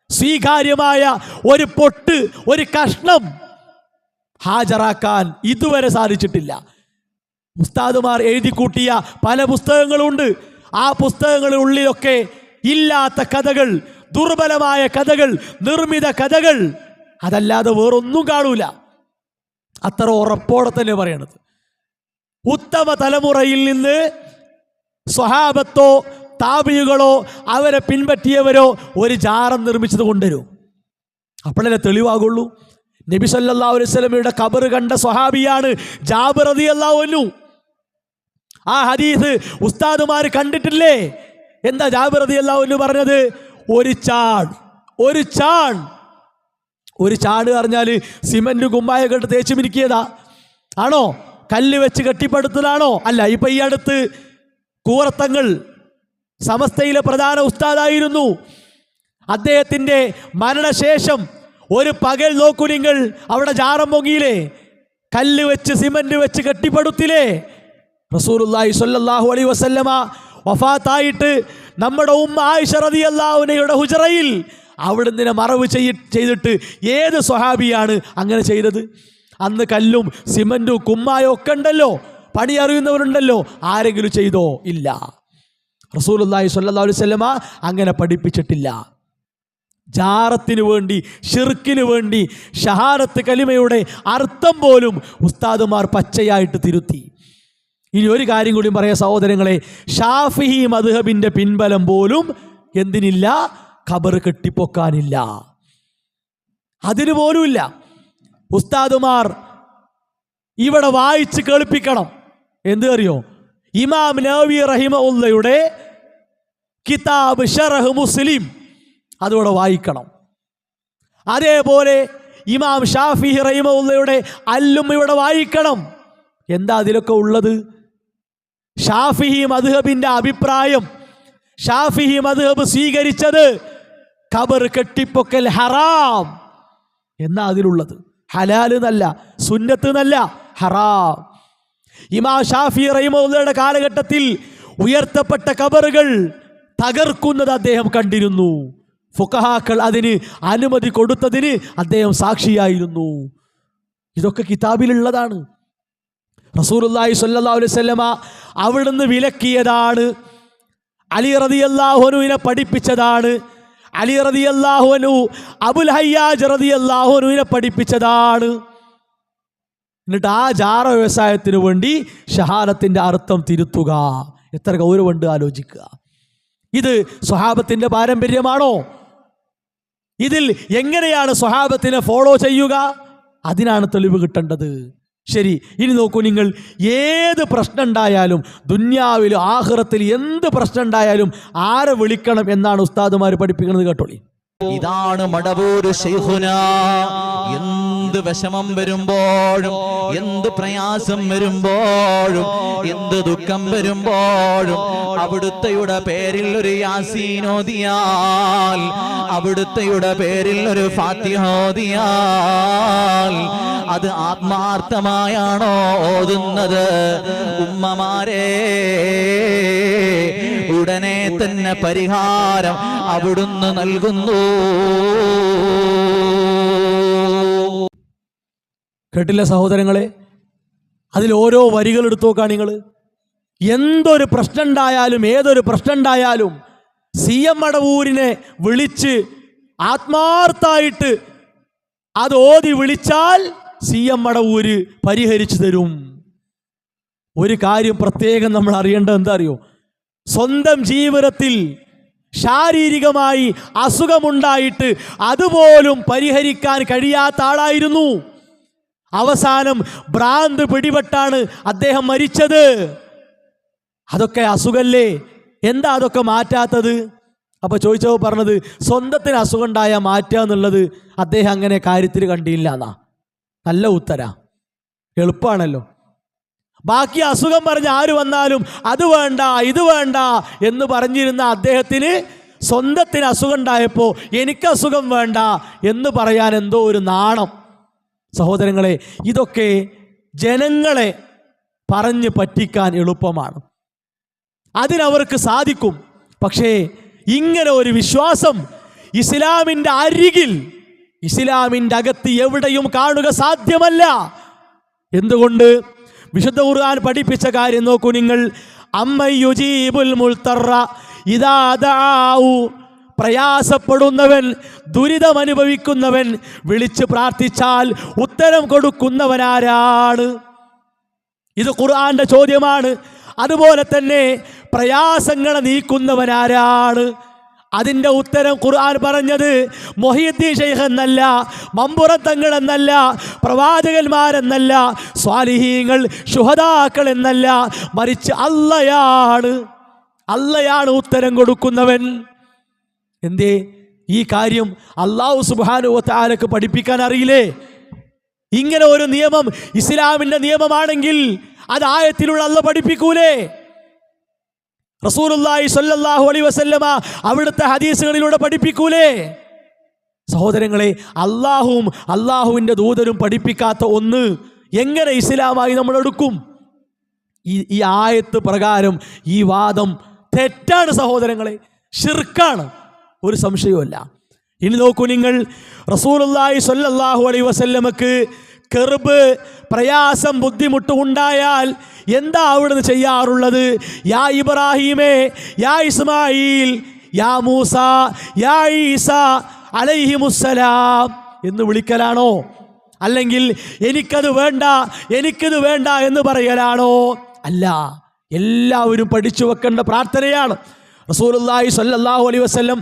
സ്വീകാര്യമായ ഒരു പൊട്ട്, ഒരു കഷ്ണം ഹാജരാക്കാൻ ഇതുവരെ സാധിച്ചിട്ടില്ല. ഉസ്താദുമാർ എഴുതി കൂട്ടിയ പല പുസ്തകങ്ങളുണ്ട്. ആ പുസ്തകങ്ങളുടെ ഉള്ളിലൊക്കെ ഇല്ലാത്ത കഥകൾ, ദുർബലമായ കഥകൾ, നിർമ്മിത കഥകൾ, അതല്ലാതെ വേറൊന്നും കാണൂല. അത്ര ഉറപ്പോടെ തന്നെ പറയണത്. ഉത്തമ തലമുറയിൽ നിന്ന് സ്വഹാബത്തോ താബിയുകളോ അവരെ പിൻപറ്റിയവരോ ഒരു ജാറം നിർമ്മിച്ചത് കൊണ്ടുവരും. അപ്പോഴല്ലേ തെളിവാകുള്ളൂ. നബി സല്ലല്ലാഹു അലൈഹി വസല്ലമയുടെ ഖബർ കണ്ട സ്വഹാബിയാണ് ജാബിർ റളിയല്ലാഹു അൻഹു. ആ ഹദീസ് ഉസ്താദുമാർ കണ്ടിട്ടില്ലേ? എന്താ ജാബിർ റളിയല്ലാഹു അൻഹു പറഞ്ഞത്? ഒരു ചാട് പറഞ്ഞാൽ സിമന്റ് കുമ്മായൊക്കെ ഇട്ട് തേച്ച് മിനുക്കിയതാ ആണോ? കല്ല് വെച്ച് കെട്ടിപ്പടുത്തതാണോ? അല്ല. ഇപ്പൊ ഈ അടുത്ത് കൂറത്തങ്ങൾ സമസ്തയിലെ പ്രധാന ഉസ്താദായിരുന്നു. അദ്ദേഹത്തിൻ്റെ മരണശേഷം ഒരു പകൽ നോക്കൂ നിങ്ങൾ, അവിടെ ജാറം പൊങ്ങിയില്ലേ? കല്ല് വെച്ച് സിമന്റ് വെച്ച് കെട്ടിപ്പടുത്തില്ലേ? റസൂലുള്ളാഹി സ്വല്ലല്ലാഹു അലൈഹി വസല്ലമ വഫാത്തായിട്ട് നമ്മുടെ ഉമ്മ ആയിഷ റളിയല്ലാഹു അൻഹയുടെ ഹുജറയിൽ അവിടുന്ന് മറവ് ചെയ്തിട്ട് ഏത് സ്വഹാബിയാണ് അങ്ങനെ ചെയ്തത്? അന്ന് കല്ലും സിമന്റും കുമ്മായും ഒക്കെ ഉണ്ടല്ലോ, പണി അറിയുന്നവരുണ്ടല്ലോ. ആരെങ്കിലും ചെയ്തോ? ഇല്ല. റസൂലുള്ളാഹി സ്വല്ലല്ലാഹു അലൈഹി വസല്ലമ അങ്ങനെ പഠിപ്പിച്ചിട്ടില്ല. ജാറത്തിന് വേണ്ടി, ഷിർക്കിന് വേണ്ടി ഷഹാദത്ത് കലിമയുടെ അർത്ഥം പോലും ഉസ്താദുമാർ പച്ചയായിട്ട് തിരുത്തി. ഇനി ഒരു കാര്യം കൂടി പറയാം സഹോദരങ്ങളെ, ഷാഫിഈ മദ്ഹബിന്റെ പിൻബലം പോലും എന്തിനില്ല? ഖബർ കെട്ടിപ്പൊക്കാനില്ല. അതിനു പോലുമില്ല. ഉസ്താദുമാർ ഇവിടെ വായിച്ച് കേൾപ്പിക്കണം. എന്ത് അറിയോ? ഇമാം നവവി റഹിമഹുല്ലയുടെ കിതാബ് ശറഹ് മുസ്ലിം അതോടെ വായിക്കണം. അതേപോലെ ഇമാം ഷാഫിഈ റഹിമഹുല്ലയുടെ അല്ലും ഇവിടെ വായിക്കണം. എന്താ അതിലൊക്കെ ഉള്ളത്? ഷാഫിഈ മദ്ഹബിന്റെ അഭിപ്രായം, ഷാഫിഈ മദ്ഹബ് സ്വീകരിച്ചത് ഖബർ കെട്ടിപ്പൊക്കൽ ഹറാം എന്നാ അതിലുള്ളത്. ഹലാല് എന്നല്ല, സുന്നത്ത് എന്നല്ല, ഹറാം. ഇമാം ഷാഫിഈ റഹിമഹുല്ലയുടെ കാലഘട്ടത്തിൽ ഉയർത്തപ്പെട്ട ഖബറുകൾ തകർക്കുന്നത് അദ്ദേഹം കണ്ടിരുന്നു. ഫുഖഹാക്കൾ അതിന് അനുമതി കൊടുത്തതിന് അദ്ദേഹം സാക്ഷിയായിരുന്നു. ഇതൊക്കെ കിതാബിലുള്ളതാണ്. റസൂലുള്ളാഹി സ്വല്ലല്ലാഹു അലൈഹി വസല്ലമ അവിടുന്ന് വിലക്കിയതാണ്. അലി റളിയല്ലാഹു അൻഹുവിനെ പഠിപ്പിച്ചതാണ്. അലി റളിയല്ലാഹു അൻഹു അബുൽ ഹയ്യാജ് റളിയല്ലാഹു അൻഹുവിനെ പഠിപ്പിച്ചതാണ്. എന്നിട്ട് ആ ജാറ വ്യവസായത്തിന് വേണ്ടി ഷഹാദത്തിന്റെ അർത്ഥം തിരുത്തുക. എത്ര ഗൗരവമുണ്ട് ആലോചിക്കുക. ഇത് സ്വഹാബത്തിന്റെ പാരമ്പര്യമാണോ? ഇതിൽ എങ്ങനെയാണ് സ്വഹാബത്തിനെ ഫോളോ ചെയ്യുക? അതിനാണ് തെളിവ് കിട്ടേണ്ടത്. ശരി, ഇനി നോക്കൂ നിങ്ങൾ, ഏത് പ്രശ്നം ഉണ്ടായാലും, ദുന്യാവിലും ആഖിറത്തിൽ എന്ത് പ്രശ്നം ഉണ്ടായാലും ആരെ വിളിക്കണം എന്നാണ് ഉസ്താദുമാർ പഠിപ്പിക്കുന്നത്. കേട്ടോളി. ഇതാണ് മടവൂര് ശൈഖുന. എന്ത് വിഷമം വരുമ്പോഴും, എന്ത് പ്രയാസം വരുമ്പോഴും, എന്ത് ദുഃഖം വരുമ്പോഴും അവിടുത്തെയുടെ പേരിൽ ഒരു യാസീൻ ഓതിയാൽ, അവിടുത്തെയുടെ പേരിൽ ഒരു ഫാത്തിഹ ഓതിയാൽ അത് ആത്മാർത്ഥമായാണോ ഓതുന്നത് ഉമ്മമാരെ, ഉടനെ തന്നെ പരിഹാരം അവിടുന്ന് നൽകുന്നു. കേട്ടില്ല സഹോദരങ്ങളെ? അതിൽ ഓരോ വരികൾ എടുത്തു നോക്കാം നിങ്ങൾ. എന്തൊരു പ്രശ്നം ഉണ്ടായാലും, ഏതൊരു പ്രശ്നം ഉണ്ടായാലും CM മടവൂരിനെ വിളിച്ച് ആത്മാർത്ഥമായിട്ട് അത് ഓതി വിളിച്ചാൽ CM മടവൂര് പരിഹരിച്ചു തരും. ഒരു കാര്യം പ്രത്യേകം നമ്മൾ അറിയേണ്ടത് എന്താ അറിയോ? സ്വന്തം ജീവിതത്തിൽ ശാരീരികമായി അസുഖമുണ്ടായിട്ട് അതുപോലും പരിഹരിക്കാൻ കഴിയാത്ത ആളായിരുന്നു. അവസാനം ഭ്രാന്ത് പിടിപെട്ടാണ് അദ്ദേഹം മരിച്ചത്. അതൊക്കെ അസുഖല്ലേ? എന്താ അതൊക്കെ മാറ്റാത്തത്? അപ്പൊ ചോദിച്ചപ്പോൾ പറഞ്ഞത് സ്വന്തത്തിന് അസുഖം ഉണ്ടായാൽ മാറ്റുക എന്നുള്ളത് അദ്ദേഹം അങ്ങനെ കാര്യത്തിൽ കണ്ടില്ല എന്നാ. നല്ല ഉത്തര, എളുപ്പമാണല്ലോ. ബാക്കി അസുഖം പറഞ്ഞ് ആര് വന്നാലും അത് വേണ്ട ഇത് വേണ്ട എന്ന് പറഞ്ഞിരുന്ന അദ്ദേഹത്തിന് സ്വന്തത്തിന് അസുഖം ഉണ്ടായപ്പോൾ എനിക്ക് അസുഖം വേണ്ട എന്ന് പറയാൻ എന്തോ ഒരു നാണം. സഹോദരങ്ങളെ, ഇതൊക്കെ ജനങ്ങളെ പറഞ്ഞ് പറ്റിക്കാൻ എളുപ്പമാണ്, അതിനവർക്ക് സാധിക്കും. പക്ഷേ ഇങ്ങനെ ഒരു വിശ്വാസം ഇസ്ലാമിൻ്റെ അരികിൽ, ഇസ്ലാമിൻ്റെ അകത്ത് എവിടെയും കാണുക സാധ്യമല്ല. എന്തുകൊണ്ട്? വിശുദ്ധ ഖുർആൻ പഠിപ്പിച്ച കാര്യം നോക്കൂ നിങ്ങൾ. അമ്മയുജീബുൽ മുൽത്തറ ഇദാ ദആഉ, പ്രയാസപ്പെടുന്നവൻ, ദുരിതമനുഭവിക്കുന്നവൻ വിളിച്ച് പ്രാർത്ഥിച്ചാൽ ഉത്തരം കൊടുക്കുന്നവനാരാണ്? ഇത് ഖുർആന്റെ ചോദ്യമാണ്. അതുപോലെ തന്നെ പ്രയാസങ്ങളെ നീക്കുന്നവനാരാണ്? അതിൻ്റെ ഉത്തരം ഖുർആൻ പറഞ്ഞത് മൊഹീദ്ദീൻ ശൈഖ് എന്നല്ല, മമ്പുറം തങ്ങൾ എന്നല്ല, പ്രവാചകന്മാരെന്നല്ല, സ്വാലിഹീങ്ങൾ, ശുഹദാക്കൾ എന്നല്ല, മറിച്ച് അള്ളയാണ്. അള്ളയാണ് ഉത്തരം കൊടുക്കുന്നവൻ. എന്തേ? ഈ കാര്യം അല്ലാഹു സുബ്ഹാനഹു വ തആലക്ക് പഠിപ്പിക്കാൻ അറിയില്ലേ? ഇങ്ങനെ ഒരു നിയമം ഇസ്ലാമിൻ്റെ നിയമമാണെങ്കിൽ അത് ആയത്തിലുള്ള അല്ലാഹു പഠിപ്പിക്കൂലേ? റസൂലുള്ളാഹി സ്വല്ലല്ലാഹു അലൈഹി വസല്ലമ അവിടുത്തെ ഹദീസുകളിലൂടെ പഠിപ്പിക്കൂലേ? സഹോദരങ്ങളെ, അള്ളാഹുവും അള്ളാഹുവിൻ്റെ ദൂതരും പഠിപ്പിക്കാത്ത ഒന്ന് എങ്ങനെ ഇസ്ലാമായി നമ്മൾ എടുക്കും? ഈ ആയത്ത് പ്രകാരം ഈ വാദം തെറ്റാണ് സഹോദരങ്ങളെ, ശിർക്കാണ്, ഒരു സംശയവുമില്ല. ഇനി നോക്കൂ നിങ്ങൾ, റസൂലുള്ളാഹി സ്വല്ലല്ലാഹു അലൈഹി വസല്ലമക്ക് കെർബ്, പ്രയാസം, ബുദ്ധിമുട്ട് ഉണ്ടായാൽ എന്താ അവിടുന്ന് ചെയ്യാറുള്ളത്? യാ ഇബ്രാഹീമേ, യാ ഇസ്മായിൽ, യാ മൂസ, യാ ഈസ അലൈഹിമുസ്സലാം എന്ന് വിളിക്കലാണോ? അല്ലെങ്കിൽ എനിക്കത് വേണ്ട, എനിക്കിത് വേണ്ട എന്ന് പറയലാണോ? അല്ല, എല്ലാവരും പഠിച്ചു വെക്കേണ്ട പ്രാർത്ഥനയാണ്. റസൂലുള്ളാഹി സ്വല്ലല്ലാഹു അലൈഹി വസല്ലം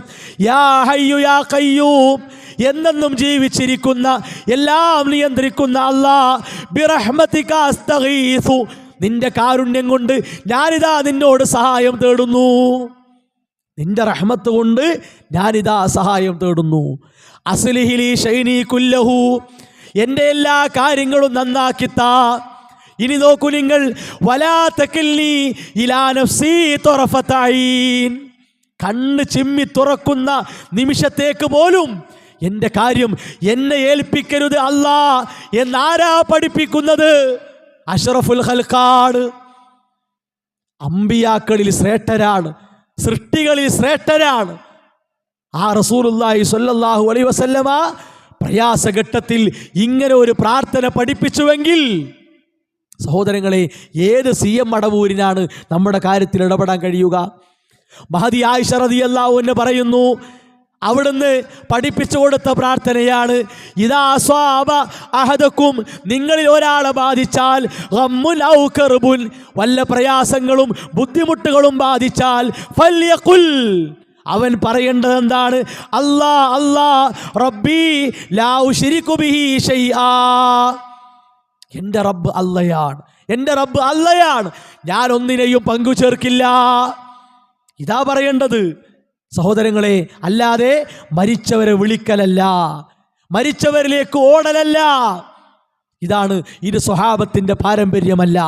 യാ ഹയ്യു യാ ഖയ്യൂം, എന്നെന്നും ജീവിച്ചിരിക്കുന്ന, എല്ലാം നിയന്ത്രിക്കുന്ന അല്ലാഹ്, ബിറഹ്മതിക അസ്തഗീസു, നിന്റെ കാരുണ്യം കൊണ്ട് ഞാനിതാ നിന്നോട് സഹായം തേടുന്നു, നിന്റെ റഹ്മത്ത് കൊണ്ട് ഞാനിതാ സഹായം തേടുന്നു. അസ്ലിഹി ശൈനി കുല്ലഹു, എൻ്റെ എല്ലാ കാര്യങ്ങളും നന്നാക്കിത്താ. ഇനി നോക്കൂ നിങ്ങൾ, വലാ തകിൽനി ഇലാ നഫ്സി തറഫത ഐൻ, കണ്ണ് ചിമ്മി തുറക്കുന്ന നിമിഷത്തേക്ക് പോലും എൻ്റെ കാര്യം എന്നെ ഏൽപ്പിക്കരുത് അല്ലാ എന്നാരാ പഠിപ്പിക്കുന്നത്? അഷ്റഫുൽ ഖൽഖാണ്, അമ്പിയാക്കളിൽ ശ്രേഷ്ഠരാണ്, സൃഷ്ടികളിൽ ശ്രേഷ്ഠരാണ്. ആ റസൂലുള്ളാഹി സ്വല്ലല്ലാഹു അലൈഹി വസല്ലമ പ്രയാസഘട്ടത്തിൽ ഇങ്ങനെ ഒരു പ്രാർത്ഥന പഠിപ്പിച്ചുവെങ്കിൽ സഹോദരങ്ങളെ, ഏത് CM മടവൂരിനാണ് നമ്മുടെ കാര്യത്തിൽ ഇടപെടാൻ കഴിയുക? മഹദി ആയിഷ റളിയല്ലാഹു അൻഹ പറയുന്നു, അവിടുന്ന് പഠിപ്പിച്ചു കൊടുത്ത പ്രാർത്ഥനയാണ്, ഇദാ അസ്വാബ അഹദക്കും, നിങ്ങളിൽ ഒരാളെ ബാധിച്ചാൽ, ഗമ്മുൻ ഔ കർബുൻ, വല്ല പ്രയാസങ്ങളും ബുദ്ധിമുട്ടുകളും ബാധിച്ചാൽ, ഫല്യഖുൽ, അവൻ പറയേണ്ടത് എന്താണ്? അല്ലാ അല്ലാ റബ്ബി ലാ ഉശ്രികു ബിഹി ശൈആ, എൻ്റെ റബ്ബ് അല്ലയാണ്, എൻ്റെ റബ്ബ് അല്ലയാണ്, ഞാൻ ഒന്നിനെയും പങ്കു ചേർക്കില്ല. ഇതാ പറയേണ്ടത് സഹോദരങ്ങളെ, അല്ലാതെ മരിച്ചവരെ വിളിക്കലല്ല, മരിച്ചവരിലേക്ക് ഓടലല്ല. ഇതാണ്, ഇത് സ്വഹാബത്തിൻ്റെ പാരമ്പര്യമല്ല,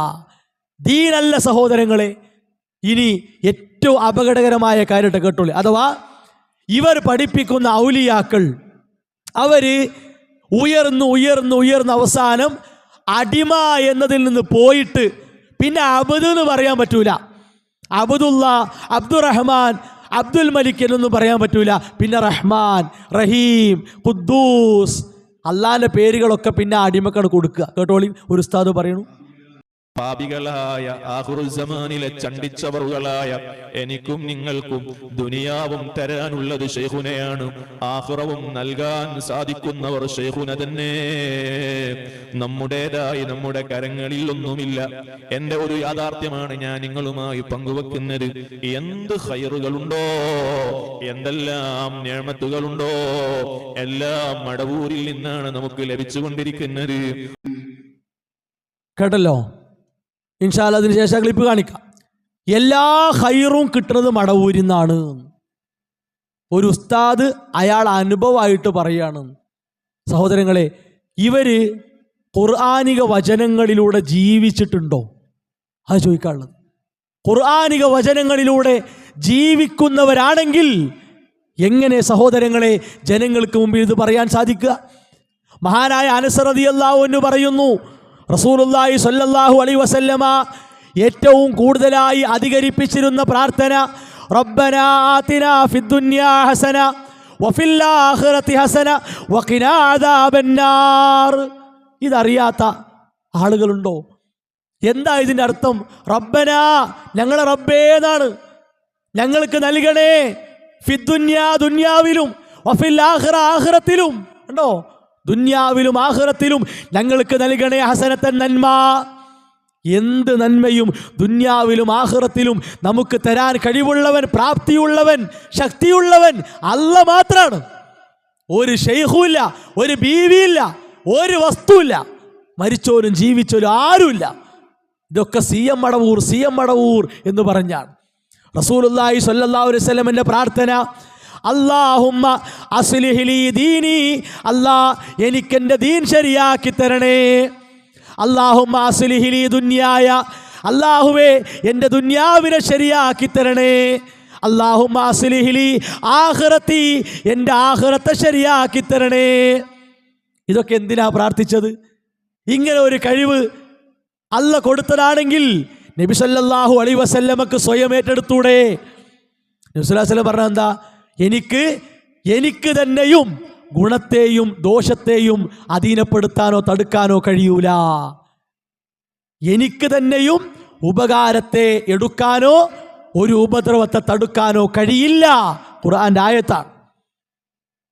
ദീനല്ല സഹോദരങ്ങളെ. ഇനി ഏറ്റവും അപകടകരമായ കാര്യത്തെ കേട്ടോളൂ. അഥവാ ഇവർ പഠിപ്പിക്കുന്ന ഔലിയാക്കൾ, അവര് ഉയർന്ന് ഉയർന്ന് ഉയർന്ന് അവസാനം അടിമ എന്നതിൽ നിന്ന് പോയിട്ട് പിന്നെ അബ്ദ് എന്ന് പറയാൻ പറ്റൂല, അബ്ദുള്ള, അബ്ദുറഹ്മാൻ, അബ്ദുൽ മലിക് എന്നൊന്നും പറയാൻ പറ്റൂല. പിന്നെ റഹ്മാൻ, റഹീം, ഖുദ്ദൂസ്, അള്ളാന്റെ പേരുകളൊക്കെ പിന്നെ അടിമക്കാണ് കൊടുക്കുക. കേട്ടോളി, ഒരു ഉസ്താദ് പറയണു, പാപികളായ ആഖിറുസ്സമാനിലെ ചണ്ടിച്ചവറുകളായ എനിക്കും നിങ്ങൾക്കും ദുനിയാവും തരാനുള്ളത് ശൈഖുനയാണ്, ആഖിറവും നൽകാൻ സാധിക്കുന്നവർ ശൈഖുന തന്നെ. നമ്മുടേതായി നമ്മുടെ കരങ്ങളിൽ ഒന്നുമില്ല. എന്റെ ഒരു യാഥാർത്ഥ്യമാണ് ഞാൻ നിങ്ങളുമായി പങ്കുവെക്കുന്നത്. എന്ത് ഖൈറുകളുണ്ടോ, എന്തെല്ലാം നിഅമത്തുകളുണ്ടോ, എല്ലാം മടവൂരിൽ നിന്നാണ് നമുക്ക് ലഭിച്ചുകൊണ്ടിരിക്കുന്നത്. കേട്ടല്ലോ? ഇൻഷാ അല്ലാഹ് അതിന് ശേഷം ക്ലിപ്പ് കാണിക്കാം. എല്ലാ ഖൈറും കിട്ടുന്നത് മടവൂരിൽ നിന്നാണ്. ഒരു ഉസ്താദ് അയാൾ അനുഭവമായിട്ട് പറയാണ്. സഹോദരങ്ങളെ, ഇവര് ഖുർആനിക വചനങ്ങളിലൂടെ ജീവിച്ചിട്ടുണ്ടോ? അത് ചോദിക്കാനുള്ളത്. ഖുർആനിക വചനങ്ങളിലൂടെ ജീവിക്കുന്നവരാണെങ്കിൽ എങ്ങനെ സഹോദരങ്ങളെ ജനങ്ങൾക്ക് മുമ്പിൽ ഇത് പറയാൻ സാധിക്കുക? മഹാനായ അനസ് റളിയല്ലാഹു അൻഹു പറയുന്നു, റസൂലുള്ളാഹി സ്വല്ലല്ലാഹു അലൈഹി വസല്ലമ ഏറ്റവും കൂടുതലായി അധികരിപ്പിച്ചിരുന്ന പ്രാർത്ഥന റബ്ബനാ ആതിനാ ഫിദ്ദുനിയാ ഹസന വഫിൽ ആഖിറതി ഹസന വഖിനാ അദാബന്നാർ. ഇതറിയാത്ത ആളുകളുണ്ടോ? എന്താ ഇതിൻ്റെ അർത്ഥം? റബ്ബനാ, ഞങ്ങളെ റബ്ബേ എന്നാണ്, ഞങ്ങൾക്ക് നൽകണേ, ഫിദ്ദുനിയാ, ദുനിയാവിലും, വഫിൽ ആഖിറ, ആഖിറത്തിലും. ഉണ്ടോ? ദുനിയാവിലും ആഖിറത്തിലും ഞങ്ങൾക്ക് നൽകണേ ഹസനത്തൻ, നന്മ. എന്ത് നന്മയും ദുനിയാവിലും ആഖിറത്തിലും നമുക്ക് തരാൻ കഴിവുള്ളവൻ, പ്രാപ്തിയുള്ളവൻ, ശക്തിയുള്ളവൻ അല്ലാഹ് മാത്രമാണ്. ഒരു ശൈഖുമില്ല, ഒരു ബീവിയില്ല, ഒരു വസ്തുവില്ല, മരിച്ചോരും ജീവിച്ചോരും ആരുമില്ല. ഇതൊക്കെ സി എം മടവൂർ എന്ന് പറഞ്ഞാണ്. റസൂലുള്ളാഹി സ്വല്ലല്ലാഹു അലൈഹി വസല്ലമയുടെ പ്രാർത്ഥന അല്ലാഹുമ്മ അസ്ലിഹ് ലീ ദീനി, അല്ലാഹ് എനിക്കെൻ്റെ ദീൻ ശരിയാക്കി തരണേ. അല്ലാഹുമ്മ അസ്ലിഹ് ലീ ദുനിയായ, അല്ലാഹുവേ എൻ്റെ ദുനിയാവിനെ ശരിയാക്കി തരണേ. അല്ലാഹുമ്മ അസ്ലിഹ് ലീ ആഖിറതി, എൻ്റെ ആഖിറത്തെ ശരിയാക്കി തരണേ. ഇതൊക്കെ എന്തിനാ പ്രാർത്ഥിച്ചത്? ഇങ്ങനെ ഒരു കഴിവ് അല്ലാഹ് കൊടുത്തതാണെങ്കിൽ നബി സല്ലല്ലാഹു അലൈഹി വസല്ലമക്ക് സ്വയം ഏറ്റെടുത്തൂടെ? നബി സല്ലല്ലാഹു അലൈഹി വസല്ലം പറഞ്ഞ എന്താ? എനിക്ക് തന്നെയും ഗുണത്തെയും ദോഷത്തെയും അധീനപ്പെടുത്താനോ തടുക്കാനോ കഴിയൂല. എനിക്ക് തന്നെയും ഉപകാരത്തെ എടുക്കാനോ ഒരു ഉപദ്രവത്തെ തടുക്കാനോ കഴിയില്ല. ഖുർആന്റെ ആയത്താണ്.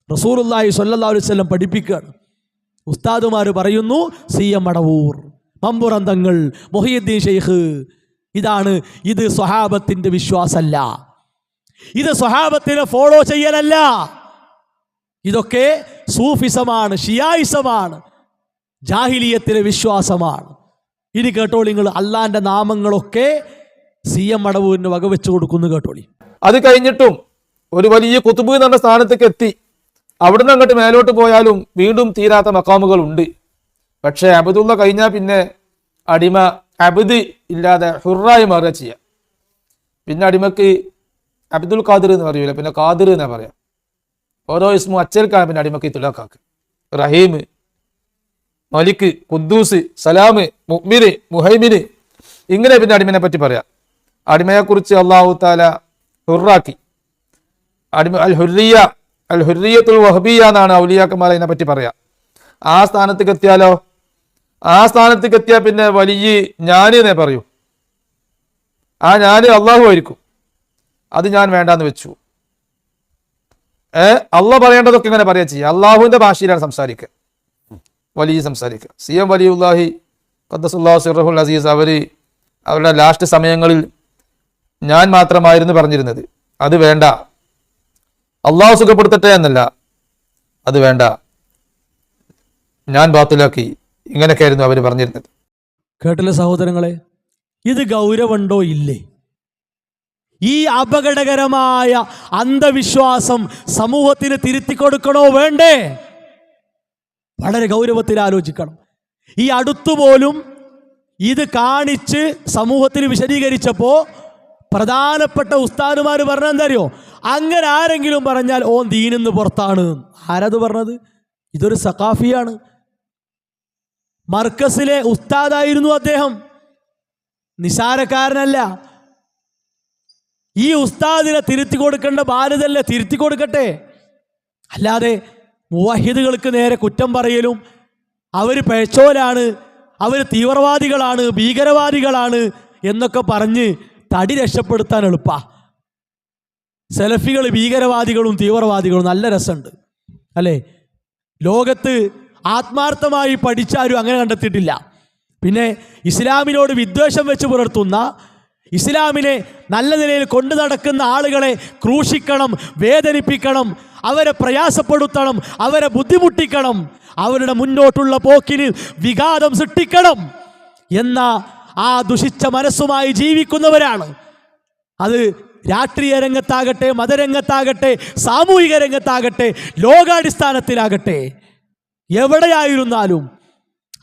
റസൂലുള്ളാഹി സ്വല്ലല്ലാഹു അലൈഹി വസല്ലം പഠിപ്പിക്കുകയാണ്. ഉസ്താദുമാർ പറയുന്നു, സി എം മടവൂർ, മമ്പുറം തങ്ങൾ, മുഹിയുദ്ദീൻ ഷെയ്ഖ്. ഇത് സ്വഹാബത്തിന്റെ വിശ്വാസമല്ല, ഇത് സ്വഹാബത്തിനെ ഫോളോ ചെയ്യലല്ല. ഇതൊക്കെ സൂഫിസമാണ്, ഷിയായിസമാണ്, ജാഹിലിയത്തിലെ വിശ്വാസമാണ്. ഇനി കേട്ടോളി, നിങ്ങൾ അള്ളാന്റെ നാമങ്ങളൊക്കെ സി എം മടവൂരിന് വകവെച്ചു കൊടുക്കുന്നു. കേട്ടോളി. അത് കഴിഞ്ഞിട്ടും ഒരു വലിയ കുത്തുബ് എന്ന സ്ഥാനത്തേക്ക് എത്തി. അവിടുന്ന് അങ്ങോട്ട് മേലോട്ട് പോയാലും വീണ്ടും തീരാത്ത മക്കാമുകളുണ്ട്. പക്ഷേ അബ്ദുള്ള കഴിഞ്ഞാൽ പിന്നെ അടിമ അബ്ദ് ഇല്ലാതെ ഹുറായി മാറുക ചെയ്യാം. പിന്നെ അടിമക്ക് അബ്ദുൽ ഖാദിർ എന്ന് പറയൂല, പിന്നെ ഖാദിർ എന്നാ പറയാം. ഓരോ ഇസ്മു അച്ചൽക്കാണ് പിന്നെ അടിമക്ക് തുലാക്കാക്ക്. റഹീം, മലിക്ക്, ഖുദ്ദൂസ്, സലാം, മുഅ്മിന്, മുഹൈമിന്, ഇങ്ങനെ പിന്നെ അടിമനെ പറ്റി പറയാം. അടിമയെക്കുറിച്ച് അല്ലാഹു തആല ഹുറാക്കി. അടിമ അൽ ഹുർരിയത്തുൽ വഹബിയ എന്നാണ് ഔലിയാക്കന്മാർ അതിനെ പറ്റി പറയാം. ആ സ്ഥാനത്തേക്ക് എത്തിയാലോ? ആ സ്ഥാനത്തേക്ക് എത്തിയാൽ പിന്നെ വലിയ ഞാന് എന്നേ പറയൂ. ആ ഞാന് അള്ളാഹു ആയിരിക്കും. അത് ഞാൻ വേണ്ടാന്ന് വെച്ചു. അള്ളാഹ് പറയേണ്ടതൊക്കെ ഇങ്ങനെ പറയാ ചെയ്യുക. അള്ളാഹുവിന്റെ ഭാഷയിലാണ് സംസാരിക്കുക, വലിയ സംസാരിക്കുക. സി എം വലിയുല്ലാഹി ഖദ്ദസുല്ലാഹു സിർറഹുൽ അസീസ് അവരുടെ ലാസ്റ്റ് സമയങ്ങളിൽ ഞാൻ മാത്രമായിരുന്നു പറഞ്ഞിരുന്നത്. അത് വേണ്ട, അള്ളാഹു സുഖപ്പെടുത്തട്ടെ എന്നല്ല, അത് വേണ്ട, ഞാൻ ബാത്തിലാക്കി, ഇങ്ങനെയൊക്കെ ആയിരുന്നു അവർ പറഞ്ഞിരുന്നത്. കേട്ടില്ല സഹോദരങ്ങളെ? ഇത് ഗൗരവമുണ്ടോ ഇല്ലേ? ഈ അപകടകരമായ അന്ധവിശ്വാസം സമൂഹത്തിന് തിരുത്തി കൊടുക്കണോ വേണ്ടേ? വളരെ ഗൗരവത്തിൽ ആലോചിക്കണം. ഈ അടുത്തുപോലും ഇത് കാണിച്ച് സമൂഹത്തിന് വിശദീകരിച്ചപ്പോ പ്രധാനപ്പെട്ട ഉസ്താദുമാർ പറഞ്ഞ എന്താറിയോ? അങ്ങനെ ആരെങ്കിലും പറഞ്ഞാൽ ഓൻ ദീനിന്ന് പുറത്താണ്. ആരത് പറഞ്ഞത്? ഇതൊരു സഖാഫിയാണ്. മർക്കസിലെ ഉസ്താദായിരുന്നു അദ്ദേഹം, നിസാരക്കാരനല്ല. ഈ ഉസ്താദിനെ തിരുത്തി കൊടുക്കേണ്ട ബാധ്യതല്ലേ? തിരുത്തി കൊടുക്കട്ടെ. അല്ലാതെ മുവഹിദുകൾക്ക് നേരെ കുറ്റം പറയലും അവർ പഴച്ചോലാണ്, അവർ തീവ്രവാദികളാണ്, ഭീകരവാദികളാണ് എന്നൊക്കെ പറഞ്ഞ് തടി രക്ഷപ്പെടുത്താൻ എളുപ്പാ. സെലഫികൾ ഭീകരവാദികളും തീവ്രവാദികളും നല്ല രസമുണ്ട് അല്ലേ? ലോകത്ത് ആത്മാർത്ഥമായി പഠിച്ചാരും അങ്ങനെ കണ്ടെത്തിയിട്ടില്ല. പിന്നെ ഇസ്ലാമിനോട് വിദ്വേഷം വെച്ച് പുലർത്തുന്ന, ഇസ്ലാമിനെ നല്ല നിലയിൽ കൊണ്ടു നടക്കുന്ന ആളുകളെ ക്രൂശിക്കണം, വേദനിപ്പിക്കണം, അവരെ പ്രയാസപ്പെടുത്തണം, അവരെ ബുദ്ധിമുട്ടിക്കണം, അവരുടെ മുന്നോട്ടുള്ള പോക്കിന് വിഘാതം സൃഷ്ടിക്കണം. എന്ന ആ ദുഷിച്ച മനസ്സുമായി ജീവിക്കുന്നവരാണ്. അത് രാഷ്ട്രീയ രംഗത്താകട്ടെ, മതരംഗത്താകട്ടെ, സാമൂഹിക രംഗത്താകട്ടെ, ലോകാടിസ്ഥാനത്തിലാകട്ടെ, എവിടെയായിരുന്നാലും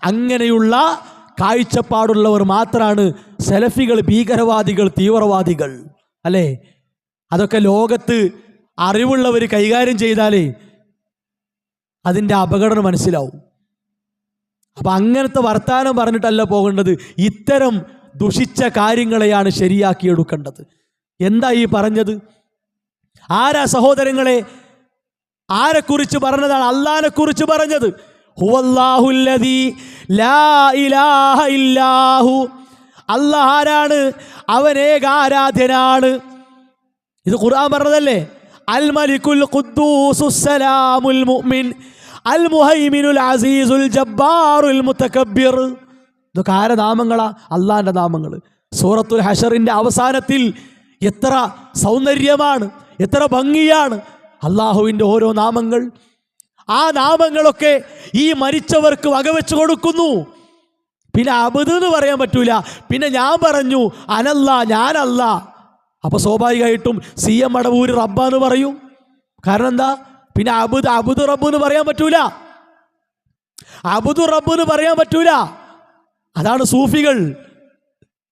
അങ്ങനെയുള്ള കാഴ്ചപ്പാടുള്ളവർ മാത്രമാണ് സലഫികൾ, ഭീകരവാദികൾ, തീവ്രവാദികൾ. അല്ലേ? അതൊക്കെ ലോകത്ത് അറിവുള്ളവർ കൈകാര്യം ചെയ്താലേ അതിൻ്റെ അപകടം മനസ്സിലാവും. അപ്പം അങ്ങനത്തെ വർത്താനം പറഞ്ഞിട്ടല്ല പോകേണ്ടത്. ഇത്തരം ദുഷിച്ച കാര്യങ്ങളെയാണ് ശരിയാക്കിയെടുക്കേണ്ടത്. എന്താ ഈ പറഞ്ഞത്? ആരാ സഹോദരങ്ങളെ? ആരെക്കുറിച്ച് പറഞ്ഞതാണ്? അള്ളാഹിനെ കുറിച്ച് പറഞ്ഞത്. ഹുവല്ലാഹുല്ലദീ ലാ ഇലാഹ ഇല്ലാഹു. അല്ലാഹ് ആരാണ്? അവൻ ഏകാരാധ്യനാണ്. ഇത് ഖുർആൻ പറഞ്ഞതല്ലേ? അൽ മലിക്കുൽ ഖുദ്ദൂസുസ് സലാമുൽ മുഅ്മിൻ അൽ മുഹൈമിനുൽ അസീസുൽ ജബ്ബാറുൽ മുതകബ്ബിർ. ഇതൊക്കെ ആരുടെ നാമങ്ങളാ? അള്ളാഹിൻ്റെ നാമങ്ങൾ. സൂറത്തുൽ ഹശറിൻ്റെ അവസാനത്തിൽ എത്ര സൗന്ദര്യമാണ്, എത്ര ഭംഗിയാണ് അള്ളാഹുവിൻ്റെ ഓരോ നാമങ്ങൾ. ആ നാമങ്ങളൊക്കെ ഈ മരിച്ചവർക്ക് വകവെച്ച് കൊടുക്കുന്നു. പിന്നെ അബ്ദ് എന്ന് പറയാൻ പറ്റൂല. പിന്നെ ഞാൻ പറഞ്ഞു അനല്ല, ഞാനല്ല. അപ്പൊ സ്വാഭാവികമായിട്ടും CM മടവൂര് റബ്ബാന്ന് പറയും. കാരണം എന്താ? പിന്നെ അബ്ദ് റബ്ബ് എന്ന് പറയാൻ പറ്റൂല. അബ്ദു റബ്ബ് എന്ന് പറയാൻ പറ്റൂല. അതാണ് സൂഫികൾ.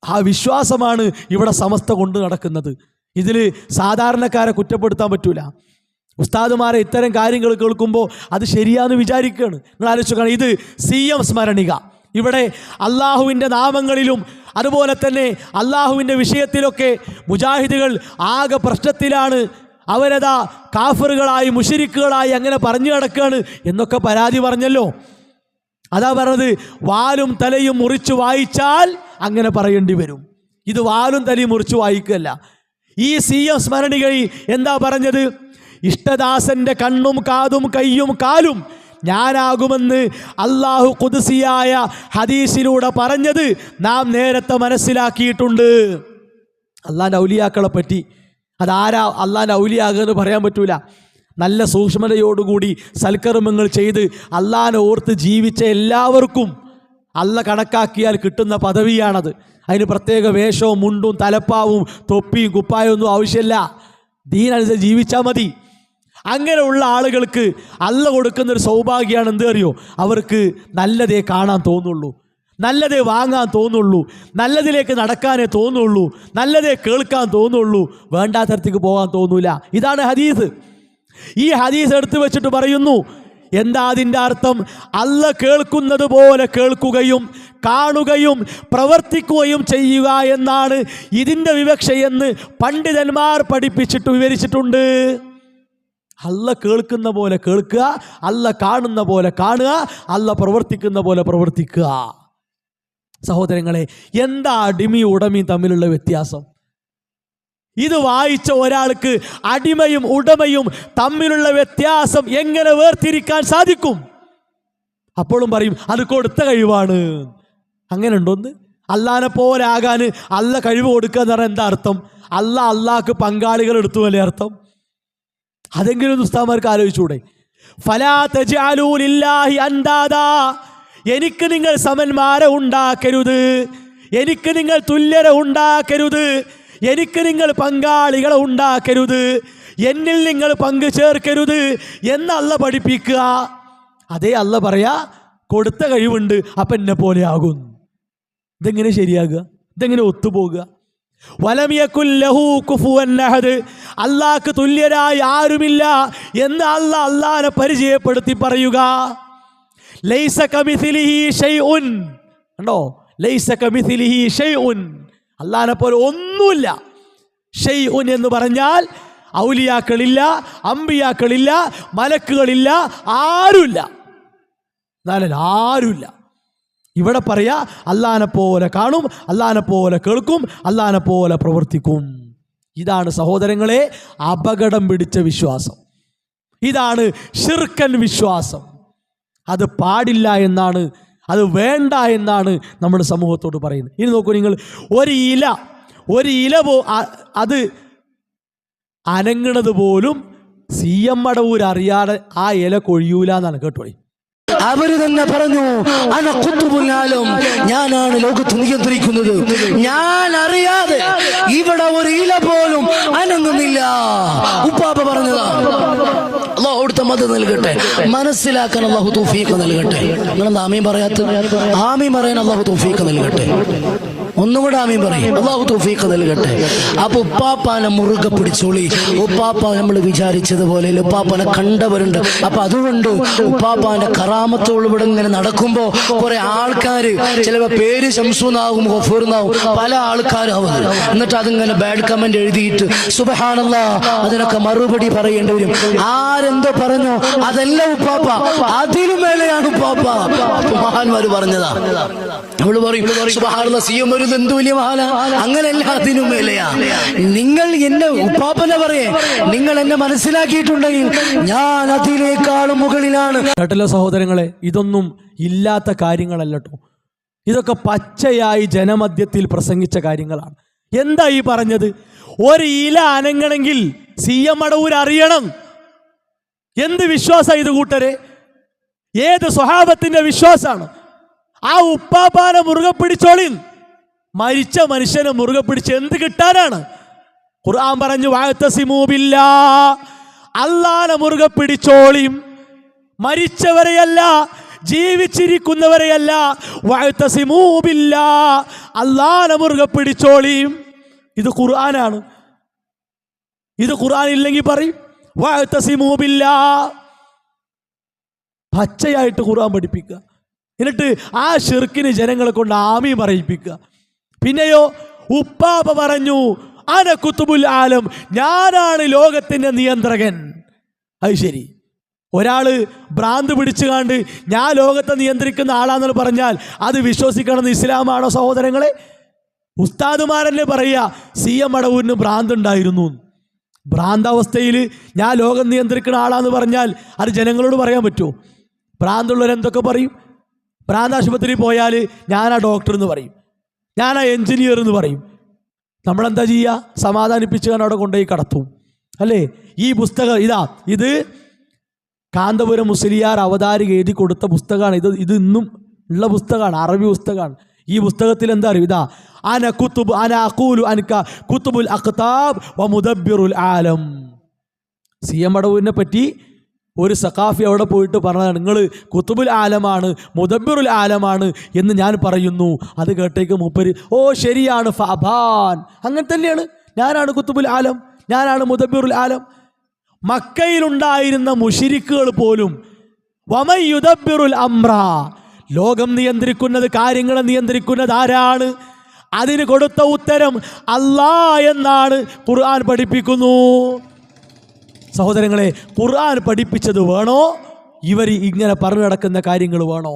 ആ വിശ്വാസമാണ് ഇവിടെ സമസ്ത കൊണ്ട് നടക്കുന്നത്. ഇതിൽ സാധാരണക്കാരെ കുറ്റപ്പെടുത്താൻ പറ്റൂല. ഉസ്താദുമാരെ ഇത്തരം കാര്യങ്ങൾ കേൾക്കുമ്പോൾ അത് ശരിയാന്ന് വിചാരിക്കുകയാണ്. നിങ്ങൾ ആലോചിക്കണം, ഇത് CM സ്മരണിക. ഇവിടെ അള്ളാഹുവിൻ്റെ നാമങ്ങളിലും അതുപോലെ തന്നെ അള്ളാഹുവിൻ്റെ വിഷയത്തിലൊക്കെ മുജാഹിദുകൾ ആകെ പ്രശ്നത്തിലാണ്. അവരതാ കാഫറുകളായി, മുശിരിക്കുകളായി അങ്ങനെ പറഞ്ഞു കിടക്കുകയാണ് എന്നൊക്കെ പരാതി പറഞ്ഞല്ലോ. അതാ പറഞ്ഞത്, വാലും തലയും മുറിച്ചു വായിച്ചാൽ അങ്ങനെ പറയേണ്ടി വരും. ഇത് വാലും തലയും മുറിച്ചു വായിക്കുകയല്ല. ഈ CM സ്മരണികയിൽ എന്താ പറഞ്ഞത്? ഇഷ്ടദാസന്റെ കണ്ണും കാതും കയ്യും കാലും ഞാനാകുമെന്ന് അള്ളാഹു ഖുദ്സിയായ ഹദീസിലൂടെ പറഞ്ഞത് നാം നേരത്തെ മനസ്സിലാക്കിയിട്ടുണ്ട്. അള്ളാഹിൻ്റെ ഔലിയാക്കളെ പറ്റി അതാരാ അള്ളാഹിൻ്റെ ഔലിയാകുക എന്ന് പറയാൻ പറ്റൂല. നല്ല സൂക്ഷ്മതയോടുകൂടി സൽക്കർമ്മങ്ങൾ ചെയ്ത് അള്ളാഹിനെ ഓർത്ത് ജീവിച്ച എല്ലാവർക്കും അള്ള കണക്കാക്കിയാൽ കിട്ടുന്ന പദവിയാണത്. അതിന് പ്രത്യേക വേഷവും മുണ്ടും തലപ്പാവും തൊപ്പിയും കുപ്പായും ഒന്നും ആവശ്യമില്ല. ദീനനുസരിച്ച് ജീവിച്ചാൽ മതി. അങ്ങനെയുള്ള ആളുകൾക്ക് അള്ള കൊടുക്കുന്നൊരു സൗഭാഗ്യമാണ് എന്ത് അറിയോ? അവർക്ക് നല്ലതേ കാണാൻ തോന്നുള്ളൂ, നല്ലതേ വാങ്ങാൻ തോന്നുള്ളൂ, നല്ലതിലേക്ക് നടക്കാനേ തോന്നുള്ളൂ, നല്ലതേ കേൾക്കാൻ തോന്നുള്ളൂ, വേണ്ടാത്തരത്തേക്ക് പോകാൻ തോന്നൂല. ഇതാണ് ഹദീസ്. ഈ ഹദീസ് എടുത്തു വെച്ചിട്ട് പറയുന്നു, എന്താ അതിൻ്റെ അർത്ഥം? അള്ള കേൾക്കുന്നത് പോലെ കേൾക്കുകയും കാണുകയും പ്രവർത്തിക്കുകയും ചെയ്യുക എന്നാണ് ഇതിൻ്റെ വിവക്ഷയെന്ന് പണ്ഡിതന്മാർ പഠിപ്പിച്ചിട്ട് വിവരിച്ചിട്ടുണ്ട്. അള്ള കേൾക്കുന്ന പോലെ കേൾക്കുക, അള്ള കാണുന്ന പോലെ കാണുക, അള്ള പ്രവർത്തിക്കുന്ന പോലെ പ്രവർത്തിക്കുക. സഹോദരങ്ങളെ, എന്താ അടിമയും ഉടമയും തമ്മിലുള്ള വ്യത്യാസം? ഇത് വായിച്ച ഒരാൾക്ക് അടിമയും ഉടമയും തമ്മിലുള്ള വ്യത്യാസം എങ്ങനെ വേർതിരിക്കാൻ സാധിക്കും? അപ്പോഴും പറയും അത് കൊടുത്ത കഴിവാണ്. അങ്ങനെ ഉണ്ടോന്ന്? അള്ളാനെ പോലെ ആകാൻ അള്ള കഴിവ് കൊടുക്കുക എന്ന് പറഞ്ഞാൽ എന്താ അർത്ഥം? അള്ളാഹ്ക്ക് പങ്കാളികൾ എടുത്തു അല്ലേ അർത്ഥം? അതെങ്കിലും ഉസ്താദ്മാർക്ക് ആലോചിച്ചൂടെ? ഫലാ തജ്അലൂ ലില്ലാഹി അൻദാദാ, എനിക്ക് നിങ്ങൾ സമന്മാരെ ഉണ്ടാക്കരുത്, എനിക്ക് നിങ്ങൾ തുല്യരെ ഉണ്ടാക്കരുത്, എനിക്ക് നിങ്ങൾ പങ്കാളികളെ ഉണ്ടാക്കരുത്, എന്നിൽ നിങ്ങൾ പങ്കു ചേർക്കരുത് എന്ന് അള്ള പഠിപ്പിക്കുക. അതേ അള്ള പറയാ കൊടുത്ത കഴിവുണ്ട്, അപ്പം എന്നെ പോലെ ആകും. ഇതെങ്ങനെ ശരിയാകുക? ഇതെങ്ങനെ ഒത്തുപോകുക? വലം യകുൽ ലഹു കുഫുവൻ അഹദ്, അള്ളാഹ്ക്ക് തുല്യരായി ആരുമില്ല എന്ന് അള്ളാഹിനെ പരിചയപ്പെടുത്തി പറയുക. ലൈസ കമിസ്ലിഹി ഷൈഉൻ, കണ്ടോ? ലൈസ കമിസ്ലിഹി ഷൈഉൻ, അള്ളാഹിനെ പോലെ ഒന്നുമില്ല. ഷൈഉൻ എന്ന് പറഞ്ഞാൽ ഔലിയാക്കളില്ല, അമ്പിയാക്കളില്ല, മലക്കുകളില്ല, ആരുമില്ല. എന്നാലും ആരുമില്ല. ഇവിടെ പറയാ അള്ളാഹിനെ പോലെ കാണും, അള്ളാഹിനെ പോലെ കേൾക്കും, അള്ളാഹിനെ പോലെ പ്രവർത്തിക്കും. ഇതാണ് സഹോദരങ്ങളെ അപകടം പിടിച്ച വിശ്വാസം. ഇതാണ് ശിർക്കൻ വിശ്വാസം. അത് പാടില്ല എന്നാണ്, അത് വേണ്ട എന്നാണ് നമ്മുടെ സമൂഹത്തോട് പറയുന്നത്. ഇനി നോക്കൂ നിങ്ങൾ, ഒരു ഇല അത് അനങ്ങണത് പോലും CM മടവൂർ അറിയാതെ ആ ഇല കൊഴിയൂല എന്നാണ് കേട്ടോളി. അവര് തന്നെ പറഞ്ഞു അന ഖുത്ബുൽ ആലം, ഞാനാണ് ലോകത്ത് നിയന്ത്രിക്കുന്നത്. ഞാൻ അറിയാതെ ഇവിടെ ഒരു ഇല പോലും അനങ്ങുന്നില്ല. ഉപ്പാപ്പ പറഞ്ഞതാ. അല്ലാഹു അവിടുത്തെ മദദ് നൽകട്ടെ, മനസ്സിലാക്കാൻ അല്ലാഹു തൗഫീഖ് നൽകട്ടെ. നിങ്ങളെന്താ ആമീൻ പറയാത്ത? ആമീൻ പറയാൻ അല്ലാഹു തൗഫീഖ് നൽകട്ടെ. ഒന്നും കൂടെ ആമീൻ പറയും. അല്ലാഹു തൗഫീഖ് നൽകട്ടെ. അപ്പൊ ഉപ്പാപ്പാനെ മുറുകെ പിടിച്ചോളി. ഉപ്പാപ്പ നമ്മൾ വിചാരിച്ചതുപോലെ ഉപ്പാപ്പാനെ കണ്ടവരുണ്ട്. അപ്പൊ അതുകൊണ്ട് ഉപ്പാപ്പാന്റെ കറാമത്തോട് ഇവിടെ ഇങ്ങനെ നടക്കുമ്പോ കുറെ ആൾക്കാര് ചിലപ്പോ പേര് ശംസുന്നാവും ഗഫൂർന്നാവും പല ആൾക്കാരാവും. എന്നിട്ട് അതിങ്ങനെ ബാഡ് കമന്റ് എഴുതിയിട്ട് സുബ്ഹാനല്ലാഹ് അതിനൊക്കെ മറുപടി പറയേണ്ടി വരും. ആരെന്തോ പറഞ്ഞോ അതല്ല ഉപ്പാപ്പ, അതിലും മേലെയാണ് ഉപ്പാപ്പ. മഹാന്മാര് പറഞ്ഞതാ. നമ്മള് പറയും സുബ്ഹാനല്ലാഹ് സിയം ഒരു എന്ത് വലിയ മഹാന, അങ്ങനെയല്ല, അതിനും മേലെയാ. നിങ്ങൾ എന്നെ ഉപ്പാപ്പനെ പറയേ, നിങ്ങൾ എന്നെ മനസ്സിലാക്കിയിട്ടുണ്ടെങ്കിൽ ഞാൻ അതിനേക്കാളും മുകളിലാണ്. കേട്ടല്ലോ സഹോദരങ്ങളെ, ഇതൊന്നും ഇല്ലാത്ത കാര്യങ്ങളല്ല കേട്ടോ. ഇതൊക്കെ പച്ചയായി ജനമധ്യത്തിൽ പ്രസംഗിച്ച കാര്യങ്ങളാണ്. എന്താ ഈ പറഞ്ഞത്? ഒരു ഇല അനങ്ങണമെങ്കിൽ CM മടവൂർ അറിയണം. എന്ത് വിശ്വാസം ഇത് കൂട്ടരെ? ഏത് സ്വഹാബത്തിന്റെ വിശ്വാസാണ്? ആ ഉപ്പാപ്പാനെ മുറുകെ പിടിച്ചോളിൻ. മരിച്ച മനുഷ്യനെ മുറുകെ പിടിച്ച് എന്ത് കിട്ടാനാണ്? ഖുർആൻ പറഞ്ഞു വഅതസിമൂ ബില്ലാഹ്, അല്ലാഹനെ മുറുകെ പിടിച്ചോളിയും. മരിച്ചവരെയല്ല, ജീവിച്ചിരിക്കുന്നവരെയല്ല. വഅതസിമൂ ബില്ലാഹ്, അല്ലാഹനെ മുറുകെ പിടിച്ചോളിയും. ഇത് ഖുർആനാണ്. ഇത് ഖുർആൻ ഇല്ലെങ്കിൽ പറയും വഅതസിമൂ ബില്ലാഹ്. പച്ചയായിട്ട് ഖുർആൻ പഠിപ്പിക്കുക. എന്നിട്ട് ആ ഷിർക്കിന് ജനങ്ങളെ കൊണ്ട് ആമീൻ പറയിപ്പിക്കുക. പിന്നെയോ ഉപ്പാപ്പ പറഞ്ഞു അന ഖുത്ബുൽ ആലം, ഞാനാണ് ലോകത്തിന്റെ നിയന്ത്രകൻ. അത് ശരി, ഒരാള് ഭ്രാന്ത് പിടിച്ചു കാണ്ട് ഞാൻ ലോകത്തെ നിയന്ത്രിക്കുന്ന ആളാണെന്ന് പറഞ്ഞാൽ അത് വിശ്വസിക്കണമെന്ന് ഇസ്ലാമാണോ സഹോദരങ്ങളെ? ഉസ്താദുമാരല്ലേ പറയുക CM മടവൂരിന് ഭ്രാന്തുണ്ടായിരുന്നു. ഭ്രാന്താവസ്ഥയിൽ ഞാൻ ലോകം നിയന്ത്രിക്കുന്ന ആളാന്ന് പറഞ്ഞാൽ അത് ജനങ്ങളോട് പറയാൻ പറ്റുമോ? ഭ്രാന്തുള്ളവരെന്തൊക്കെ പറയും? ഭ്രാന്താശുപത്രിയിൽ പോയാൽ ഞാനാ ഡോക്ടർ എന്ന് പറയും, ഞാനാ എഞ്ചിനീയർ എന്ന് പറയും. നമ്മളെന്താ ചെയ്യുക? സമാധാനിപ്പിച്ച് അവിടെ കൊണ്ടുപോയി കടത്തും അല്ലേ? ഈ പുസ്തകം ഇത് കാന്തപുരം മുസ്ലിയാർ അവതാരിക എഴുതി കൊടുത്ത പുസ്തകമാണ്. ഇത് ഇന്നും ഉള്ള പുസ്തകമാണ്, അറബി പുസ്തകമാണ്. ഈ പുസ്തകത്തിൽ എന്താ അറിയും? അന കുത്തുബ് അന അഖൂലു അൻക കുത്തുബുൽ അഖ്താബ് വ മുദബ്ബിറുൽ ആലം. CM മടവൂരിനെ പറ്റി ഒരു സഖാഫി അവിടെ പോയിട്ട് പറഞ്ഞതാണ്, നിങ്ങൾ കുത്തുബുൽ ആലമാണ്, മുദബ്ബിറുൽ ആലമാണ് എന്ന് ഞാൻ പറയുന്നു. അത് കേട്ടേക്ക് മൂപ്പര് ഓ ശരിയാണ് ഫഅബാൻ, അങ്ങനെ തന്നെയാണ്, ഞാനാണ് കുത്തുബുൽ ആലം, ഞാനാണ് മുദബ്ബിറുൽ ആലം. മക്കയിലുണ്ടായിരുന്ന മുശ്രിക്കുകൾ പോലും വമൻ യുദബ്ബിറുൽ അംറ, ലോകം നിയന്ത്രിക്കുന്നത്, കാര്യങ്ങളെ നിയന്ത്രിക്കുന്നത് ആരാണ്? അതിന് കൊടുത്ത ഉത്തരം അല്ലാഹ് എന്നാണ് ഖുർആൻ പഠിപ്പിക്കുന്നു. സഹോദരങ്ങളെ, ഖുർആൻ പഠിപ്പിച്ചത് വേണോ? ഇവർ ഇങ്ങനെ പറഞ്ഞു നടക്കുന്ന കാര്യങ്ങൾ വേണോ?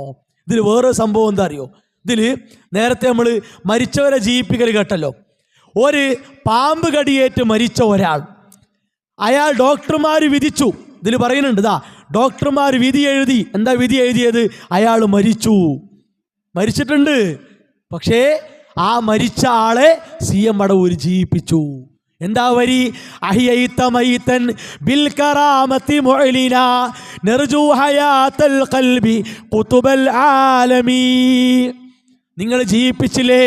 ഇതിൽ വേറെ സംഭവം എന്താ അറിയോ? ഇതിൽ നേരത്തെ നമ്മൾ മരിച്ചവരെ ജീവിപ്പിക്കൽ കേട്ടല്ലോ. ഒരു പാമ്പ് കടിയേറ്റ് മരിച്ച ഒരാൾ, അയാൾ ഡോക്ടർമാർ വിധിച്ചു. ഇതിൽ പറയുന്നുണ്ട്, ഡോക്ടർമാർ വിധി എഴുതി. എന്താ വിധി എഴുതിയത്? അയാൾ മരിച്ചിട്ടുണ്ട്. പക്ഷേ ആ മരിച്ച ആളെ CM മടവൂർ ജീവിപ്പിച്ചു. എന്താ വരി? അഹ്യൈത മൈതൻ ബിൽ കറാമത്തി മുഅ്ലിന നർജു ഹയാത്തൽ ഖൽബി ഖുതുബൽ ആലമീ. നിങ്ങൾ ജീവിപ്പിച്ചില്ലേ?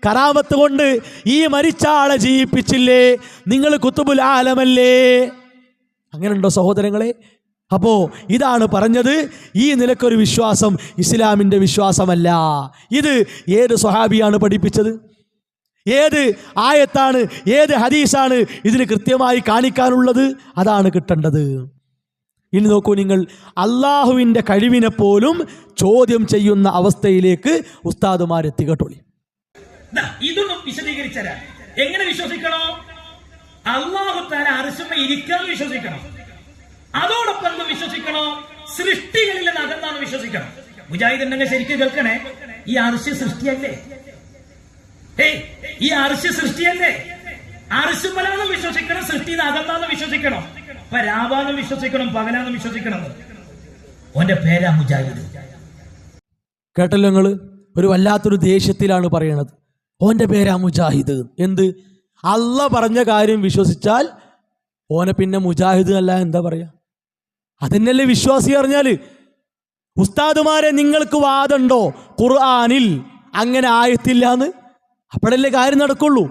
കറാമത്ത് കൊണ്ട് ഈ മരിച്ച ആളെ ജീവിപ്പിച്ചില്ലേ? നിങ്ങൾ ഖുതുബുൽ ആലമല്ലേ? അങ്ങനെയുണ്ടോ സഹോദരങ്ങളെ? അപ്പോൾ ഇതാണ് പറഞ്ഞത്, ഈ നിലക്കൊരു വിശ്വാസം ഇസ്ലാമിൻ്റെ വിശ്വാസമല്ല. ഇത് ഏത് സ്വഹാബിയാണ് പഠിപ്പിച്ചത്? ഏത് ആയത്താണ്, ഏത് ഹദീസാണ് ഇതിന് കൃത്യമായി കാണിക്കാനുള്ളത്? അതാണ് കിട്ടേണ്ടത്. ഇനി നോക്കൂ നിങ്ങൾ, അള്ളാഹുവിൻ്റെ കഴിവിനെ പോലും ചോദ്യം ചെയ്യുന്ന അവസ്ഥയിലേക്ക് ഉസ്താദുമാരെത്തി കേട്ടോളി. ഇതൊന്നും വിശദീകരിച്ചാൽ എങ്ങനെ വിശ്വസിക്കണോ? അല്ലാഹു തആല അർശുമേ ഇരിക്കാൻ വിശ്വസിക്കണം. അതോടൊപ്പം എന്ത് വിശ്വസിക്കണോ? സൃഷ്ടികളിൽ നിന്ന് അകന്നാണ് വിശ്വസിക്കണം. മുജാഹിദ് ഉണ്ടെങ്കിൽ ശരിക്കും കേൾക്കണേ, ഈ അർശ് സൃഷ്ടിയല്ലേ? ഈ അർശ് സൃഷ്ടിയല്ലേ? അർശുമലാന്ന് വിശ്വസിക്കണം, സൃഷ്ടി അകന്നാന്ന് വിശ്വസിക്കണം, രാവാന്ന് വിശ്വസിക്കണം, പകലാന്ന് വിശ്വസിക്കണം. ഓന്റെ പേരാ മുജാഹിദ്. കേട്ടല്ലോ നിങ്ങൾ? ഒരു വല്ലാത്തൊരു ദേഷ്യത്തിലാണ് പറയണത്. ഓന്റെ പേരാ മുജാഹിദ്. എന്ത്? അള്ള പറഞ്ഞ കാര്യം വിശ്വസിച്ചാൽ ഓനെ പിന്നെ മുജാഹിദ് അല്ല എന്താ പറയാ? അതന്നെയല്ലേ വിശ്വാസി അറിഞ്ഞാൽ. ഉസ്താദുമാരെ നിങ്ങൾക്ക് വാദമുണ്ടോ ഖുർആനിൽ അങ്ങനെ ആയത്തില്ലാന്ന്? അപ്പോഴല്ലേ കാര്യം നടക്കുള്ളൂ.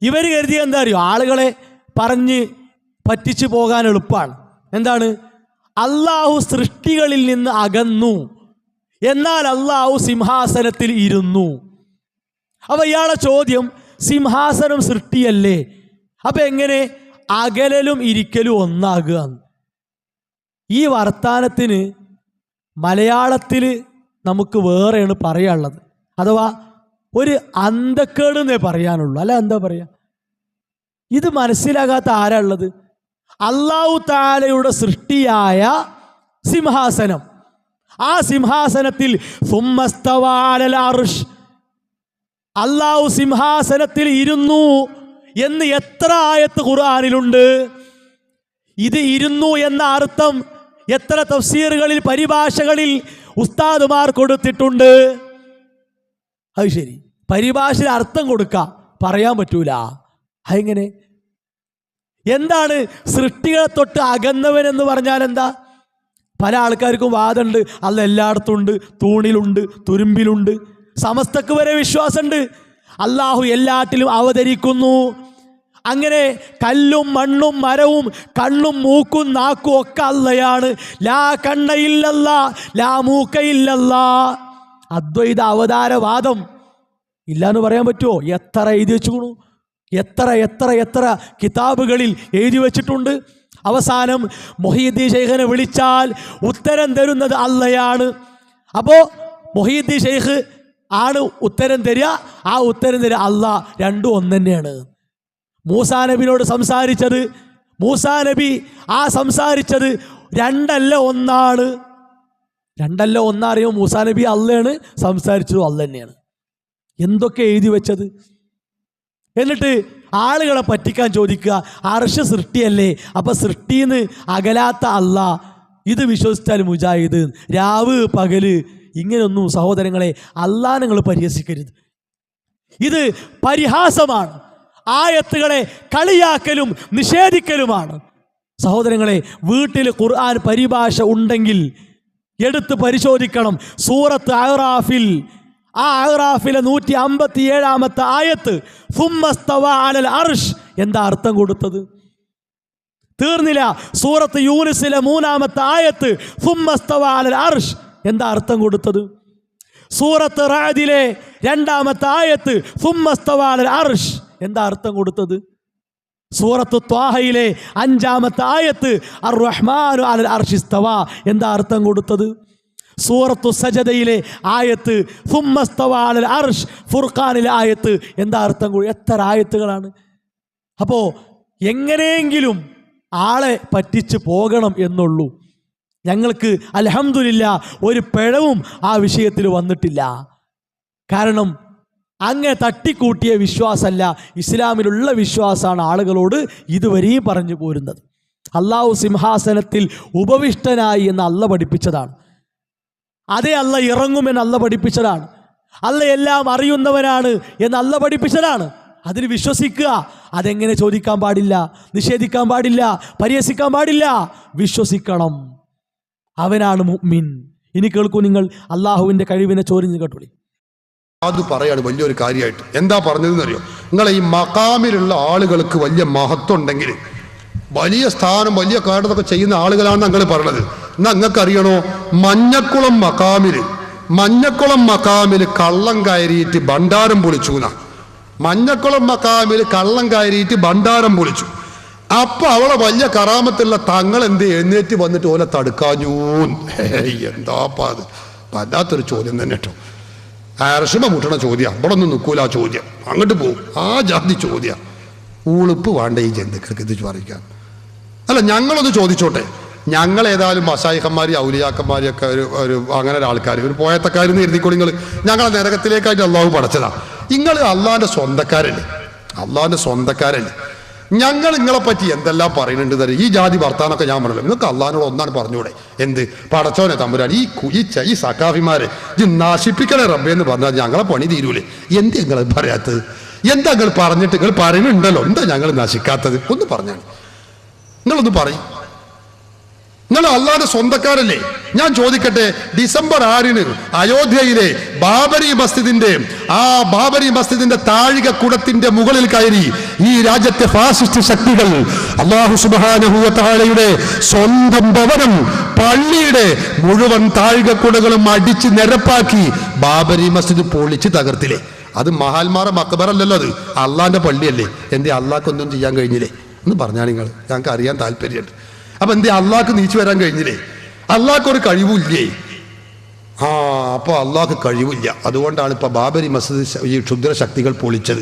ഇവർ കരുതിയ എന്താ അറിയോ, ആളുകളെ പറഞ്ഞ് പറ്റിച്ചു പോകാൻ എളുപ്പമാണ്. എന്താണ്? അള്ളാഹു സൃഷ്ടികളിൽ നിന്ന് അകന്നു, എന്നാൽ അള്ളാഹു സിംഹാസനത്തിൽ ഇരുന്നു. അപ്പൊ ഇയാളെ ചോദ്യം, സിംഹാസനം സൃഷ്ടിയല്ലേ, അപ്പൊ എങ്ങനെ അകലലും ഇരിക്കലും ഒന്നാകുക? ഈ വർത്താനത്തിന് മലയാളത്തിൽ നമുക്ക് വേറെയാണ് പറയാനുള്ളത്. അഥവാ ഒരു അന്തക്കേട് എന്നേ പറയാനുള്ളൂ, അല്ല എന്താ പറയാ? ഇത് മനസ്സിലാകാത്ത ആരാ ഉള്ളത്? അല്ലാഹു തആലയുടെ സൃഷ്ടിയായ സിംഹാസനം, ആ സിംഹാസനത്തിൽ സുമ്മസ്തവാ അലൽ അർശ്, അല്ലാഹു സിംഹാസനത്തിൽ ഇരുന്നു എന്ന് എത്ര ആയത്ത് ഖുർആനിലുണ്ട്? ഇത് ഇരുന്നു എന്ന അർത്ഥം എത്ര തഫ്സീറുകളിൽ, പരിഭാഷകളിൽ ഉസ്താദുമാർ കൊടുത്തിട്ടുണ്ട്? അത് ശരി, പരിഭാഷയിൽ അർത്ഥം കൊടുക്കാം, പറയാൻ പറ്റൂല. അതെങ്ങനെ? എന്താണ് സൃഷ്ടികളെ തൊട്ട് അകന്നവൻ എന്ന് പറഞ്ഞാൽ എന്താ? പല ആൾക്കാർക്കും വാദമുണ്ട്, അല്ല എല്ലായിടത്തും ഉണ്ട്, തൂണിലുണ്ട്, തുരുമ്പിലുണ്ട്, സമസ്തക്ക് വരെ വിശ്വാസമുണ്ട് അള്ളാഹു എല്ലാറ്റിലും അവതരിക്കുന്നു. അങ്ങനെ കല്ലും മണ്ണും മരവും കണ്ണും മൂക്കും നാക്കും ഒക്കെ അല്ലയാണ്. ലാ കണ്ണയില്ലല്ല, ലാ മൂക്കയില്ലല്ല. അദ്വൈത അവതാരവാദം ഇല്ലാന്ന് പറയാൻ പറ്റുമോ? എത്ര എഴുതി വെച്ചുകൊള്ളു, എത്ര എത്ര എത്ര കിതാബുകളിൽ എഴുതി വച്ചിട്ടുണ്ട്. അവസാനം മുഹീദ്ദീൻ ശൈഖിനെ വിളിച്ചാൽ ഉത്തരം തരുന്നത് അല്ലയാണ്. അപ്പോൾ മുഹീദ്ദീൻ ശൈഖ് ആണ് ഉത്തരം തരിക, ആ ഉത്തരം തരിക അല്ലാ, രണ്ടും ഒന്ന് തന്നെയാണ്. മൂസാ നബിയോട് സംസാരിച്ചത്, മൂസാ നബി ആ സംസാരിച്ചത് രണ്ടല്ല ഒന്നാണ്. രണ്ടല്ല ഒന്നറിയുമോ? മൂസാ നബി അല്ലയാണ് സംസാരിച്ചതും അല്ല തന്നെയാണ്. എന്തൊക്കെ എഴുതി വെച്ചത്? എന്നിട്ട് ആളുകളെ പറ്റിക്കാൻ ചോദിക്കുക, അർശ് സൃഷ്ടിയല്ലേ, അപ്പൊ സൃഷ്ടിന്ന് അകലാത്ത അല്ലാ, ഇത് വിശ്വസിച്ചാൽ മുജാഹിദ്. രാവ് പകല് ഇങ്ങനെയൊന്നും സഹോദരങ്ങളെ അല്ലാഹ് നിങ്ങൾ പരിഹസിക്കരുത്. ഇത് പരിഹാസമാണ്, ആയത്തുകളെ കളിയാക്കലും നിഷേധിക്കലുമാണ്. സഹോദരങ്ങളെ, വീട്ടിൽ ഖുർആൻ പരിഭാഷ ഉണ്ടെങ്കിൽ എടുത്ത് പരിശോധിക്കണം. സൂറത്ത് അഅ്റാഫിൽ, ആ അഅ്റാഫിലെ 157-ാമത്തെ ആയത്ത് സുമ്മസ്തവ അലൽ അർശ്, എന്താ അർത്ഥം കൊടുത്തത്? തീർന്നില്ല. സൂറത്ത് യൂനുസിലെ 3-ാമത്തെ ആയത്ത് സുമ്മസ്തവ അലൽ അർശ്, എന്താ അർത്ഥം കൊടുത്തത്? സൂറത്ത് റഅദിലെ 2-ാമത്തെ ആയത്ത് സുമ്മസ്തവ അലൽ അർശ്, എന്താ അർത്ഥം കൊടുത്തത്? സൂറത്ത് ത്വാഹയിലെ 5-ാമത്തെ ആയത്ത് അർ റഹ്മാനു അലൽ അർശി ഇസ്തവ, എന്താ അർത്ഥം കൊടുത്തത്? സൂറത്തു സജദയിലെ ആയത്ത് സുമ്മസ്തവ അലൽ അർശ്, ഫുർഖാനിലെ ആയത്ത് എന്താ അർത്ഥം? എത്ര ആയത്തുകളാണ്! അപ്പോൾ എങ്ങനെയെങ്കിലും ആളെ പറ്റിച്ച് പോകണം എന്നുള്ളൂ. ഞങ്ങൾക്ക് അൽഹംദുലില്ലാ ഒരു പിഴവും ആ വിഷയത്തിൽ വന്നിട്ടില്ല. കാരണം അങ്ങനെ തട്ടിക്കൂട്ടിയ വിശ്വാസമല്ല, ഇസ്ലാമിലുള്ള വിശ്വാസമാണ് ആളുകളോട് ഇതുവരെയും പറഞ്ഞു പോരുന്നത്. അല്ലാഹു സിംഹാസനത്തിൽ ഉപവിഷ്ടനായി എന്ന് അല്ല പഠിപ്പിച്ചതാണ്. അതേ അല്ല ഇറങ്ങുമെന്ന് അല്ല പഠിപ്പിച്ചതാണ്. അല്ല എല്ലാം അറിയുന്നവനാണ് എന്ന് അല്ല പഠിപ്പിച്ചതാണ്. അതിന് വിശ്വസിക്കുക. അതെങ്ങനെ ചോദിക്കാൻ പാടില്ല, നിഷേധിക്കാൻ പാടില്ല, പരിഹസിക്കാൻ പാടില്ല, വിശ്വസിക്കണം. അവനാണ് മുഅ്മിൻ. ഇനി കേൾക്കൂ നിങ്ങൾ അള്ളാഹുവിൻ്റെ കഴിവിനെ ചോരിഞ്ഞ് കേട്ടോളി. അത് പറയാണ് വലിയൊരു കാര്യമായിട്ട്. എന്താ പറഞ്ഞതെന്നറിയോ? നിങ്ങളെ ഈ മഖാമിലുള്ള ആളുകൾക്ക് വലിയ മഹത്വം ഉണ്ടെങ്കിൽ, വലിയ സ്ഥാനം വലിയ കാര്യങ്ങളൊക്കെ ചെയ്യുന്ന ആളുകളാണ് നിങ്ങൾ പറഞ്ഞത്. എന്നാ നിങ്ങൾക്ക് അറിയണോ, മഞ്ഞക്കുളം മക്കാമിൽ കള്ളം കയറിയിട്ട് ഭണ്ഡാരം പൊളിച്ചു. മഞ്ഞക്കുളം മക്കാമിൽ കള്ളം കയറിയിട്ട് ഭണ്ഡാരം പൊളിച്ചു. അപ്പൊ അവളെ വലിയ കറാമത്തുള്ള തങ്ങൾ എന്ത് എഴുന്നേറ്റ് വന്നിട്ട് ഓലെ തടുക്കാഞ്ഞൂ. എന്താപ്പാ അത്? വല്ലാത്തൊരു ചോദ്യം തന്നെ കേട്ടോ. അർശമ മുട്ടണ ചോദ്യം. അവിടെ ഒന്നും നിൽക്കൂല ആ ചോദ്യം, അങ്ങോട്ട് പോകും. ആ ജാതി ചോദ്യം. ഊളിപ്പ് വേണ്ട ഈ ജന്തുക്കൾക്ക് ഇത് ചോദിക്കാം. അല്ല, ഞങ്ങളൊന്ന് ചോദിച്ചോട്ടെ. ഞങ്ങൾ ഏതായാലും മശായിഖന്മാരും ഔലിയാക്കന്മാരും ഒരു അങ്ങനെ ഒരാൾക്കാർ, ഒരു പോയത്തക്കാരെന്ന് എഴുതിക്കോളി. നിങ്ങൾ ഞങ്ങളെ നരകത്തിലേക്കായിട്ട് അള്ളാഹു പടച്ചതാ. നിങ്ങൾ അള്ളാഹിന്റെ സ്വന്തക്കാരല്ലേ. ഞങ്ങൾ നിങ്ങളെ പറ്റി എന്തെല്ലാം പറയുന്നുണ്ട് തരും. ഈ ജാതി വർത്താനൊക്കെ ഞാൻ പറഞ്ഞല്ലോ. നിങ്ങൾക്ക് അള്ളാഹിനോട് ഒന്നാണ് പറഞ്ഞൂടെ? എന്ത് പടച്ചോനെ തമ്പുരാൻ, ഈ സക്കാഫിമാരെ ഇത് നശിപ്പിക്കണേ റബ്ബേ എന്ന് പറഞ്ഞാൽ ഞങ്ങളെ പണി തീരൂലേ? എന്ത് നിങ്ങൾ പറയാത്തത്? എന്താ നിങ്ങൾ പറഞ്ഞിട്ട് നിങ്ങൾ പറയുന്നുണ്ടല്ലോ, എന്താ ഞങ്ങൾ നശിക്കാത്തത്? ഒന്ന് പറഞ്ഞാണ്. നിങ്ങളൊന്ന് പറയും. നിങ്ങൾ അള്ളാന്റെ സ്വന്തക്കാരല്ലേ? ഞാൻ ചോദിക്കട്ടെ, ഡിസംബർ 6 അയോധ്യയിലെ ബാബരി മസ്ജിദിന്റെ താഴികക്കുടത്തിന്റെ മുകളിൽ കയറി ഈ രാജ്യത്തെ ഫാസിസ്റ്റ് ശക്തികൾ അല്ലാഹു സുബ്ഹാനഹു വ തആലയുടെ സ്വന്തം ഭവനം, പള്ളിയുടെ മുഴുവൻ താഴികക്കുടകളും അടിച്ച് നിരപ്പാക്കി ബാബരി മസ്ജിദ് പൊളിച്ച് തകർത്തില്ലേ? അത് മഹാന്മാരെ മക്ബറല്ലല്ലോ, അത് അള്ളാന്റെ പള്ളിയല്ലേ. എന്തേ അള്ളാഹ്ക്കൊന്നും ചെയ്യാൻ കഴിഞ്ഞില്ലേ എന്ന് പറഞ്ഞാൽ നിങ്ങൾ, ഞങ്ങൾക്ക് അറിയാൻ താല്പര്യമുണ്ട്. അപ്പൊ എന്തേ അള്ളാഹ്ക്ക് നീച്ചു വരാൻ കഴിഞ്ഞില്ലേ? അള്ളാഹ്ക്ക് ഒരു കഴിവില്ലേ? അപ്പൊ അള്ളാഹ്ക്ക് കഴിവില്ല. അതുകൊണ്ടാണ് ഇപ്പൊ ബാബരി മസ്ജിദ് ഈ ക്ഷുദ്ര ശക്തികൾ പൊളിച്ചത്.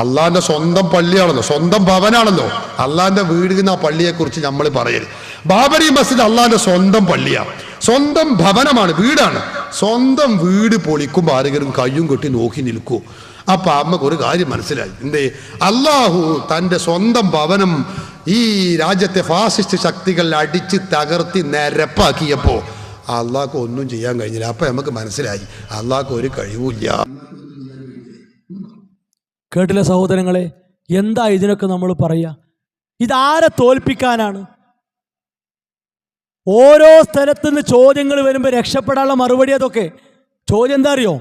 അള്ളാഹിന്റെ സ്വന്തം പള്ളിയാണല്ലോ, സ്വന്തം ഭവനാണല്ലോ. അള്ളാഹിന്റെ വീട് എന്ന പള്ളിയെ കുറിച്ച് നമ്മൾ പറയരുത്. ബാബരി മസ്ജിദ് അള്ളാഹിന്റെ സ്വന്തം പള്ളിയാണ്, സ്വന്തം ഭവനമാണ്, വീടാണ്. സ്വന്തം വീട് പൊളിക്കുമ്പോൾ ആരെങ്കിലും കയ്യും കെട്ടി നോക്കി നിൽക്കൂ. അപ്പൊ അമ്മക്ക് ഒരു കാര്യം മനസ്സിലായി. എന്തേ? അള്ളാഹു തൻ്റെ സ്വന്തം ഭവനം ഈ രാജ്യത്തെ ഫാസിസ്റ്റ് ശക്തികൾ അടിച്ച് തകർത്തി നിരപ്പാക്കിയപ്പോ അള്ളാഹ്ക്ക് ഒന്നും ചെയ്യാൻ കഴിഞ്ഞില്ല. അപ്പൊ നമുക്ക് മനസ്സിലായി അള്ളാഹ്ക്ക് ഒരു കഴിവില്ല. കേട്ടില്ല സഹോദരങ്ങളെ? എന്താ ഇതിനൊക്കെ നമ്മൾ പറയാ? ഇതാരെ തോൽപ്പിക്കാനാണ്? ഓരോ സ്ഥലത്തുനിന്ന് ചോദ്യങ്ങൾ വരുമ്പോൾ രക്ഷപ്പെടാനുള്ള മറുപടി അതൊക്കെ. ചോദ്യം എന്താ അറിയോ?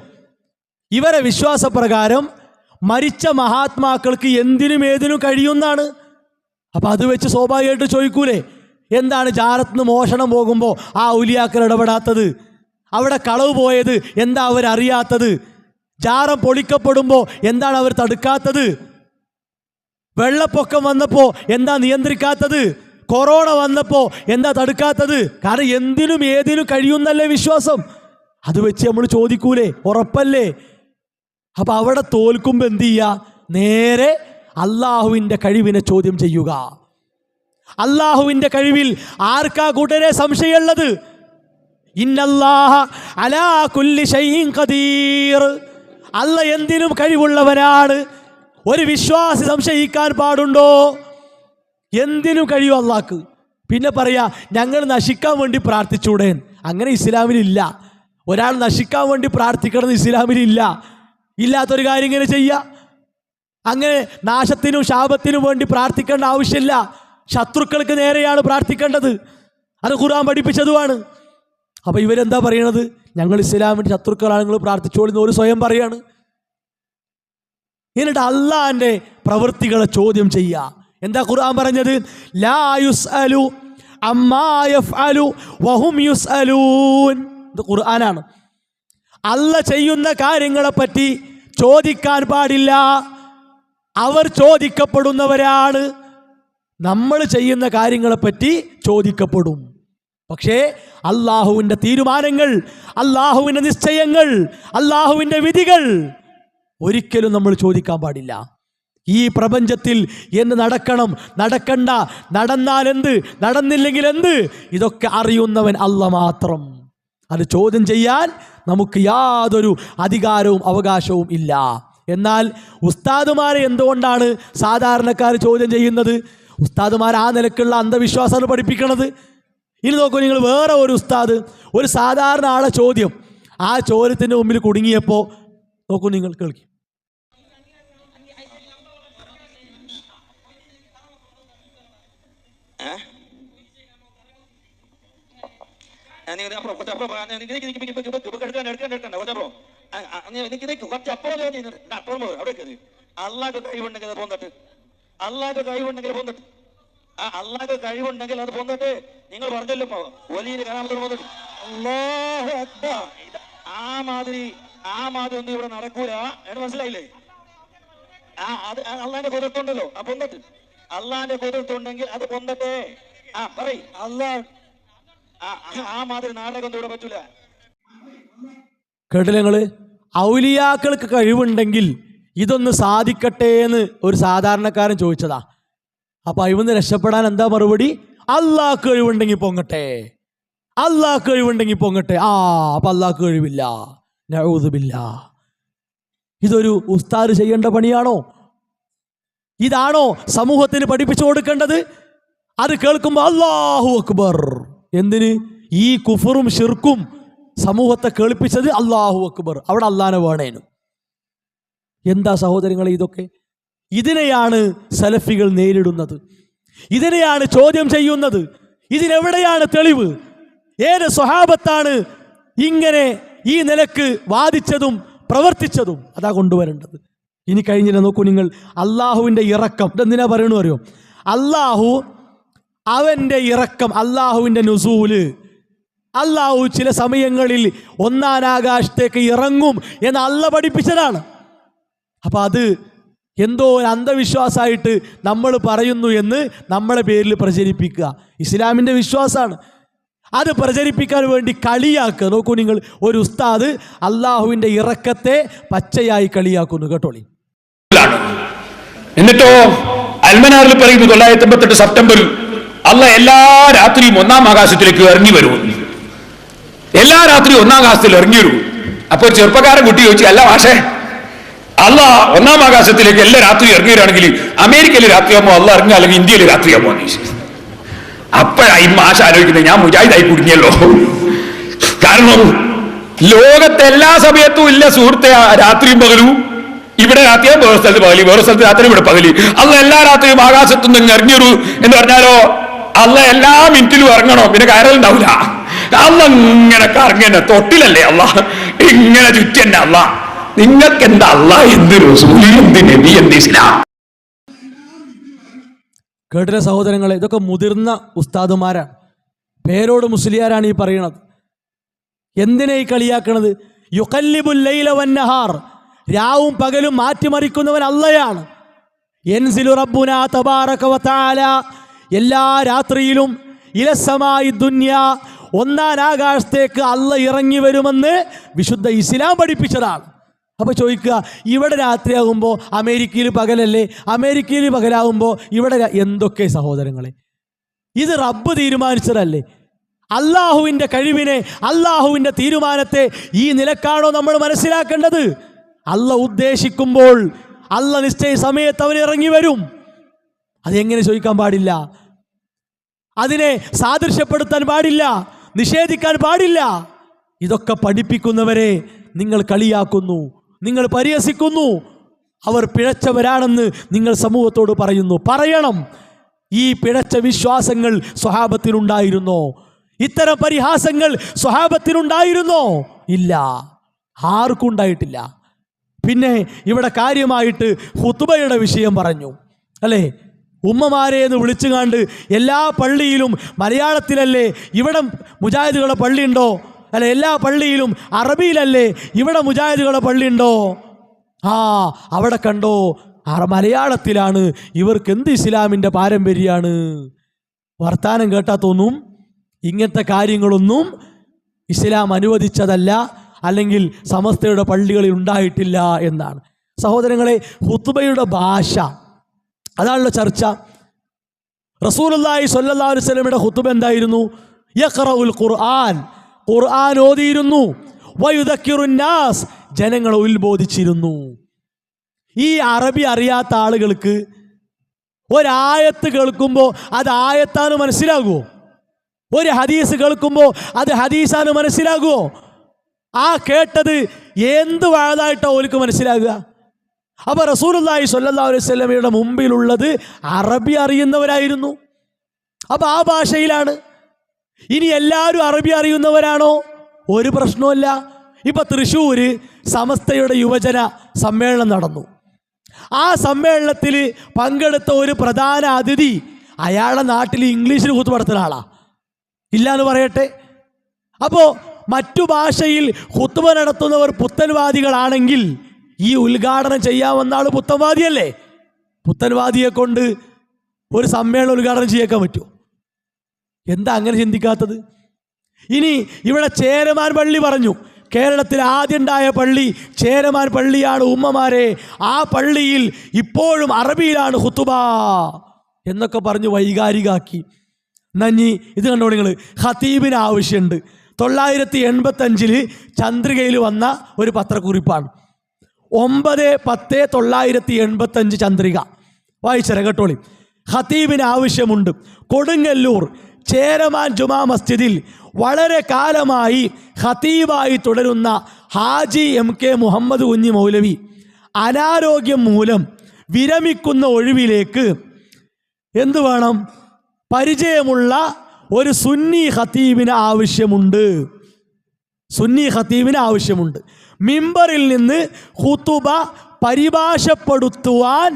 ഇവരെ വിശ്വാസപ്രകാരം മരിച്ച മഹാത്മാക്കൾക്ക് എന്തിനും ഏതിനും കഴിയുന്നാണ്. അപ്പം അത് വെച്ച് സ്വാഭാവികമായിട്ട് ചോദിക്കൂലേ, എന്താണ് ജാറത്തുനിന്ന് മോഷണം പോകുമ്പോൾ ആ ഔലിയാക്കൾ ഇടപെടാത്തത്? അവിടെ കളവ് പോയത് എന്താ അവരറിയാത്തത്? ജാറം പൊളിക്കപ്പെടുമ്പോൾ എന്താണ് അവർ തടുക്കാത്തത്? വെള്ളപ്പൊക്കം വന്നപ്പോൾ എന്താ നിയന്ത്രിക്കാത്തത്? കൊറോണ വന്നപ്പോൾ എന്താ തടുക്കാത്തത്? കാരണം എന്തിനും ഏതിനും കഴിയുന്നല്ലേ വിശ്വാസം. അത് വെച്ച് നമ്മൾ ചോദിക്കൂലേ? ഉറപ്പല്ലേ? അപ്പം അവിടെ തോൽക്കുമ്പോൾ എന്ത് ചെയ്യുക? നേരെ അള്ളാഹുവിൻ്റെ കഴിവിനെ ചോദ്യം ചെയ്യുക. അള്ളാഹുവിൻ്റെ കഴിവിൽ ആർക്കാ കൂട്ടരെ സംശയമുള്ളത്? ഇന്നല്ലാഹ അലാ കുല്ലി ഷൈഇൻ ഖദീർ. അല്ല എന്തിനും കഴിവുള്ളവനാണ്. ഒരു വിശ്വാസി സംശയിക്കാൻ പാടുണ്ടോ? എന്തിനും കഴിയും അള്ളാഹ്ക്ക്. പിന്നെ പറയാ ഞങ്ങൾ നശിക്കാൻ വേണ്ടി പ്രാർത്ഥിച്ചൂടേ? അങ്ങനെ ഇസ്ലാമിലില്ല. ഒരാൾ നശിക്കാൻ വേണ്ടി പ്രാർത്ഥിക്കണമെന്ന് ഇസ്ലാമിലില്ല. ഇല്ലാത്തൊരു കാര്യം ഇങ്ങനെ ചെയ്യുക. അങ്ങനെ നാശത്തിനും ശാപത്തിനും വേണ്ടി പ്രാർത്ഥിക്കേണ്ട ആവശ്യമില്ല. ശത്രുക്കൾക്ക് നേരെയാണ് പ്രാർത്ഥിക്കേണ്ടത്. അത് ഖുർആൻ പഠിപ്പിച്ചതുമാണ്. അപ്പം ഇവരെന്താ പറയണത്? ഞങ്ങൾ ഇസ്ലാമിൻ്റെ ശത്രുക്കളാണ്, നിങ്ങൾ പ്രാർത്ഥിച്ചോളിന്ന് ഒരു സ്വയം പറയാണ്. എന്നിട്ട് അള്ളാഹിൻ്റെ പ്രവൃത്തികളെ ചോദ്യം ചെയ്യുക. എന്താ ഖുർആൻ പറഞ്ഞത്? ലാ യുസ്അലു അമ്മാ യഫ്അലു വഹും യുസ്അലൂൻ. ഇത് ഖുർആനാണ്. അല്ല ചെയ്യുന്ന കാര്യങ്ങളെപ്പറ്റി ചോദിക്കാൻ പാടില്ല, അവർ ചോദിക്കപ്പെടുന്നവരാണ്. നമ്മൾ ചെയ്യുന്ന കാര്യങ്ങളെപ്പറ്റി ചോദിക്കപ്പെടും. പക്ഷേ അള്ളാഹുവിൻ്റെ തീരുമാനങ്ങൾ, അള്ളാഹുവിൻ്റെ നിശ്ചയങ്ങൾ, അള്ളാഹുവിൻ്റെ വിധികൾ ഒരിക്കലും നമ്മൾ ചോദിക്കാൻ പാടില്ല. ഈ പ്രപഞ്ചത്തിൽ എന്ത് നടക്കണം, നടക്കണ്ട, നടന്നാൽ എന്ത്, നടന്നില്ലെങ്കിൽ എന്ത്, ഇതൊക്കെ അറിയുന്നവൻ അല്ലാഹ് മാത്രം. അത് ചോദ്യം ചെയ്യാൻ നമുക്ക് യാതൊരു അധികാരവും അവകാശവും ഇല്ല. എന്നാൽ ഉസ്താദുമാരെ എന്തുകൊണ്ടാണ് സാധാരണക്കാർ ചോദ്യം ചെയ്യുന്നത്? ഉസ്താദുമാർ ആ നിലക്കുള്ള അന്ധവിശ്വാസമാണ് പഠിപ്പിക്കണത്. ഇനി നോക്കൂ നിങ്ങൾ, വേറെ ഒരു ഉസ്താദ് ഒരു സാധാരണ ആളെ ചോദ്യം, ആ ചോദ്യത്തിൻ്റെ മുമ്പിൽ കുടുങ്ങിയപ്പോൾ നോക്കൂ നിങ്ങൾ, കേൾക്കും. അള്ളാഹ് കഴിവുണ്ടെങ്കിൽ അത് പോന്നിട്ട്, അള്ളാഹ് കഴിവുണ്ടെങ്കിൽ പോന്നിട്ട്, അള്ളാഹ് കഴിവുണ്ടെങ്കിൽ അത് പോന്നിട്ട്. നിങ്ങൾ പറഞ്ഞല്ലോ വലിയ കരാമത്ത് പോന്നിട്ട്. അല്ലാഹു അക്ബർ. ആ മാതിരി ഒന്നും ഇവിടെ നടക്കൂല എന്ന് മനസ്സിലായില്ലേ? അത് അള്ളാന്റെ കുതിർത്തുണ്ടല്ലോ, ആ പൊന്നിട്ട്. അള്ളാന്റെ കുതിർത്തുണ്ടെങ്കിൽ അത് പൊന്നട്ടെ. പറയ് അള്ളാഹ്. ആ മാതിരി നാടകം ഇവിടെ പറ്റൂല. കേട്ടില്ല നിങ്ങള്? ഔലിയാക്കൾക്ക് കഴിവുണ്ടെങ്കിൽ ഇതൊന്ന് സാധിക്കട്ടെ എന്ന് ഒരു സാധാരണക്കാരൻ ചോദിച്ചതാ. അപ്പൊ അയിവന്ന് രക്ഷപ്പെടാൻ എന്താ മറുപടി? അള്ളാഹ്ക്ക് കഴിവുണ്ടെങ്കിൽ പൊങ്ങട്ടെ, അള്ളാഹ്ക്ക് കഴിവുണ്ടെങ്കിൽ പൊങ്ങട്ടെ. അപ്പൊ അള്ളാഹ്ക്ക് കഴിവില്ല, നഊദു ബില്ലാഹ്. ഇതൊരു ഉസ്താദ് ചെയ്യേണ്ട പണിയാണോ? ഇതാണോ സമൂഹത്തിന് പഠിപ്പിച്ചു കൊടുക്കേണ്ടത്? അത് കേൾക്കുമ്പോൾ അല്ലാഹു അക്ബർ. എന്തിന്? ഈ കുഫറും ഷിർക്കും സമൂഹത്തെ കേൾപ്പിച്ചത് അല്ലാഹു അക്ബർ. അവിടെ അള്ളാനെ വേണേനു. എന്താ സഹോദരങ്ങളെ ഇതൊക്കെ? ഇതിനെയാണ് സലഫികൾ നേരിടുന്നത്, ഇതിനെയാണ് ചോദ്യം ചെയ്യുന്നത്. ഇതിനെവിടെയാണ് തെളിവ്? ഏത് സ്വഹാബത്താണ് ഇങ്ങനെ ഈ നിലക്ക് വാദിച്ചതും പ്രവർത്തിച്ചതും? അതാ കൊണ്ടുവരേണ്ടത്. ഇനി കഴിഞ്ഞില്ല, നോക്കൂ നിങ്ങൾ. അള്ളാഹുവിൻ്റെ ഇറക്കം ഇതെന്തിനാ പറയണു അറിയോ? അള്ളാഹു അവൻ്റെ ഇറക്കം, അള്ളാഹുവിൻ്റെ നുസൂല്, അള്ളാഹു ചില സമയങ്ങളിൽ ഒന്നാം ആകാശത്തേക്ക് ഇറങ്ങും എന്ന് അള്ളാഹ് പഠിപ്പിച്ചതാണ്. അപ്പം അത് എന്തോ ഒരു അന്ധവിശ്വാസമായിട്ട് നമ്മൾ പറയുന്നു എന്ന് നമ്മളെ പേരിൽ പ്രചരിപ്പിക്കുക ഇസ്ലാമിൻ്റെ വിശ്വാസമാണ്. അത് പ്രചരിപ്പിക്കാൻ വേണ്ടി കളിയാക്കുക. നോക്കൂ നിങ്ങൾ, ഒരു ഉസ്താദ് അള്ളാഹുവിൻ്റെ ഇറക്കത്തെ പച്ചയായി കളിയാക്കുന്നു. കേട്ടോളി. എന്നിട്ടോ അൽമനാറിൽ പറയുന്നു 988 സെപ്റ്റംബറിൽ അള്ളാഹ് എല്ലാ രാത്രിയും ഒന്നാം ആകാശത്തിലേക്ക് ഇറങ്ങി വരും. എല്ലാ രാത്രിയും ഒന്നാം ആകാശത്തിൽ ഇറങ്ങി വരും. അപ്പൊ ഒരു ചെറുപ്പക്കാരൻ കുട്ടി ചോദിച്ചു, അല്ല മാഷേ, അള്ളാഹ് ഒന്നാം ആകാശത്തിലേക്ക് എല്ലാ രാത്രി ഇറങ്ങി വരികയാണെങ്കിൽ അമേരിക്കയിൽ രാത്രിയാകുമ്പോ അള്ളാഹ് ഇറങ്ങുക, അല്ലെങ്കിൽ ഇന്ത്യയിൽ രാത്രിയാകുമോ എന്ന് ചോദിച്ചു. അപ്പോഴായി മാഷ ആലോചിക്കുന്നത്, ഞാൻ മുജാഹിദായി കുടുങ്ങിയല്ലോ. കാരണം ലോകത്തെ എല്ലാ സമയത്തും ഇല്ല സുഹൃത്തെ രാത്രിയും പകലും. ഇവിടെ രാത്രിയും വേറെ സ്ഥലത്ത് പകലി, വേറെ സ്ഥലത്ത് രാത്രി ഇവിടെ പകലി. അള്ളാഹ് എല്ലാ രാത്രിയും ആകാശത്തു നിന്ന് ഇറങ്ങിയൊരു എന്ന് പറഞ്ഞാലോ അള്ളാഹ് എല്ലാ മിനിറ്റിലും ഇറങ്ങണോ? പിന്നെ കയറലുണ്ടാവില്ല. അള്ളാഹ് ഇങ്ങനെ കറങ്ങനെ തൊട്ടിലല്ലേ അള്ളാഹ് ഇങ്ങനെ ചുറ്റന്നെ. അള്ളാഹ് നിങ്ങൾക്ക് എന്താ അള്ളാഹ് എന്ത് റസൂലി എന്ത് നബി എന്ത് ഇസ്ലാം? കേട്ടില്ല സഹോദരങ്ങളെ, ഇതൊക്കെ മുതിർന്ന ഉസ്താദുമാരാണ്, പേരോട് മുസ്ലിയാരാണ് ഈ പറയണത്. എന്തിനാ ഈ കളിയാക്കണത്? യുഖല്ലിബുൽ ലൈല വന്നഹാർ, രാവും പകലും മാറ്റിമറിക്കുന്നവൻ അള്ളയാണ്. യൻസിലു റബ്ബുനാ തബാറക വതആല, എല്ലാ രാത്രിയിലും ഇലസ്സമായി ദുനിയ, ഒന്നാം ആകാശത്തേക്ക് അള്ളാഹ് ഇറങ്ങി വരുമെന്ന് വിശുദ്ധ ഇസ്ലാം പഠിപ്പിച്ചതാണ്. അപ്പോൾ ചോദിക്കുക, ഇവിടെ രാത്രിയാകുമ്പോൾ അമേരിക്കയിൽ പകലല്ലേ, അമേരിക്കയിൽ പകലാകുമ്പോൾ ഇവിടെ എന്തൊക്കെ സഹോദരങ്ങളെ? ഇത് റബ്ബ് തീരുമാനിച്ചതല്ലേ? അള്ളാഹുവിൻ്റെ കഴിവിനെ, അള്ളാഹുവിൻ്റെ തീരുമാനത്തെ ഈ നിലക്കാണോ നമ്മൾ മനസ്സിലാക്കേണ്ടത്? അള്ളാഹ് ഉദ്ദേശിക്കുമ്പോൾ അള്ളാഹ് നിശ്ചയ സമയത്ത് അവൻ ഇറങ്ങി വരും. അതെങ്ങനെ ചോദിക്കാൻ പാടില്ല? അതിനെ സാദൃശ്യപ്പെടുത്താൻ പാടില്ല, നിഷേധിക്കാൻ പാടില്ല. ഇതൊക്കെ പഠിപ്പിക്കുന്നവരെ നിങ്ങൾ കളിയാക്കുന്നു, നിങ്ങൾ പരിഹസിക്കുന്നു. അവർ പിഴച്ചവരാണെന്ന് നിങ്ങൾ സമൂഹത്തോട് പറയുന്നു. പറയണം, ഈ പിഴച്ച വിശ്വാസങ്ങൾ സ്വഹാബത്തിനുണ്ടായിരുന്നോ? ഇത്തരം പരിഹാസങ്ങൾ സ്വഹാബത്തിനുണ്ടായിരുന്നോ? ഇല്ല, ആർക്കും ഉണ്ടായിട്ടില്ല. പിന്നെ ഇവിടെ കാര്യമായിട്ട് ഖുതുബയുടെ വിഷയം പറഞ്ഞു അല്ലേ? ഉമ്മമാരെ എന്ന് വിളിച്ചുകാണ്ട് എല്ലാ പള്ളിയിലും മലയാളത്തിലല്ലേ, ഇവിടെ മുജാഹിദുകളുടെ പള്ളിയുണ്ടോ? അല്ല, എല്ലാ പള്ളിയിലും അറബിയിലല്ലേ, ഇവിടെ മുജാഹിദുകളുടെ പള്ളിയുണ്ടോ? അവിടെ കണ്ടോ മലയാളത്തിലാണ്. ഇവർക്ക് എന്ത് ഇസ്ലാമിൻ്റെ പാരമ്പര്യമാണ്? വർത്താനം കേട്ടാ തോന്നും ഇങ്ങനത്തെ കാര്യങ്ങളൊന്നും ഇസ്ലാം അനുവദിച്ചതല്ല, അല്ലെങ്കിൽ സമസ്തയുടെ പള്ളികളിൽ ഉണ്ടായിട്ടില്ല എന്നാണ്. സഹോദരങ്ങളെ, ഖുതുബയുടെ ഭാഷ, അതാണല്ലോ ചർച്ച. റസൂലുള്ളാഹി സ്വല്ലല്ലാഹു അലൈഹി വസല്ലമയുടെ ഖുതുബ എന്തായിരുന്നു? യഖറഉൽ ഖുർആൻ, ഖുർആൻ ഓതിയിരുന്നു. വയുദക്കിറുൻ നാസ്, ജനങ്ങളെ ഉത്ബോധിച്ചിരുന്നു. ഈ അറബി അറിയാത്ത ആളുകൾക്ക് ഒരായത്ത് കേൾക്കുമ്പോൾ അത് ആയത്താന്ന് മനസ്സിലാകുമോ? ഒരു ഹദീസ് കേൾക്കുമ്പോൾ അത് ഹദീസാന്ന് മനസ്സിലാകുമോ? ആ കേട്ടത് എന്ത് വാഴതായിട്ടോ ഓർക്ക് മനസ്സിലാകുക? അപ്പോൾ റസൂലുള്ളാഹി സ്വല്ലല്ലാഹു അലൈഹി വസല്ലമയുടെ മുമ്പിലുള്ളത് അറബി അറിയുന്നവരായിരുന്നു. അപ്പോൾ ആ ഭാഷയിലാണ്. ഇനി എല്ലാവരും അറബി അറിയുന്നവരാണോ? ഒരു പ്രശ്നവുമില്ല. ഇപ്പൊ തൃശ്ശൂർ സമസ്തയുടെ യുവജന സമ്മേളനം നടന്നു. ആ സമ്മേളനത്തിൽ പങ്കെടുത്ത ഒരു പ്രധാന അതിഥി അയാളുടെ നാട്ടിൽ ഇംഗ്ലീഷിൽ ഖുതുബ നടത്തുന്ന ആളാ, ഇല്ലാന്ന് പറയട്ടെ. അപ്പോൾ മറ്റു ഭാഷയിൽ ഖുതുബ നടത്തുന്നവർ പുത്തൻവാദികളാണെങ്കിൽ ഈ ഉദ്ഘാടനം ചെയ്യാവുന്ന ആൾ പുത്തൻവാദിയല്ലേ? പുത്തൻവാദിയെ കൊണ്ട് ഒരു സമ്മേളനം ഉദ്ഘാടനം ചെയ്യാൻ പറ്റുമോ? എന്താ അങ്ങനെ ചിന്തിക്കാത്തത്? ഇനി ഇവിടെ ചേരമാൻ പള്ളി പറഞ്ഞു, കേരളത്തിൽ ആദ്യം ഉണ്ടായ പള്ളി ചേരമാൻ പള്ളിയാണ് ഉമ്മമാരെ, ആ പള്ളിയിൽ ഇപ്പോഴും അറബിയിലാണ് ഖുതുബ എന്നൊക്കെ പറഞ്ഞ് വൈകാരികാക്കി. നഞ്ഞി ഇത് കണ്ടോ നിങ്ങൾ, ഖതീബിന് ആവശ്യമുണ്ട്. 985 ചന്ദ്രികയിൽ വന്ന ഒരു പത്രക്കുറിപ്പാണ്. 9/10/985 ചന്ദ്രിക വായിച്ചര കേട്ടോളി. ഖതീബിന് ആവശ്യമുണ്ട്. കൊടുങ്ങല്ലൂർ ചേരമാൻ ജുമാ മസ്ജിദിൽ വളരെ കാലമായി ഖതീബായി തുടരുന്ന ഹാജി MK മുഹമ്മദ് കുഞ്ഞി മൗലവി അനാരോഗ്യം മൂലം വിരമിക്കുന്ന ഒഴിവിലേക്ക് എന്തു വേണം? പരിചയമുള്ള ഒരു സുന്നി ഖതീബിന് ആവശ്യമുണ്ട്. സുന്നി ഖതീബിന് ആവശ്യമുണ്ട്. മിമ്പറിൽ നിന്ന് ഖുതുബ പരിഭാഷപ്പെടുത്തുവാൻ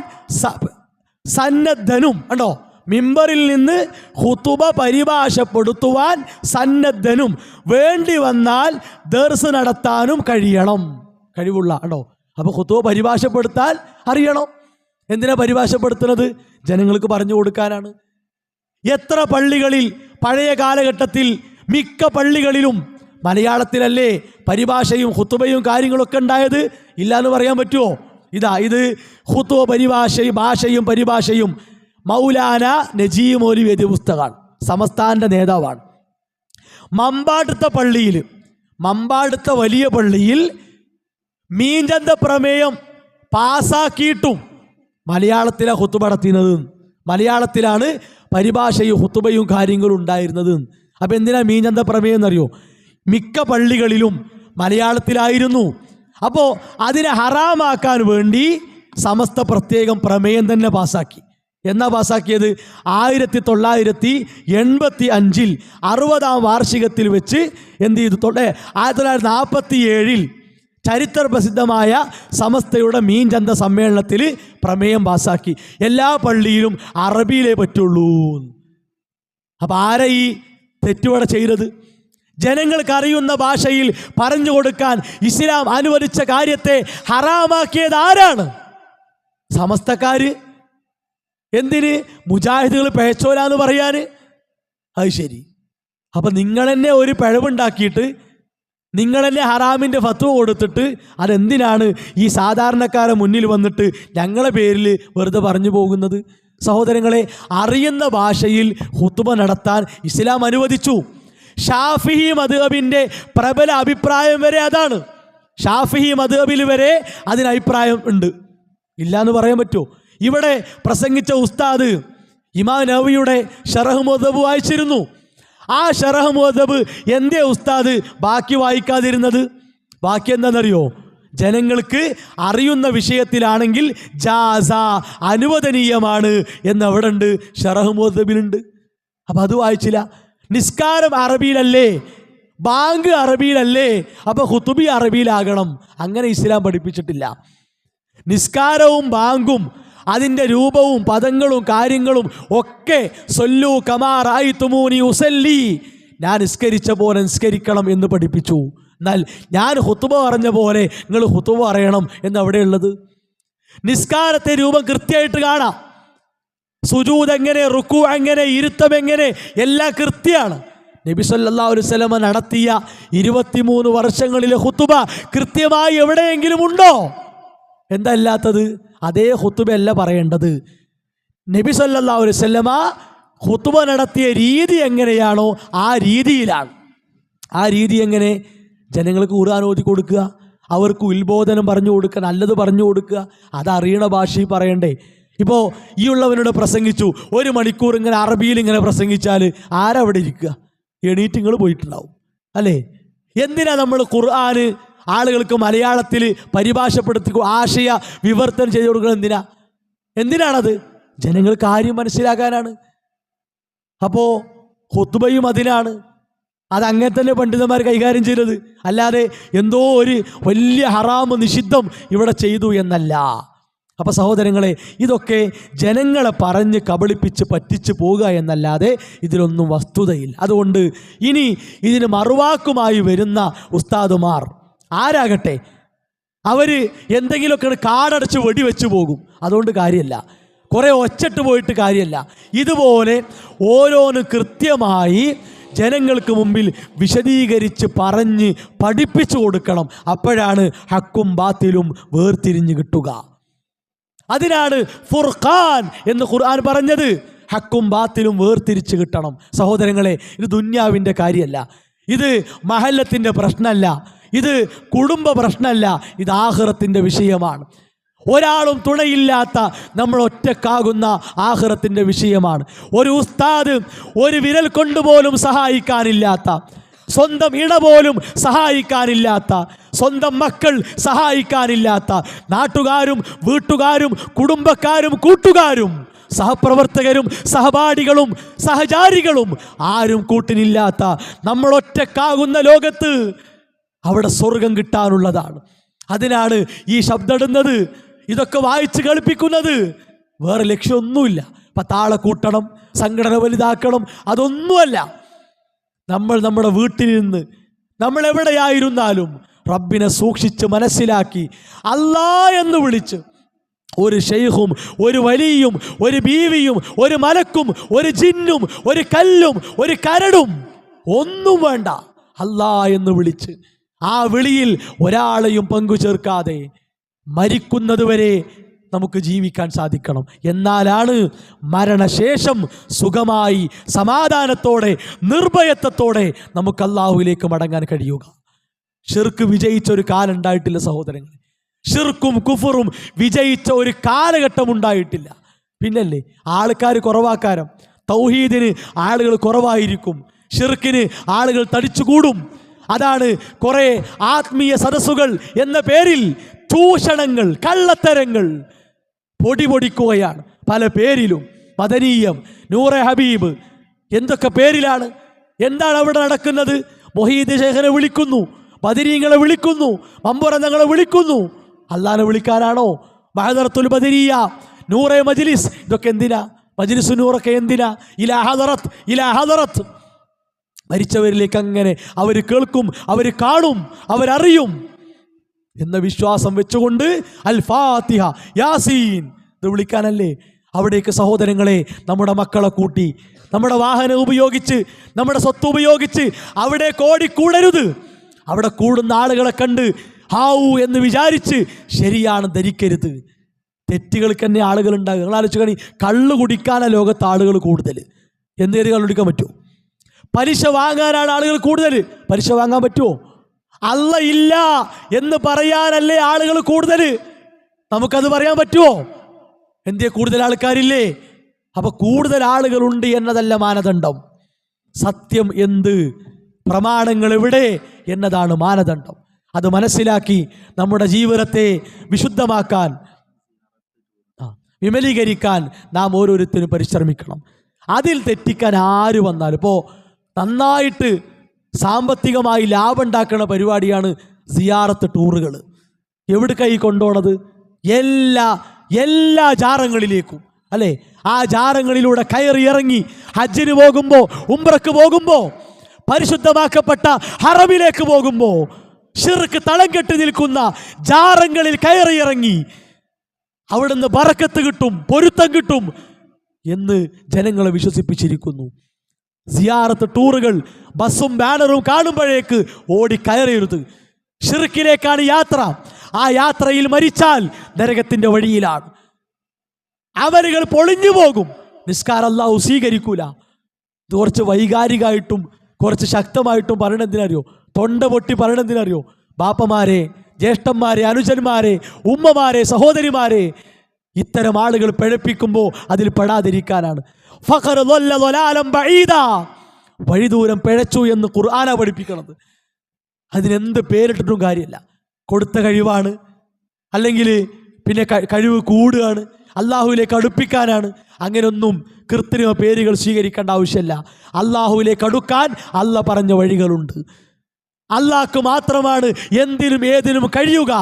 സന്നദ്ധനും ഉണ്ടോ? മിമ്പറിൽ നിന്ന് ഖുതുബ പരിഭാഷപ്പെടുത്തുവാൻ സന്നദ്ധനും, വേണ്ടി വന്നാൽ ദർസ് നടത്താനും കഴിവുള്ള ഉണ്ടോ? അപ്പോൾ ഖുതുബ പരിഭാഷപ്പെടുത്താൻ അറിയണം. എന്തിനാ പരിഭാഷപ്പെടുത്തുന്നത്? ജനങ്ങൾക്ക് പറഞ്ഞു കൊടുക്കാനാണ്. എത്ര പള്ളികളിൽ പഴയ കാലഘട്ടത്തിൽ മിക്ക പള്ളികളിലും മലയാളത്തിലല്ലേ പരിഭാഷയും ഖുതുബയും കാര്യങ്ങളൊക്കെ ഉണ്ടായത്? ഇല്ല എന്ന് പറയാൻ പറ്റുമോ? ഇത് ഖുതുബ ഭാഷയും പരിഭാഷയും മൗലാന നജീം മൗലവി എഴുതിയ പുസ്തകമാണ്. സമസ്താൻ്റെ നേതാവാണ്. മമ്പാടുത്തെ വലിയ പള്ളിയിൽ മീഞ്ചന്ത പ്രമേയം പാസാക്കിയിട്ടും മലയാളത്തിലാണ് ഖുതുബ നടത്തുന്നത്. മലയാളത്തിലാണ് പരിഭാഷയും ഖുതുബയും കാര്യങ്ങളും ഉണ്ടായിരുന്നത്. അപ്പം എന്തിനാ മീഞ്ചന്ത പ്രമേയം എന്നറിയോ? മിക്ക പള്ളികളിലും മലയാളത്തിലായിരുന്നു. അപ്പോൾ അതിനെ ഹറാമാക്കാൻ വേണ്ടി സമസ്ത പ്രത്യേകം പ്രമേയം തന്നെ പാസാക്കി. എന്നാ പാസാക്കിയത്? 1985 60-ാം വാർഷികത്തിൽ വെച്ച് എന്ത് ചെയ്തു? 1947 ചരിത്ര പ്രസിദ്ധമായ സമസ്തയുടെ മീൻചന്ത സമ്മേളനത്തിൽ പ്രമേയം പാസാക്കി. എല്ലാ പള്ളിയിലും അറബിയിലേ പറ്റുള്ളൂ. അപ്പം ആരാ ഈ തെറ്റുവട ചെയ്തത്? ജനങ്ങൾക്ക് അറിയുന്ന ഭാഷയിൽ പറഞ്ഞു കൊടുക്കാൻ ഇസ്ലാം അനുവദിച്ച കാര്യത്തെ ഹറാമാക്കിയത് ആരാണ്? സമസ്തക്കാർ. എന്തിന്? മുജാഹിദുകൾ പേച്ചോലാന്ന് പറയാൻ. അത് ശരി. അപ്പം നിങ്ങൾ തന്നെ ഒരു പിഴവുണ്ടാക്കിയിട്ട് നിങ്ങൾ തന്നെ ഹറാമിൻ്റെ ഫത്വ കൊടുത്തിട്ട് അതെന്തിനാണ് ഈ സാധാരണക്കാരെ മുന്നിൽ വന്നിട്ട് ഞങ്ങളെ പേരിൽ വെറുതെ പറഞ്ഞു പോകുന്നത്? സഹോദരങ്ങളെ, അറിയുന്ന ഭാഷയിൽ ഖുതുബ നടത്താൻ ഇസ്ലാം അനുവദിച്ചു. ഷാഫിഈ മദ്ഹബിൻ്റെ പ്രബല അഭിപ്രായം വരെ അതാണ്. ഷാഫിഈ മദ്ഹബിൽ വരെ അതിന് അഭിപ്രായം ഉണ്ട്. ഇല്ല എന്ന് പറയാൻ പറ്റുമോ? ഇവിടെ പ്രസംഗിച്ച ഉസ്താദ് ഇമാം നവവിയുടെ ശറഹ് മുദ്ഹബ് വായിച്ചിരുന്നു. ആ ശറഹ് മുദ്ഹബ് എന്തേ ഉസ്താദ് ബാക്കി വായിക്കാതിരുന്നത്? ബാക്കി എന്താണെന്നറിയോ? ജനങ്ങൾക്ക് അറിയുന്ന വിഷയത്തിലാണെങ്കിൽ ജാസ അനുവദനീയമാണ് എന്നവിടെ ഉണ്ട്, ശറഹ് മുദ്ഹബിലുണ്ട്. അപ്പം അത് വായിച്ചില്ല. നിസ്കാരം അറബിയിലല്ലേ, ബാങ്ക് അറബിയിലല്ലേ, അപ്പോൾ ഖുതുബി അറബിയിലാകണം. അങ്ങനെ ഇസ്ലാം പഠിപ്പിച്ചിട്ടില്ല. നിസ്കാരവും ബാങ്കും അതിൻ്റെ രൂപവും പദങ്ങളും കാര്യങ്ങളും ഒക്കെ സൊല്ലു കമാ റഅയ്തുമൂനി ഉസല്ലി, ഞാൻ നിസ്കരിച്ച പോലെ നിസ്കരിക്കണം എന്ന് പഠിപ്പിച്ചു. എന്നാൽ ഞാൻ ഖുതുബ പറഞ്ഞ പോലെ നിങ്ങൾ ഖുതുബ പറയണം എന്നവിടെയുള്ളത്. നിസ്കാരത്തെ രൂപം കൃത്യമായിട്ട് കാണാം. സുജൂദ് എങ്ങനെ, റുക്കൂ എങ്ങനെ, ഇരുത്തം എങ്ങനെ, എല്ലാം കൃത്യമാണ്. നബി സല്ലല്ലാഹു അലൈഹി വസല്ലം നടത്തിയ 23 വർഷങ്ങളിലെ ഖുതുബ കൃത്യമായി എവിടെയെങ്കിലും ഉണ്ടോ? എന്താ അല്ലാത്തത്? അതേ ഖുതുബയല്ല പറയേണ്ടത്. നബി സല്ലല്ലാഹു അലൈഹി വസല്ലമ ഖുതുബ നടത്തിയ രീതി എങ്ങനെയാണോ ആ രീതിയിലാണ്. ആ രീതി എങ്ങനെ? ജനങ്ങൾക്ക് ഖുർആൻ ഓതി കൊടുക്കുക, അവർക്ക് ഉത്ബോധനം പറഞ്ഞു കൊടുക്കുക, നല്ലത് പറഞ്ഞു കൊടുക്കുക. അതറിയണ ഭാഷയിൽ പറയണ്ടേ? ഇപ്പോൾ ഈ ഉള്ളവനോട് പ്രസംഗിച്ചു 1 മണിക്കൂർ ഇങ്ങനെ അറബിയിൽ ഇങ്ങനെ പ്രസംഗിച്ചാൽ ആരവിടെ ഇരിക്കുക? എണീറ്റ് നിങ്ങൾ പോയിട്ടുണ്ടാവും അല്ലേ? എന്തിനാ നമ്മൾ ഖുർആന് ആളുകൾക്ക് മലയാളത്തിൽ പരിഭാഷപ്പെടുത്തി ആശയ വിവർത്തനം ചെയ്ത് കൊടുക്കുന്നത്? എന്തിനാണത്? ജനങ്ങൾ കാര്യം മനസ്സിലാക്കാനാണ്. അപ്പോൾ ഖുതുബയും അതിനാണ്. അതങ്ങനെ തന്നെ പണ്ഡിതന്മാർ കൈകാര്യം ചെയ്തത്. അല്ലാതെ എന്തോ ഒരു വലിയ ഹറാമ് നിഷിദ്ധം ഇവിടെ ചെയ്തു എന്നല്ല. അപ്പോൾ സഹോദരങ്ങളെ, ഇതൊക്കെ ജനങ്ങളെ പറഞ്ഞ് കബളിപ്പിച്ച് പറ്റിച്ച് പോകുക എന്നല്ലാതെ ഇതിലൊന്നും വസ്തുതയില്ല. അതുകൊണ്ട് ഇനി ഇതിന് മറുവാക്കുമായി വരുന്ന ഉസ്താദുമാർ ആരാകട്ടെ, അവർ എന്തെങ്കിലുമൊക്കെ കാടടച്ച് വെടിവെച്ച് പോകും. അതുകൊണ്ട് കാര്യമല്ല. കുറേ ഒച്ചിട്ട് പോയിട്ട് കാര്യമല്ല. ഇതുപോലെ ഓരോന്ന് കൃത്യമായി ജനങ്ങൾക്ക് മുമ്പിൽ വിശദീകരിച്ച് പറഞ്ഞ് പഠിപ്പിച്ചു കൊടുക്കണം. അപ്പോഴാണ് ഹക്കും ബാത്തിലും വേർതിരിഞ്ഞ് കിട്ടുക. അതിനാണ് ഫുർഖാൻ എന്ന് ഖുർആൻ പറഞ്ഞത്. ഹക്കും ബാത്തിലും വേർതിരിച്ച് കിട്ടണം. സഹോദരങ്ങളെ, ഇത് ദുന്യാവിൻ്റെ കാര്യമല്ല, ഇത് മഹല്ലത്തിൻ്റെ പ്രശ്നമല്ല, ഇത് കുടുംബ പ്രശ്നമല്ല, ഇത് ആഖിറത്തിൻ്റെ വിഷയമാണ്. ഒരാളും തുണയില്ലാത്ത നമ്മൾ ഒറ്റക്കാകുന്ന ആഖിറത്തിൻ്റെ വിഷയമാണ്. ഒരു ഉസ്താദ് ഒരു വിരൽ കൊണ്ടുപോലും സഹായിക്കാനില്ലാത്ത, സ്വന്തം ഇണ പോലും സഹായിക്കാനില്ലാത്ത, സ്വന്തം മക്കൾ സഹായിക്കാനില്ലാത്ത, നാട്ടുകാരും വീട്ടുകാരും കുടുംബക്കാരും കൂട്ടുകാരും സഹപ്രവർത്തകരും സഹപാഠികളും സഹചാരികളും ആരും കൂട്ടിനില്ലാത്ത നമ്മളൊറ്റക്കാകുന്ന ലോകത്ത് അവിടെ സ്വർഗം കിട്ടാനുള്ളതാണ്. അതിനാണ് ഈ ശബ്ദമിടുന്നത്, ഇതൊക്കെ വായിച്ച് കളിപ്പിക്കുന്നത്. വേറെ ലക്ഷ്യമൊന്നുമില്ല. പത്താളെ കൂട്ടണം, സംഘടന വലുതാക്കണം, അതൊന്നുമല്ല. നമ്മൾ നമ്മുടെ വീട്ടിൽ നിന്ന് നമ്മൾ എവിടെയായിരുന്നാലും റബ്ബിനെ സൂക്ഷിച്ച് മനസ്സിലാക്കി അല്ലാ എന്ന് വിളിച്ച് ഒരു ഷെയ്ഖും ഒരു വലിയും ഒരു ബീവിയും ഒരു മലക്കും ഒരു ജിന്നും ഒരു കല്ലും ഒരു കരടും ഒന്നും വേണ്ട, അല്ലാ എന്ന് വിളിച്ച് ആ വിളിയിൽ ഒരാളെയും പങ്കു ചേർക്കാതെ മരിക്കുന്നതുവരെ നമുക്ക് ജീവിക്കാൻ സാധിക്കണം. എന്നാലാണ് മരണശേഷം സുഖമായി സമാധാനത്തോടെ നിർഭയത്വത്തോടെ നമുക്ക് അല്ലാഹുവിലേക്ക് മടങ്ങാൻ കഴിയുക. ഷിർക്ക് വിജയിച്ച ഒരു കാലം ഉണ്ടായിട്ടില്ല സഹോദരങ്ങൾ. ഷിർക്കും കുഫറും വിജയിച്ച ഒരു കാലഘട്ടം ഉണ്ടായിട്ടില്ല. പിന്നല്ലേ ആൾക്കാർ കുറവാക്കാരം. തൗഹീദിന് ആളുകൾ കുറവായിരിക്കും, ഷിർക്കിന് ആളുകൾ തടിച്ചുകൂടും. അതാണ് കുറെ ആത്മീയ സദസ്സുകൾ എന്ന പേരിൽ ചൂഷണങ്ങൾ, കള്ളത്തരങ്ങൾ പൊടിപൊടിക്കുകയാണ് പല പേരിലും. മദനീയം, നൂറെ ഹബീബ്, എന്തൊക്കെ പേരിലാണ്. എന്താണ് അവിടെ നടക്കുന്നത്? മൊഹീദ് ശേഖനെ വിളിക്കുന്നു, ബദരീങ്ങളെ വിളിക്കുന്നു, മമ്പുറന്നങ്ങളെ വിളിക്കുന്നു. അല്ലാഹനെ വിളിക്കാനാണോ? മഹദറത്തുൽ ബദരിയ, നൂറെ മജ്ലിസ്, ഇതൊക്കെ എന്തിനാ? മജ്ലിസ് നൂറൊക്കെ എന്തിനാ? ഇലാ ഹദറത്ത്, ഇലാ ഹദറത്ത്. മരിച്ചവരിലേക്ക് അങ്ങനെ അവർ കേൾക്കും, അവർ കാണും, അവരറിയും എന്ന വിശ്വാസം വെച്ചുകൊണ്ട് അൽ ഫാത്തിഹ, യാസീൻ ഇത് വിളിക്കാനല്ലേ അവിടേക്ക് സഹോദരങ്ങളെ നമ്മുടെ മക്കളെ കൂട്ടി, നമ്മുടെ വാഹനം ഉപയോഗിച്ച്, നമ്മുടെ സ്വത്ത് ഉപയോഗിച്ച് അവിടെ ഓടിക്കൂടരുത്. അവിടെ കൂടുന്ന ആളുകളെ കണ്ട് ഹാവു എന്ന് വിചാരിച്ച് ശരിയാണ് ധരിക്കരുത്. തെറ്റുകൾക്ക് തന്നെ ആളുകൾ ഉണ്ടാകും. നിങ്ങൾ ആലോചിച്ച് കാണി, കള്ള് കുടിക്കാനാണ് ലോകത്ത് ആളുകൾ കൂടുതൽ. എന്ത് കയറി കള്ള് കുടിക്കാൻ പറ്റുമോ? പലിശ വാങ്ങാനാണ് ആളുകൾ കൂടുതൽ. പലിശ വാങ്ങാൻ പറ്റുമോ? അല്ല ഇല്ല എന്ന് പറയാനല്ലേ ആളുകൾ കൂടുതൽ. നമുക്കത് പറയാൻ പറ്റുമോ? എന്തേ കൂടുതൽ ആൾക്കാരില്ലേ? അപ്പൊ കൂടുതൽ ആളുകളുണ്ട് എന്നതല്ല മാനദണ്ഡം. സത്യം എന്ത്, പ്രമാണങ്ങൾ എവിടെ എന്നതാണ് മാനദണ്ഡം. അത് മനസ്സിലാക്കി നമ്മുടെ ജീവിതത്തെ വിശുദ്ധമാക്കാൻ, വിമലീകരിക്കാൻ നാം ഓരോരുത്തരും പരിശ്രമിക്കണം. അതിൽ തെറ്റിക്കാൻ ആര് വന്നാലും, ഇപ്പോൾ നന്നായിട്ട് സാമ്പത്തികമായി ലാഭം ഉണ്ടാക്കുന്ന പരിപാടിയാണ് സിയാറത്ത് ടൂറുകൾ. എവിടേക്കായി കൊണ്ടുപോണത്? എല്ലാ ജാറങ്ങളിലേക്കും അല്ലേ? ആ ജാറങ്ങളിലൂടെ കയറി ഇറങ്ങി ഹജ്ജിന് പോകുമ്പോൾ, ഉംറക്ക് പോകുമ്പോൾ, പരിശുദ്ധമാക്കപ്പെട്ട ഹറമിലേക്ക് പോകുമ്പോൾ ഷിർക്ക് തളം കെട്ടി നിൽക്കുന്ന ജാറങ്ങളിൽ കയറി ഇറങ്ങി അവിടുന്ന് ബറക്കത്ത് കിട്ടും, പൊരുത്തം കിട്ടും എന്ന് ജനങ്ങളെ വിശ്വസിപ്പിച്ചിരിക്കുന്നു. സിയാറത്ത് ടൂറുകൾ ബസ്സും ബാനറും കാണുമ്പോഴേക്ക് ഓടി കയറരുത്. ഷിർക്കിലേക്കാണ് യാത്ര. ആ യാത്രയിൽ മരിച്ചാൽ നരകത്തിന്റെ വഴിയിലാണ്. അമലുകൾ പൊളിഞ്ഞു പോകും. നിസ്കാരം അല്ലാഹു സ്വീകരിക്കൂല. ഇത് കുറച്ച് വൈകാരികമായിട്ടും കുറച്ച് ശക്തമായിട്ടും പറയണെന്തിനറിയോ? തൊണ്ട പൊട്ടി പറയണെന്തിനറിയോ? ബാപ്പമാരെ, ജ്യേഷ്ഠന്മാരെ, അനുജന്മാരെ, ഉമ്മമാരെ, സഹോദരിമാരെ ഇത്തരം ആളുകൾ പിഴപ്പിക്കുമ്പോൾ അതിൽ പെടാതിരിക്കാനാണ്. വഴിദൂരം പിഴച്ചു എന്ന് ഖുർആനാ പഠിപ്പിക്കണത്. അതിനെന്ത് പേരിട്ടിട്ടും കാര്യമില്ല. കൊടുത്ത കഴിവാണ്, അല്ലെങ്കിൽ പിന്നെ കഴിവ് കൂടുകയാണ്, അള്ളാഹുവിലേക്ക് അടുപ്പിക്കാനാണ്. അങ്ങനെയൊന്നും കൃത്രിമ പേരുകൾ സ്വീകരിക്കേണ്ട ആവശ്യമില്ല. അള്ളാഹുവിലേക്ക് അടുക്കാൻ അല്ല പറഞ്ഞ വഴികളുണ്ട്. അള്ളാഹ്ക്ക് മാത്രമാണ് എന്തിനും ഏതിനും കഴിയുക.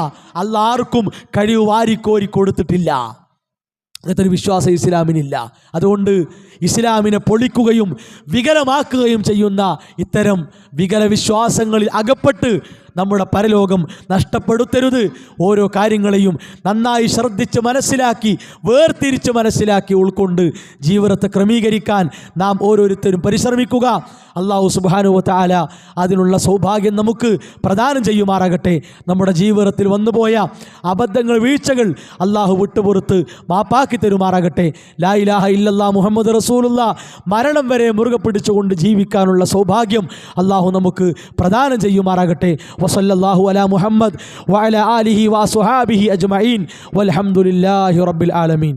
അള്ളാഹ് ആർക്കും കഴിവ് വാരിക്കോരി കൊടുത്തിട്ടില്ല. അങ്ങനത്തെ ഒരു വിശ്വാസം ഇസ്ലാമിനില്ല. അതുകൊണ്ട് ഇസ്ലാമിനെ പൊളിക്കുകയും വികലമാക്കുകയും ചെയ്യുന്ന ഇത്തരം വികല വിശ്വാസങ്ങളിൽ അകപ്പെട്ട് നമ്മുടെ പരലോകം നഷ്ടപ്പെടുത്തരുത്. ഓരോ കാര്യങ്ങളെയും നന്നായി ശ്രദ്ധിച്ച് മനസ്സിലാക്കി, വേർതിരിച്ച് മനസ്സിലാക്കി ഉൾക്കൊണ്ട് ജീവിതത്തെ ക്രമീകരിക്കാൻ നാം ഓരോരുത്തരും പരിശ്രമിക്കുക. അല്ലാഹു സുബ്ഹാനഹു വ തആല അതിനുള്ള സൗഭാഗ്യം നമുക്ക് പ്രദാനം ചെയ്യുമാറാകട്ടെ. നമ്മുടെ ജീവിതത്തിൽ വന്നുപോയ അബദ്ധങ്ങൾ, വീഴ്ചകൾ അല്ലാഹു വിട്ടുപുറത്ത് മാപ്പാക്കി തരുമാറാകട്ടെ. ലാ ഇലാഹ ഇല്ലല്ലാഹ് മുഹമ്മദ് റസൂലുള്ളാഹ് മരണം വരെ മുറുകെ പിടിച്ചുകൊണ്ട് ജീവിക്കാനുള്ള സൗഭാഗ്യം അല്ലാഹു നമുക്ക് പ്രദാനം ചെയ്യുമാറാകട്ടെ. വസല്ലല്ലാഹു അലാ മുഹമ്മദ് വഅലാ ആലിഹി വഅസ്ഹാബിഹി അജ്മഈൻ വൽഹംദുലില്ലാഹി റബ്ബിൽ ആലമീൻ.